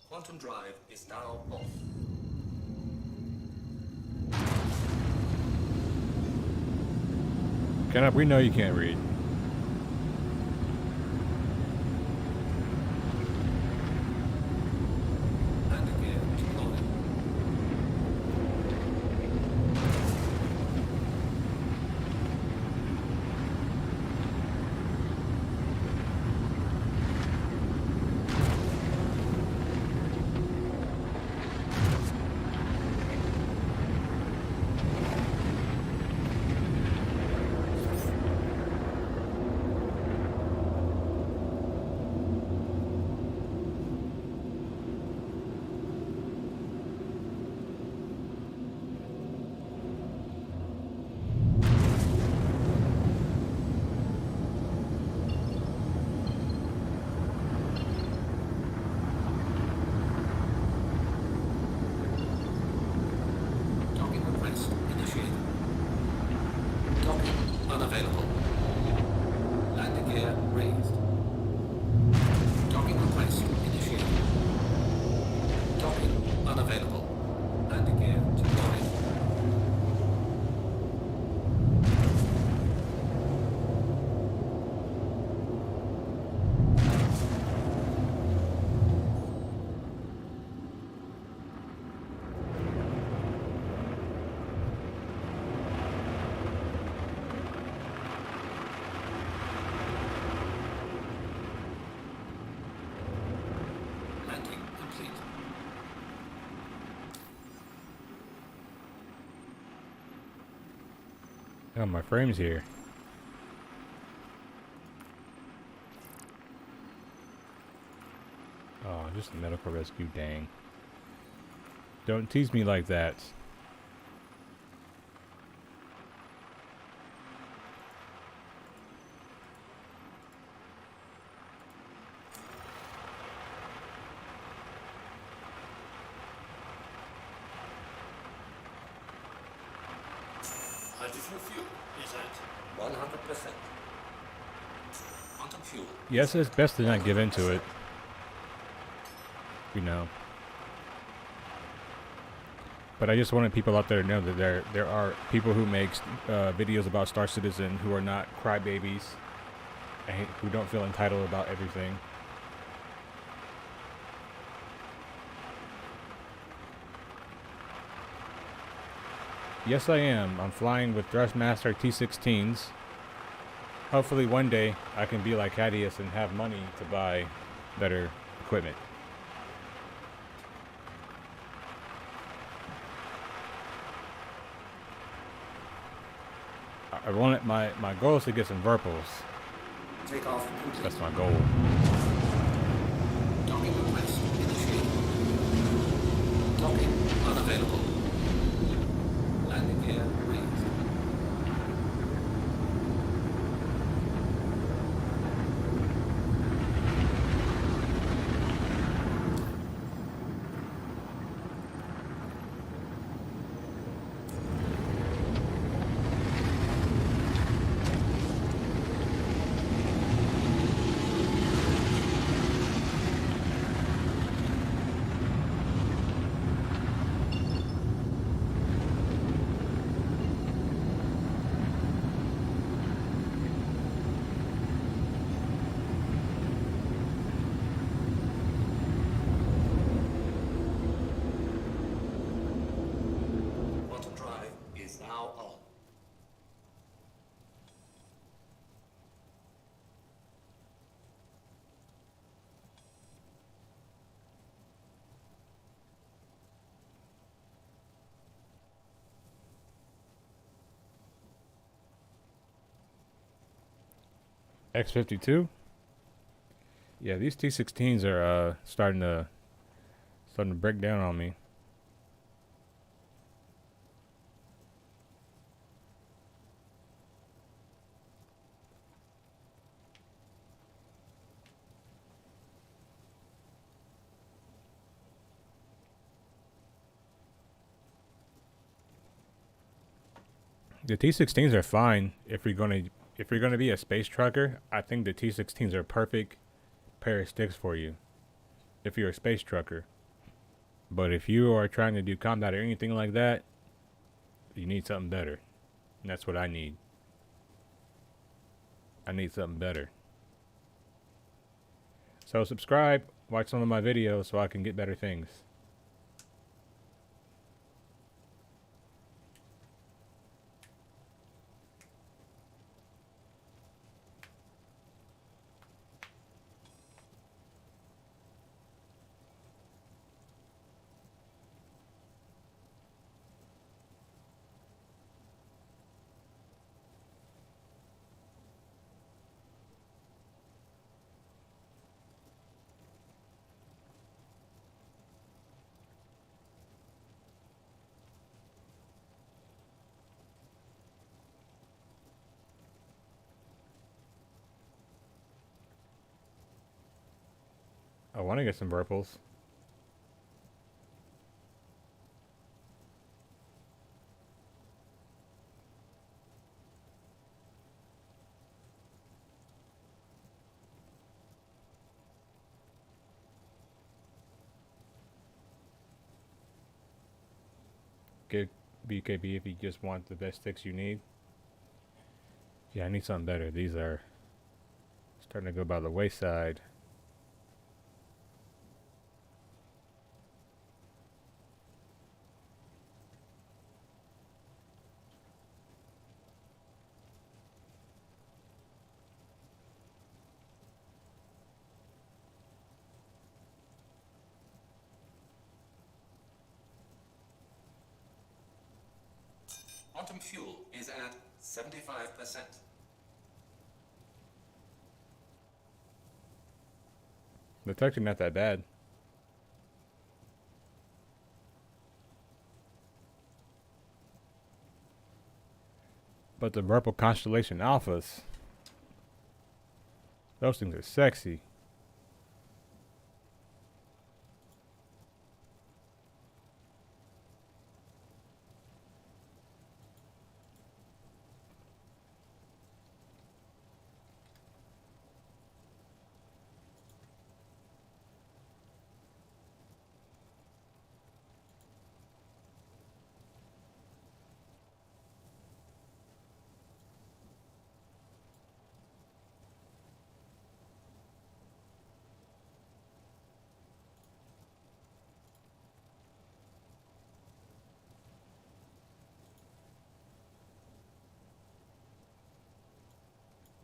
Quantum drive is now off. We know you can't read. And again, deploying. Docking request initiated. Docking unavailable. Landing gear raised. Docking request initiated. Docking unavailable. Landing gear deployed. Landing complete. Oh, my frame's here. Oh, just a medical rescue, dang. Don't tease me like that. Hydrogen fuel is at 100%. Quantum fuel. Yes, it's best to not give into it. You know. But I just wanted people out there to know that there are people who make videos about Star Citizen who are not crybabies and who don't feel entitled about everything. Yes, I am. I'm flying with Thrustmaster T-16s. Hopefully one day I can be like Hadius and have money to buy better equipment. I want it, my goal is to get some Verpals. Take off complete. That's my goal. Docking request initiated. Docking unavailable. Landing gear raised. X52? Yeah, these T16s are starting to break down on me. The T16s are fine if you're gonna be a space trucker. I think the T16s are a perfect pair of sticks for you if you're a space trucker. But if you are trying to do combat or anything like that, you need something better. And that's what I need. I need something better. So subscribe, watch some of my videos so I can get better things. I want to get some purples. Get BKB if you just want the best sticks you need. Yeah, I need something better. These are starting to go by the wayside. Quantum fuel is at 75%. It's actually not that bad. But the purple constellation alphas, those things are sexy.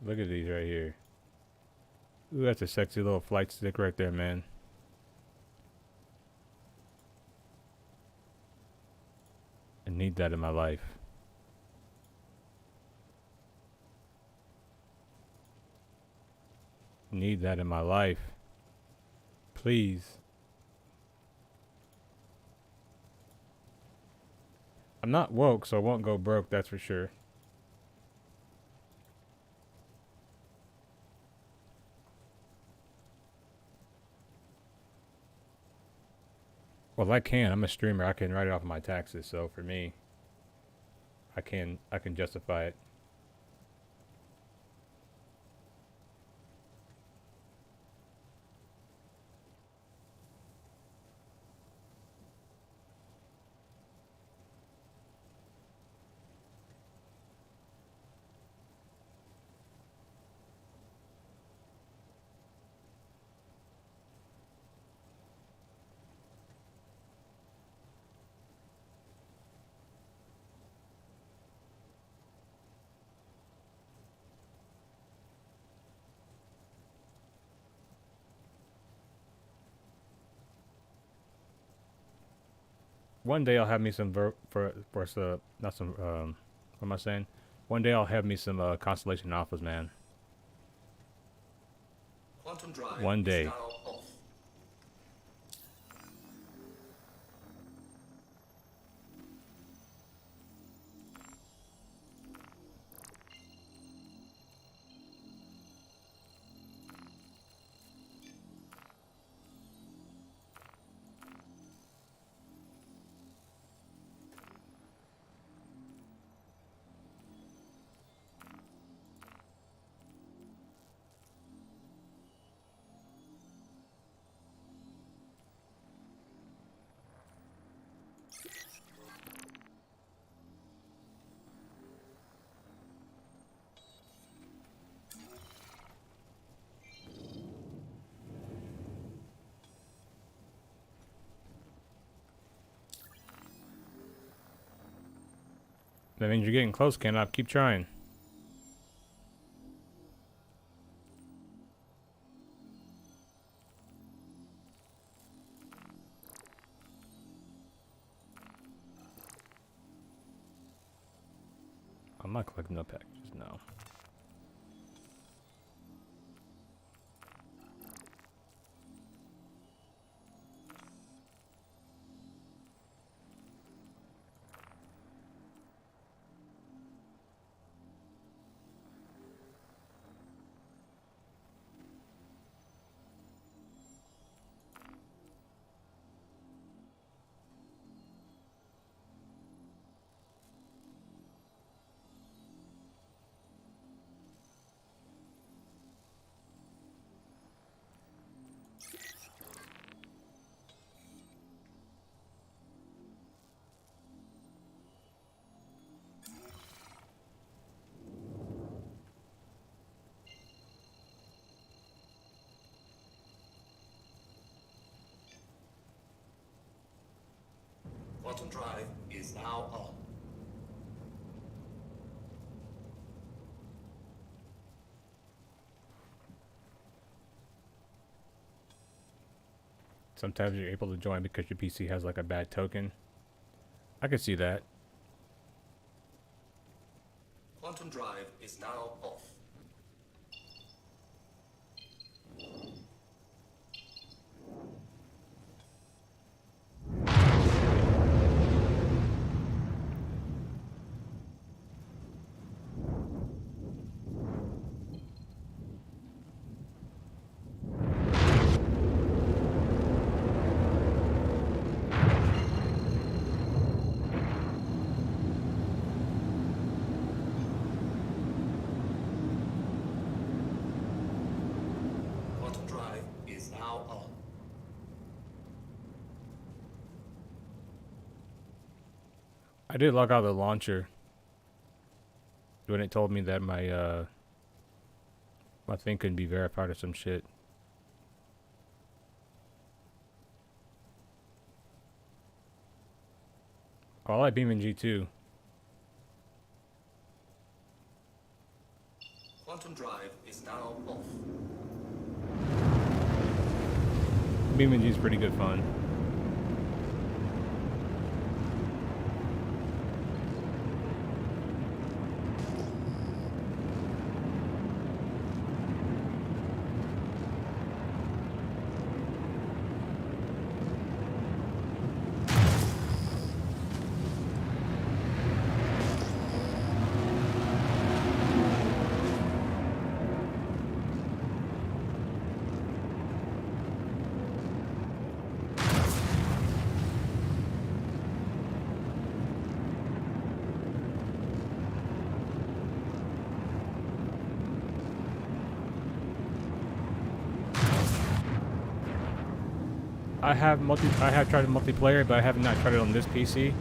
Look at these right here. Ooh, that's a sexy little flight stick right there, man. I need that in my life. Need that in my life. Please. I'm not woke, so I won't go broke, that's for sure. Well, I can. I'm a streamer. I can write it off of my taxes. So for me, I can justify it. One day I'll have me some not some what am I saying? One day I'll have me some Constellation Alphas, man. Quantum drive One is day. now off. That means you're getting close, Canop. Keep trying. I'm not collecting no packages, no. Quantum drive is now on. Sometimes you're able to join because your PC has like a bad token. I could see that. Quantum drive is now off. Quantum drive is now on. I did log out of the launcher when it told me that my my thing couldn't be verified or some shit. Oh, I like Beam and G2. Quantum drive is now off. Beam and G is pretty good fun. I have tried multiplayer, but I have not tried it on this PC.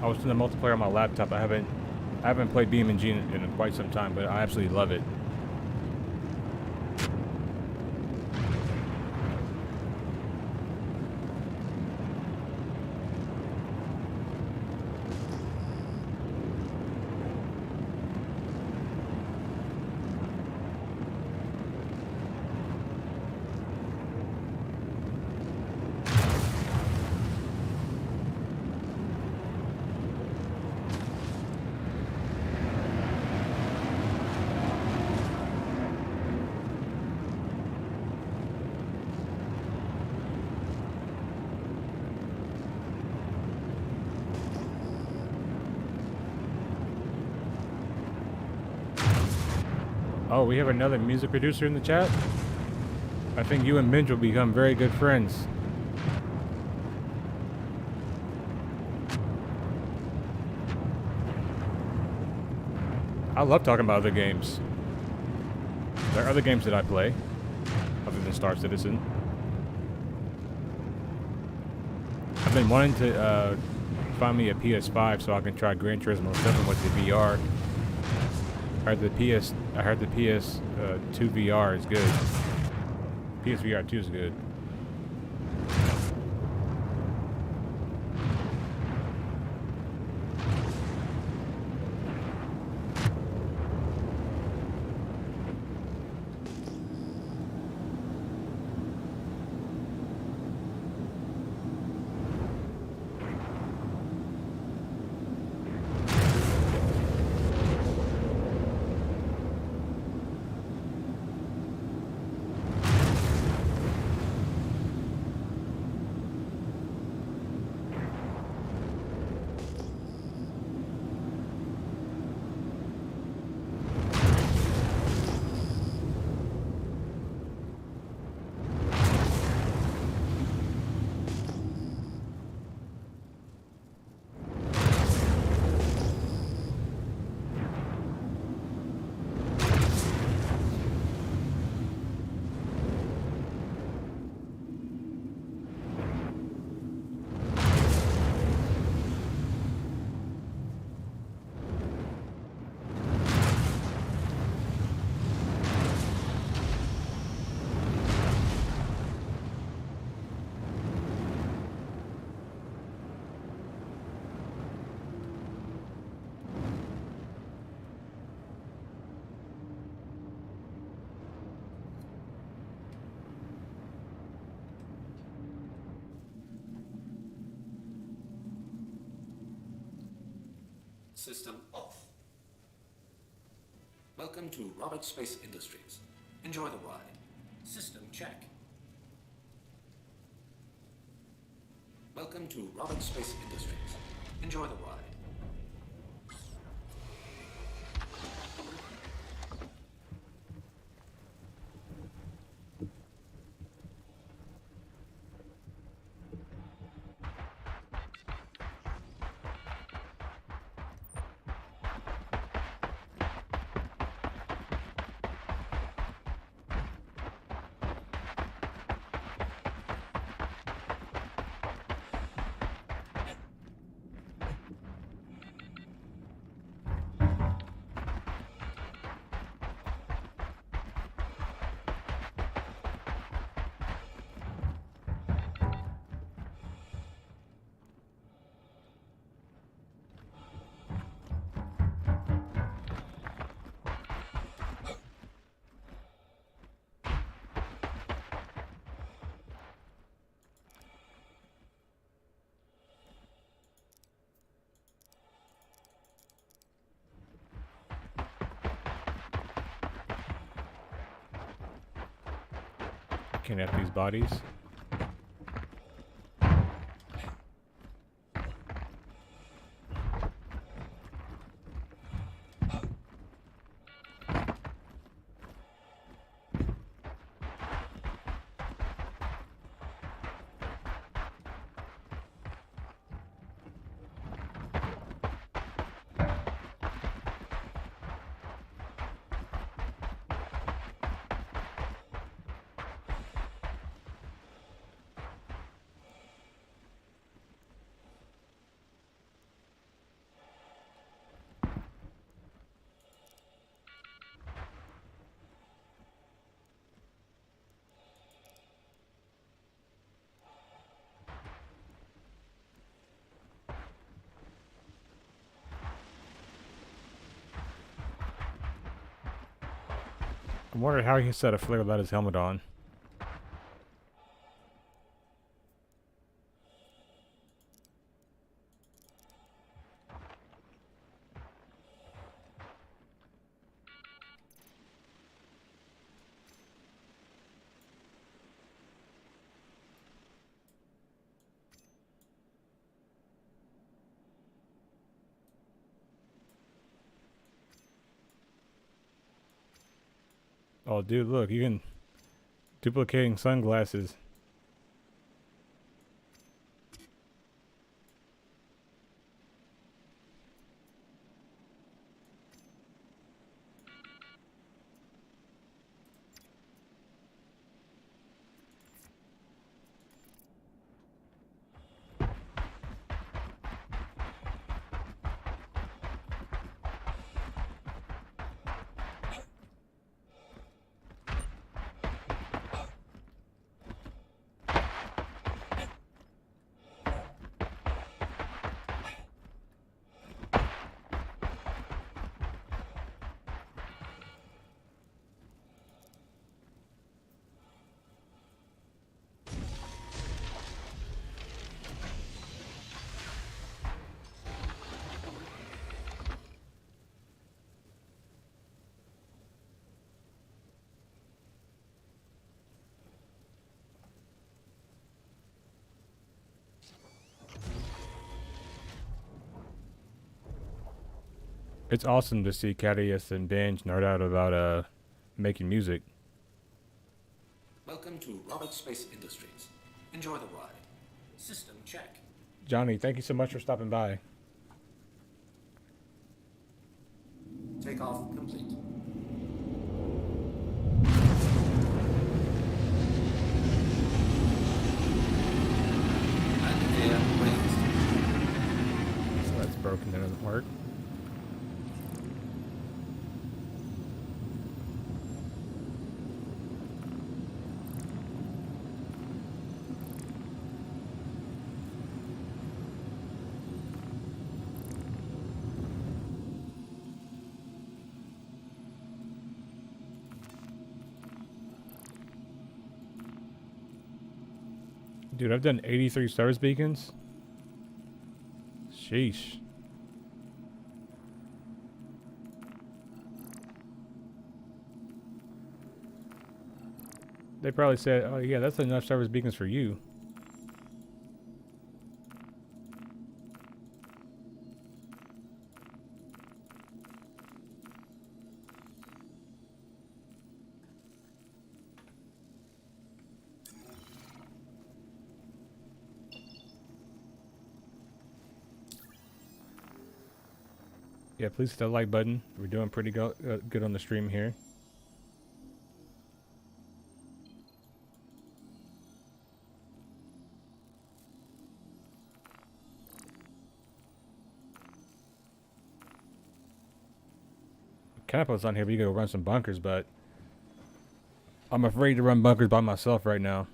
I was doing the multiplayer on my laptop. I haven't played Beam and G in quite some time, but I absolutely love it. Oh, we have another music producer in the chat? I think you and Minge will become very good friends. I love talking about other games. There are other games that I play, other than Star Citizen. I've been wanting to find me a PS5 so I can try Gran Turismo 7 with the VR. I heard the PS2 VR is good. PSVR 2 is good. System off. Welcome to Robert Space Industries. Enjoy the ride. System check. Welcome to Robert Space Industries. Enjoy the ride. Can't have these bodies. I wonder how he set a flare without his helmet on. Oh, dude, look, you can duplicating sunglasses. It's awesome to see Cadius and Benj nerd out about making music. Welcome to Robert Space Industries. Enjoy the ride. System check. Johnny, thank you so much for stopping by. Takeoff complete. And gear raised. So that's broken, that doesn't work. Dude, I've done 83 service beacons. Sheesh. They probably said, oh yeah, that's enough service beacons for you. Yeah, please hit the like button. We're doing pretty good on the stream here. Catapult's on here, but you gotta run some bunkers, but I'm afraid to run bunkers by myself right now.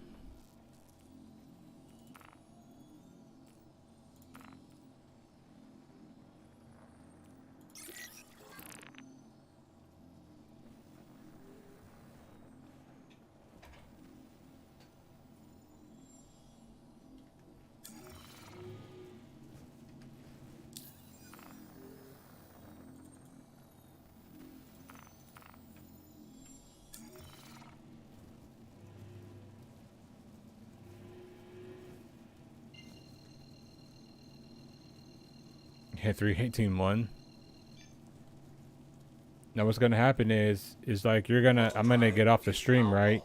Yeah, 318.1. Now what's gonna happen is like I'm gonna get off the stream, right?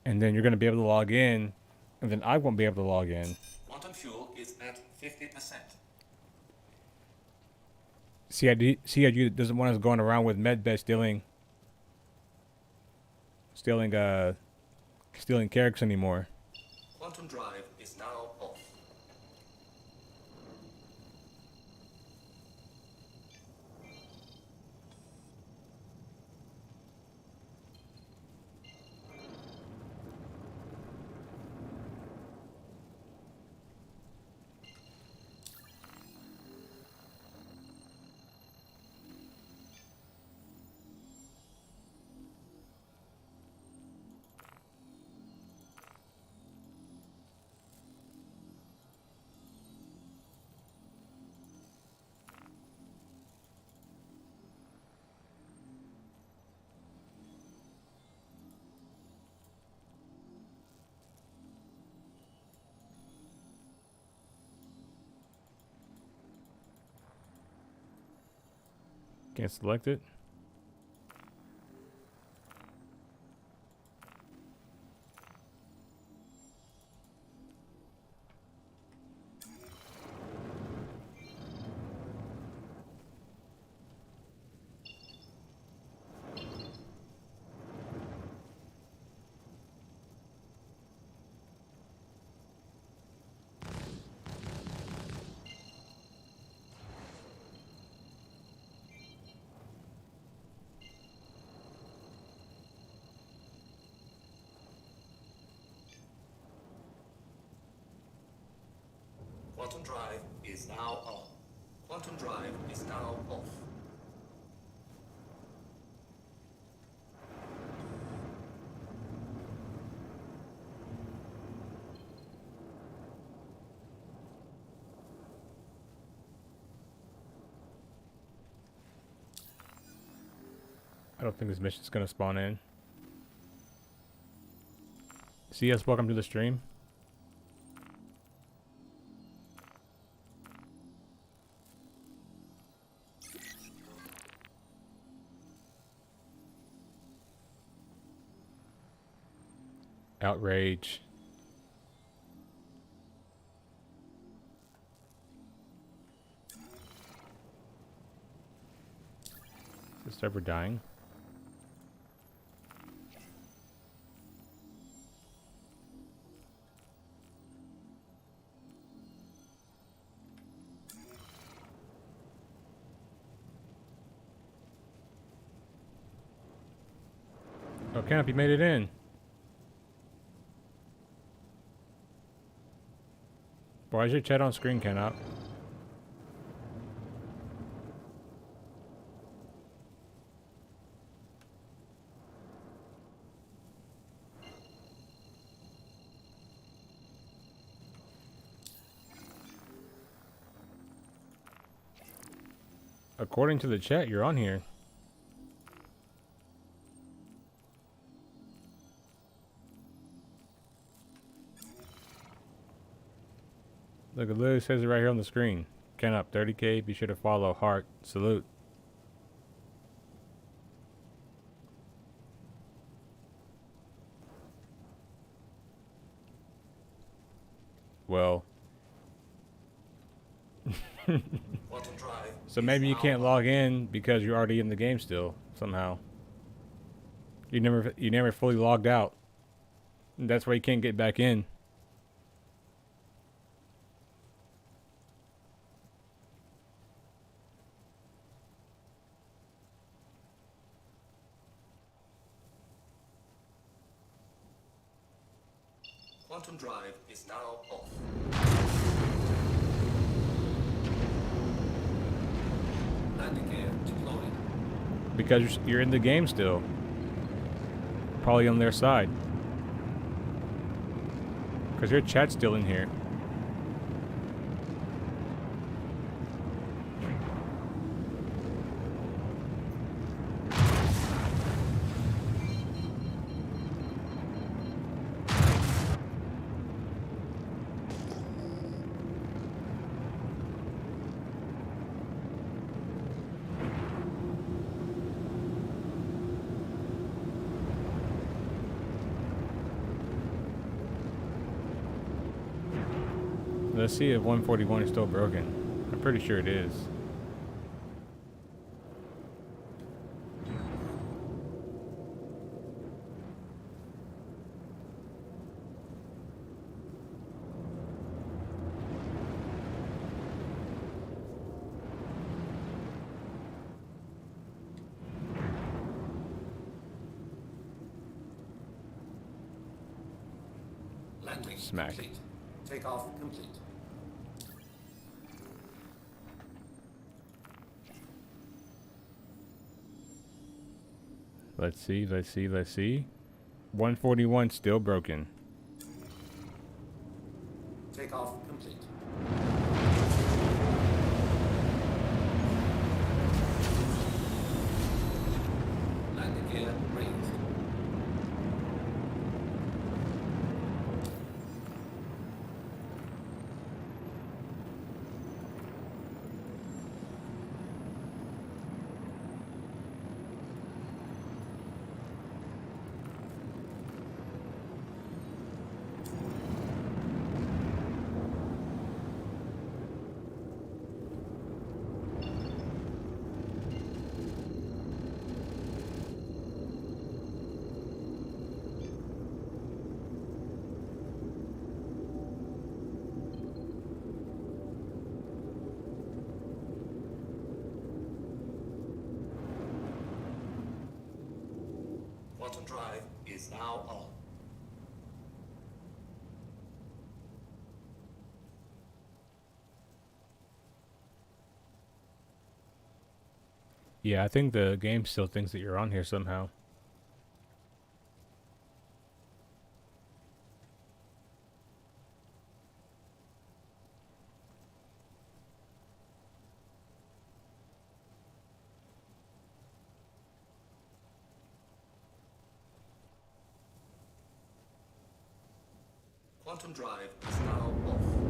And then you're gonna be able to log in, and then I won't be able to log in. Quantum fuel is at 50%. CIG doesn't want us going around with medbed stealing carriers anymore. Quantum drive is now off. Can't select it. drive is now on. Quantum drive is now off. I don't think this mission's gonna spawn in. CS, welcome to the stream. Outrage. Is the server dying? Oh, Camp, you made it in. Why is your chat on screen, Canop? According to the chat, you're on here. Look at Lou, says it right here on the screen. Ken up 30K, be sure to follow, heart, salute. Well. So maybe you can't log in because you're already in the game still, somehow. You never fully logged out. And that's why you can't get back in. Quantum drive is now off. Landing gear deployed. Because you're in the game still. Probably on their side. Because your chat's still in here. Let's see if 141 is still broken. I'm pretty sure it is. Landing Smack. complete. Takeoff complete. Let's see. 141 still broken. Takeoff complete. Landing gear raised. Quantum drive is now on. Yeah, I think the game still thinks that you're on here somehow. Quantum drive is now off.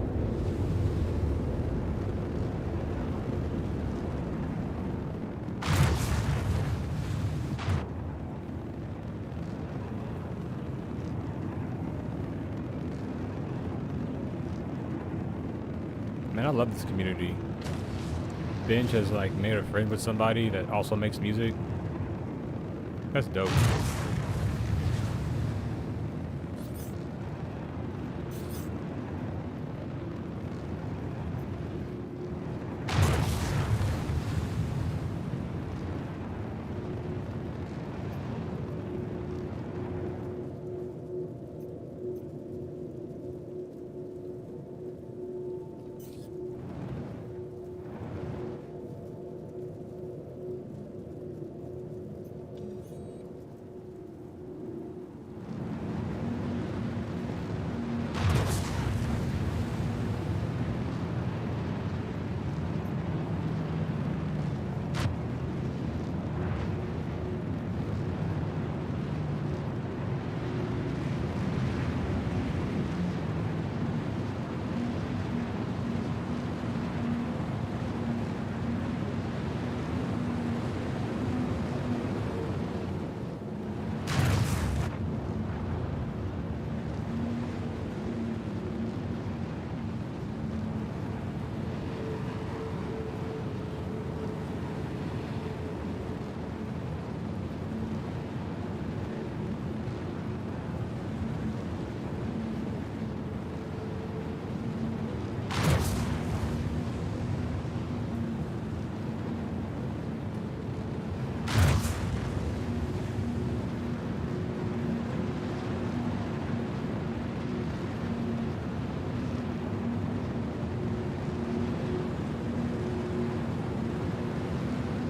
Man, I love this community. Benj has like made a friend with somebody that also makes music. That's dope.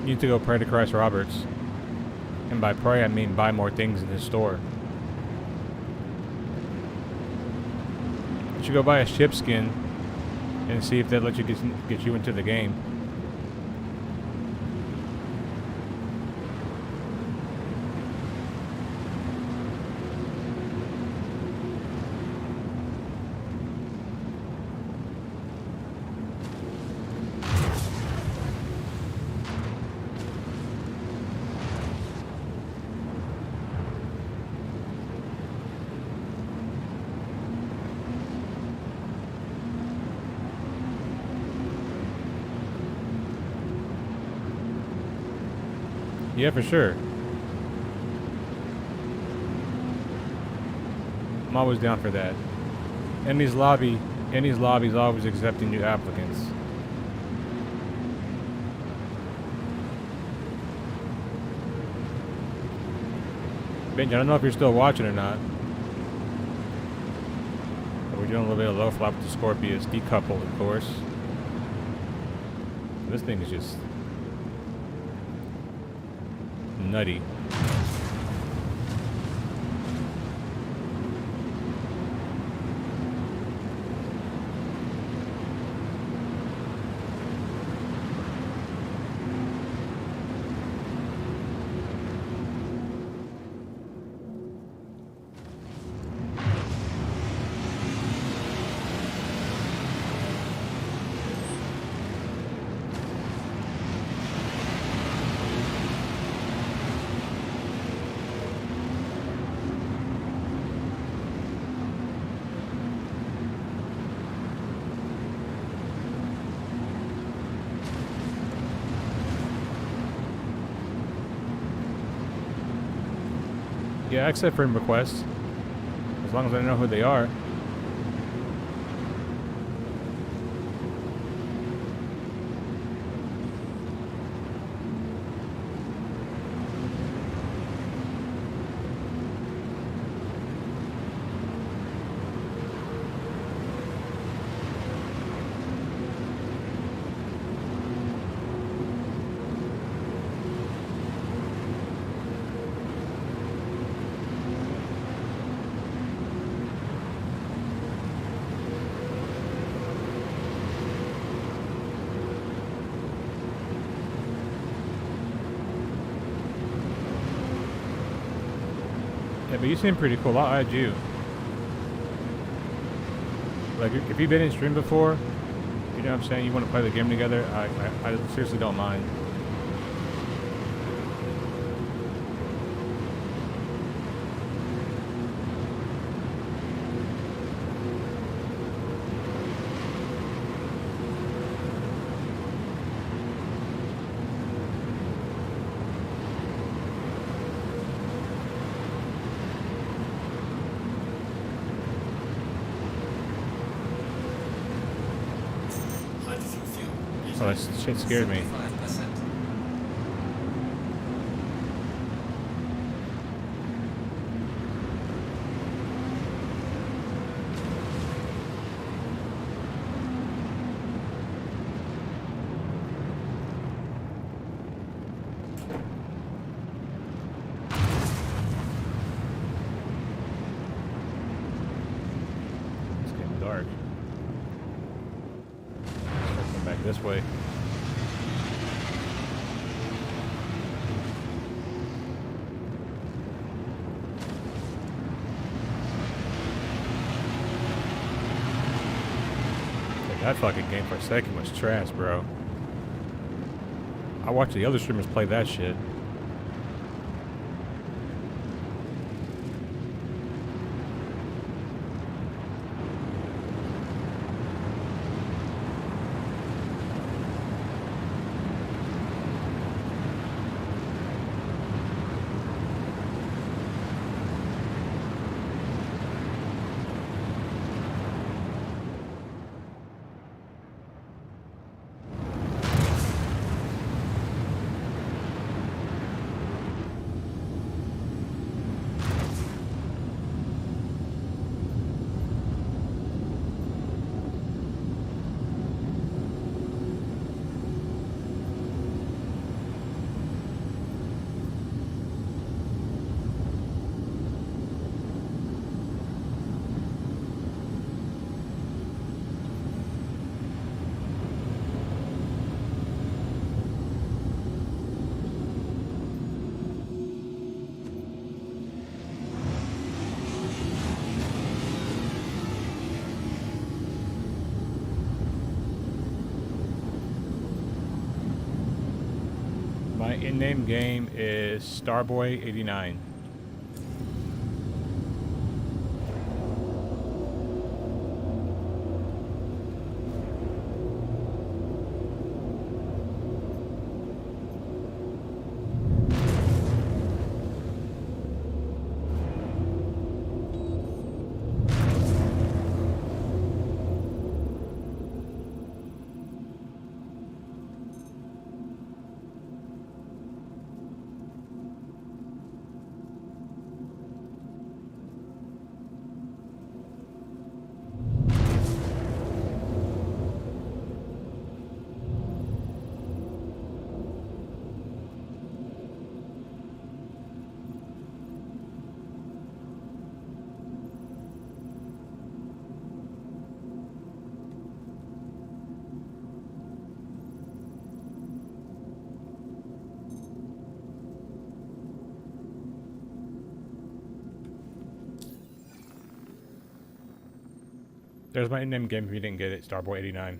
You need to go pray to Christ Roberts. And by pray, I mean buy more things in his store. You should go buy a ship skin and see if they'll let you get you into the game. Yeah, for sure. I'm always down for that. And these lobbies always accepting new applicants. Benj, I don't know if you're still watching or not. But we're doing a little bit of low flop with the Scorpius, decoupled, of course. This thing is just nutty. Yeah, I accept friend requests. As long as I know who they are. Yeah, but you seem pretty cool. I'll add you. Like, if you've been in stream before, you know what I'm saying, you want to play the game together, I seriously don't mind. Hydrogen fuel. Oh, that shit scared me. 75%. It's getting dark. Let's come back this way. That fucking game for a second was trash, bro. I watched the other streamers play that shit. My in-name game is Starboy89. There's my in-name game if you didn't get it, Starboy89.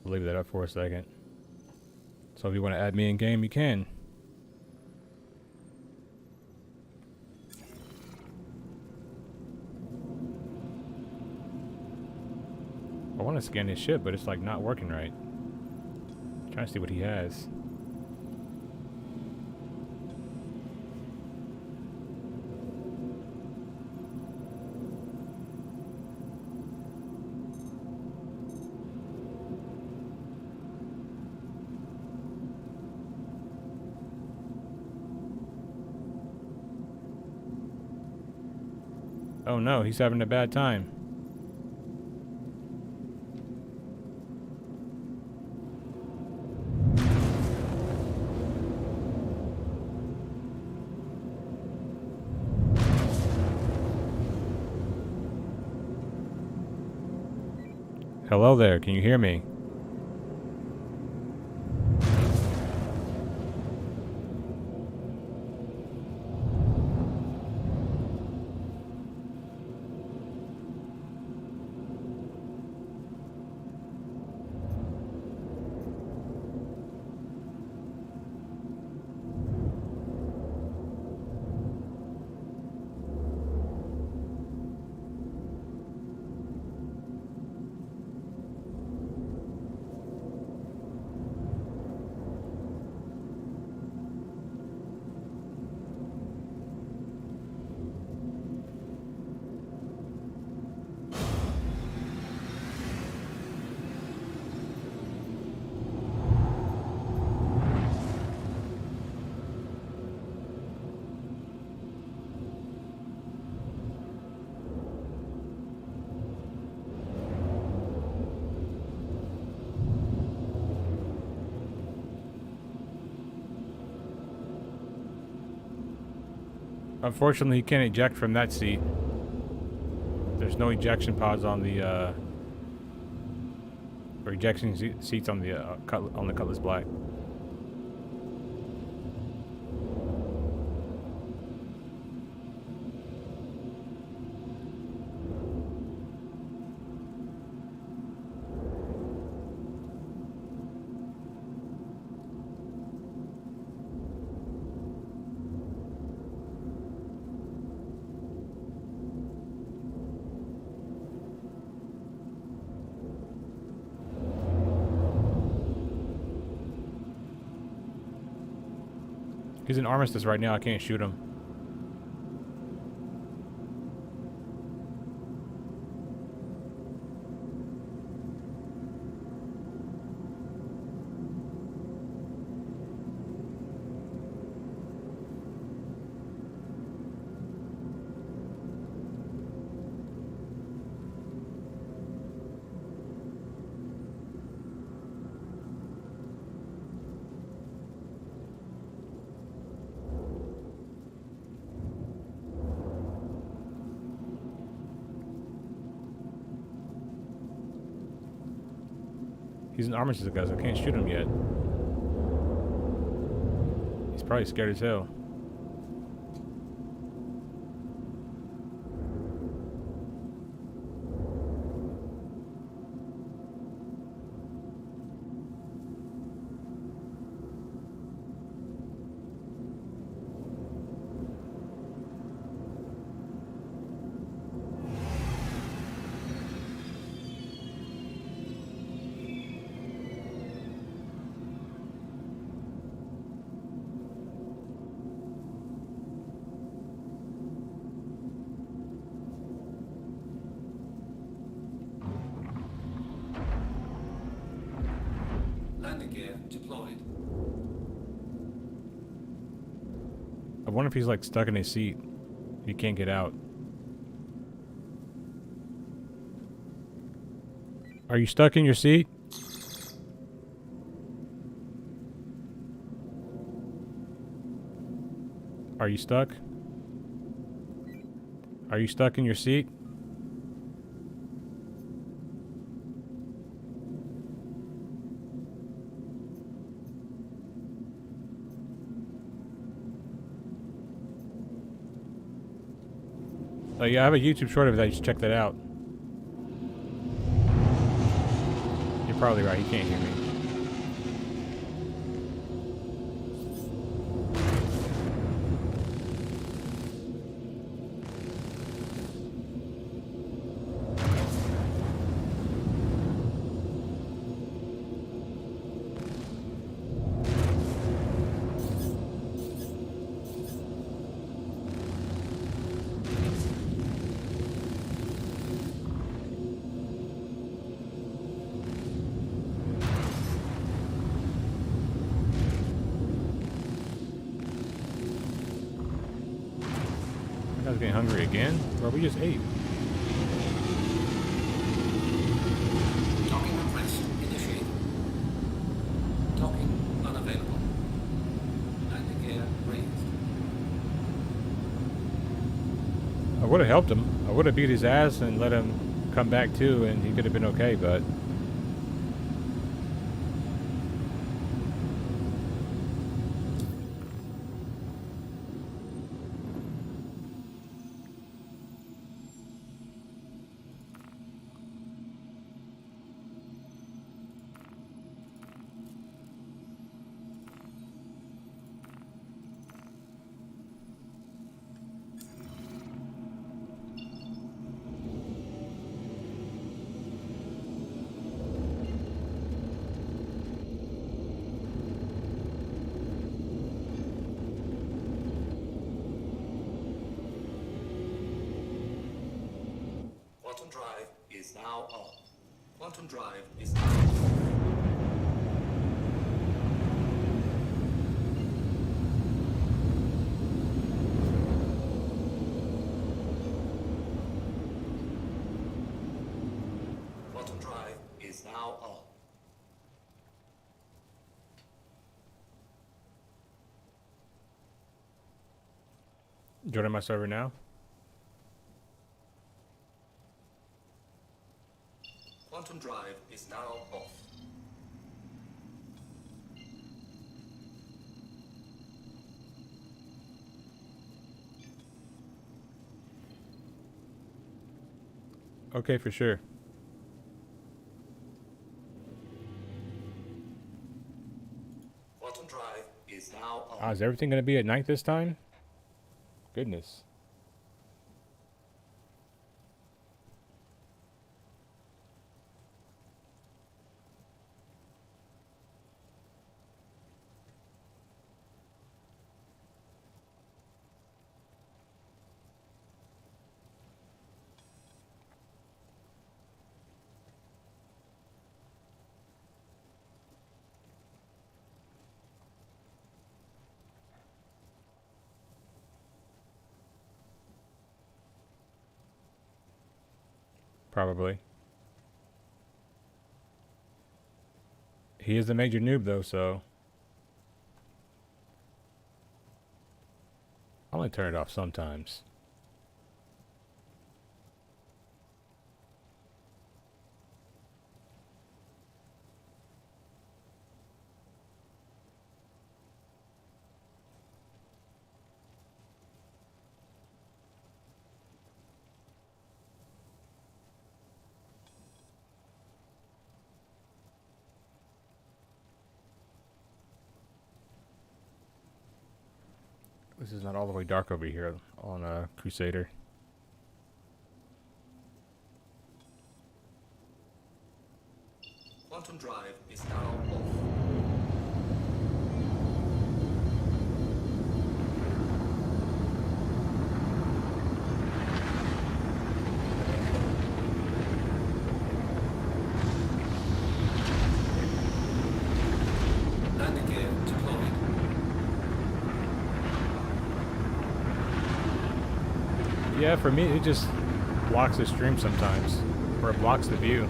I'll leave that up for a second. So if you want to add me in game, you can. I want to scan his ship, but it's like not working right. I'm trying to see what he has. Oh no, he's having a bad time. Hello there, can you hear me? Unfortunately, he can't eject from that seat. There's no ejection pods on the, or ejection seats on the Cutlass Black. He's in armistice right now. I can't shoot him. He's in armistice, guys. I can't shoot him yet. He's probably scared as hell. Landing gear deployed. I wonder if he's like stuck in his seat. He can't get out. Are you stuck in your seat? Are you stuck? Are you stuck in your seat? Oh yeah, I have a YouTube short of that. You should check that out. You're probably right. He can't hear me. I was getting hungry again. Bro, we just ate. Docking request initiated. Docking unavailable. Landing gear raised. I would have helped him. I would have beat his ass and let him come back too, and he could have been okay, but... Quantum drive is now on. Quantum drive is now on. Quantum drive is now on. Joining my server now. Quantum drive is now off. Okay, for sure. Quantum drive is now on. Ah, is everything gonna be at night this time? Goodness. Probably. He is a major noob though, so I'll only turn it off sometimes. This is not all the way dark over here on Crusader. Quantum drive is now off. Landing gear deployed. Yeah, for me it just blocks the stream sometimes, or it blocks the view.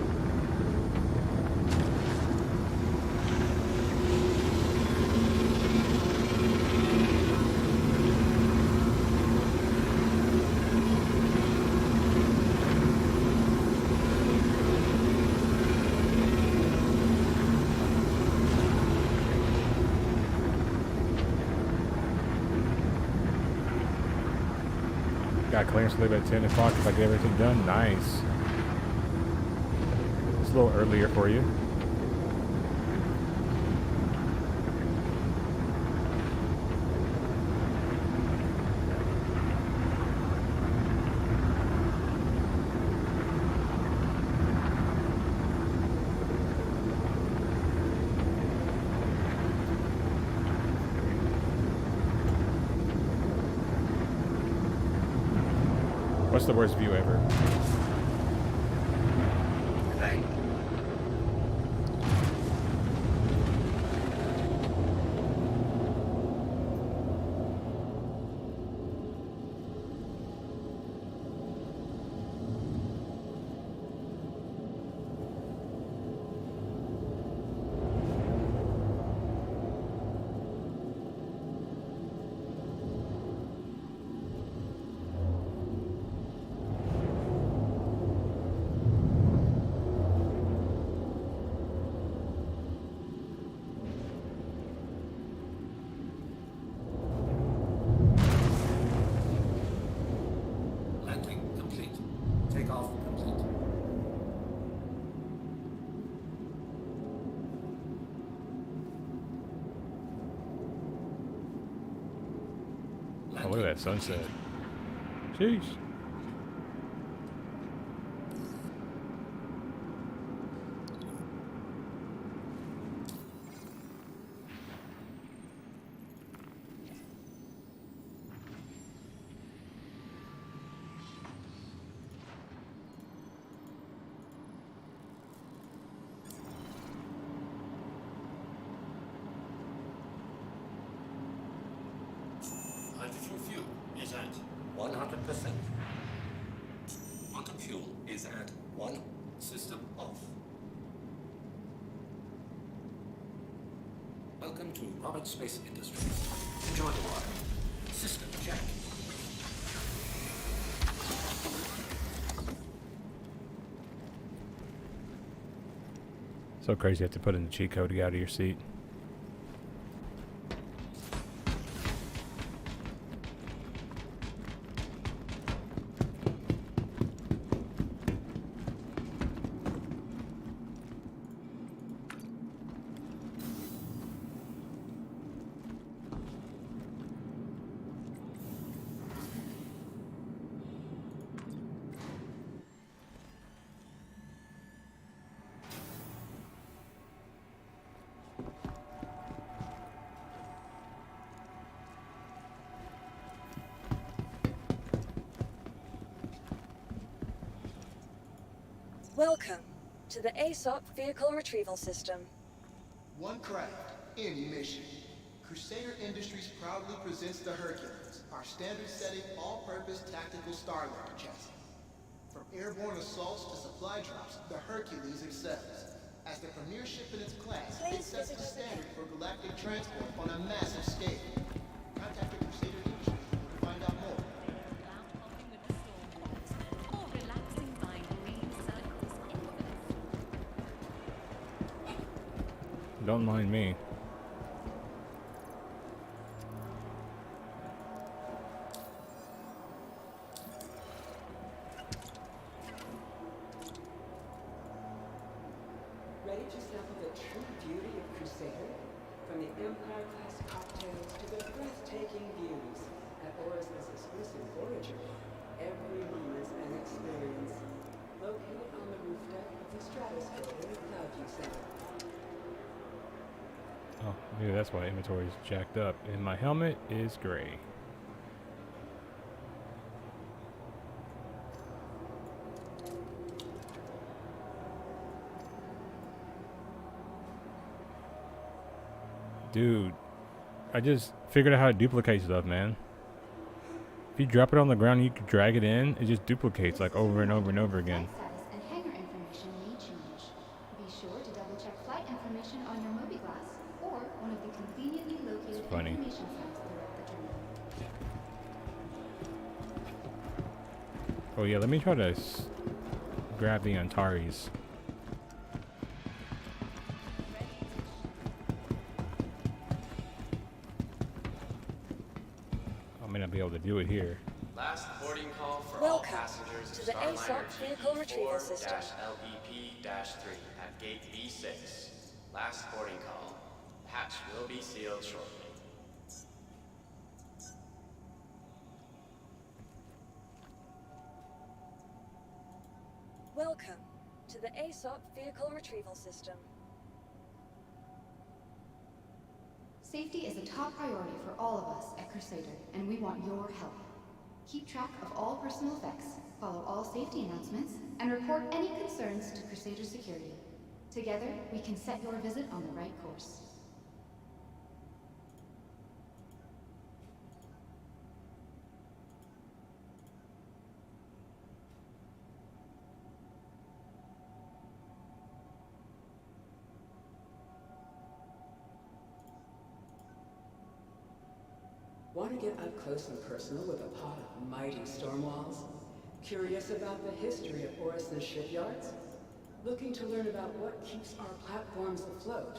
Got clearance to leave at 10 o'clock if I get everything done. Nice. It's a little earlier for you. What's the worst view ever? Hey. Landing complete. Takeoff complete. Oh, look at that sunset. Jeez. Hydrogen fuel is at 100%. Quantum fuel is at 1. System off. Welcome to Robert Space Industries. Enjoy the ride. System check. So crazy you have to put in the cheat code to get out of your seat. Welcome to the ASOP Vehicle Retrieval System. One craft, any mission. Crusader Industries proudly presents the Hercules, our standard-setting, all-purpose tactical STAR-LLVH chassis. From airborne assaults to supply drops, the Hercules excels. As the premier ship in its class, it sets the standard for galactic transport on a massive scale. Contact the Crusader Industries to find out more. Don't mind me. Ready to sample the true beauty of Crusader? From the Empire-class cocktails to the breathtaking views at Oris's exclusive Voyager. Every moment's an experience. Located on the roof deck of the Stratosphere in the Cloudview Center. Oh, maybe that's why inventory is jacked up. And my helmet is gray. Dude, I just figured out how to duplicate stuff, man. If you drop it on the ground and you can drag it in, it just duplicates like over and over and over again. Flight status and hangar information may change. Be sure to double-check flight information on your MobiGlass or one of the conveniently located Funny. information sites throughout the journey. Oh yeah, let me try to grab the Antares. I may not be able to do it here. Last boarding call for all Welcome passengers to of the Starliner ASOP Vehicle Retrieval System. GE4-LEP-3 at gate B6. Last boarding call. Hatch will be sealed shortly. Welcome to the ASOP Vehicle Retrieval System. Safety is a top priority for all of us at Crusader, and we want your help. Keep track of all personal effects, follow all safety announcements, and report any concerns to Crusader Security. Together, we can set your visit on the right course. Want to get up close and personal with a pot of mighty storm walls? Curious about the history of Oris's shipyards? Looking to learn about what keeps our platforms afloat?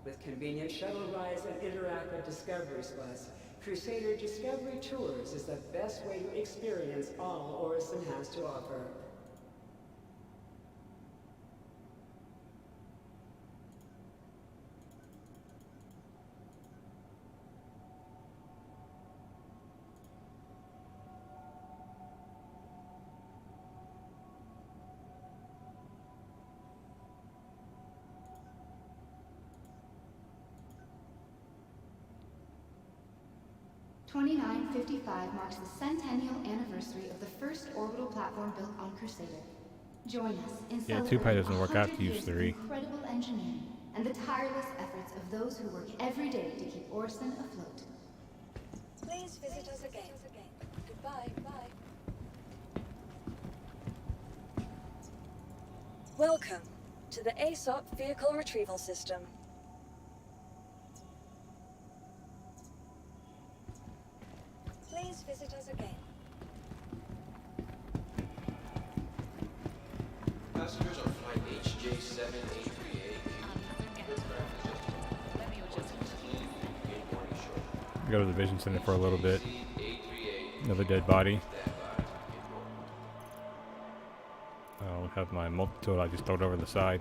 With convenient shuttle rides and interactive discovery spots, Crusader Discovery Tours is the best way to experience all Orison has to offer. (2955) marks the centennial anniversary of the first orbital platform built on Crusader. Join us in Yeah, celebrating 2Pi doesn't work out to 100 use years 3. of incredible engineering and the tireless efforts of those who work every day to keep Orison afloat. Please visit us again. Goodbye. Welcome to the ASOP Vehicle Retrieval System. Please visit us again. Passengers on flight HJ7838 Go to the vision center for a little bit. Another dead body. I don't have my multi-tool, I just throw it over the side.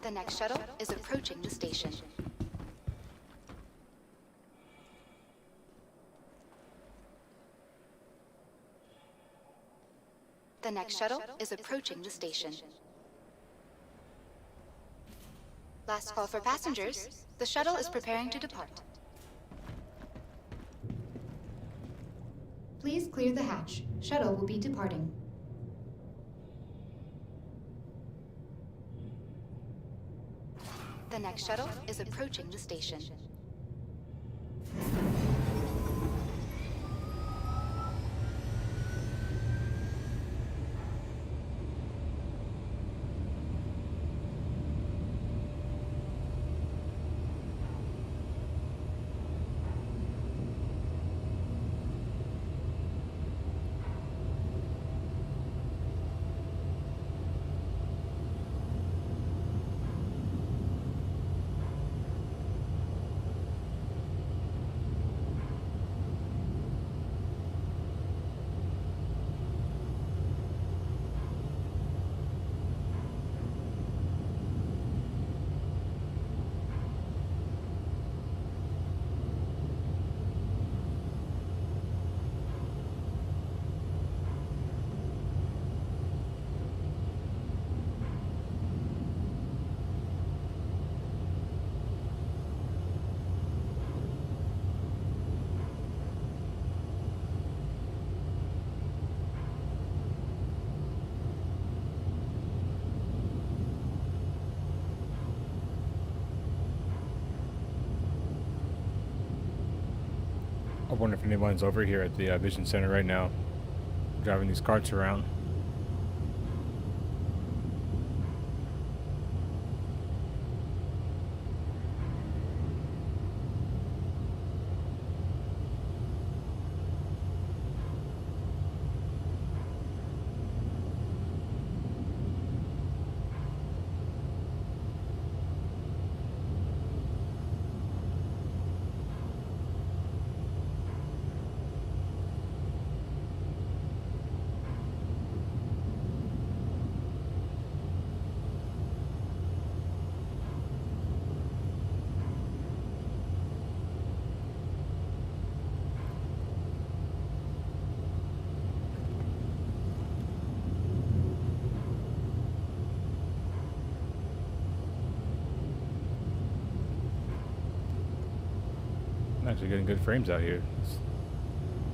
The next shuttle is approaching the station. The next shuttle is approaching the station. Last call for passengers. The shuttle is preparing to depart. Please clear the hatch. Shuttle will be departing. The next shuttle is approaching the station. I wonder if anyone's over here at the vision center right now, driving these carts around. I'm actually getting good frames out here. It's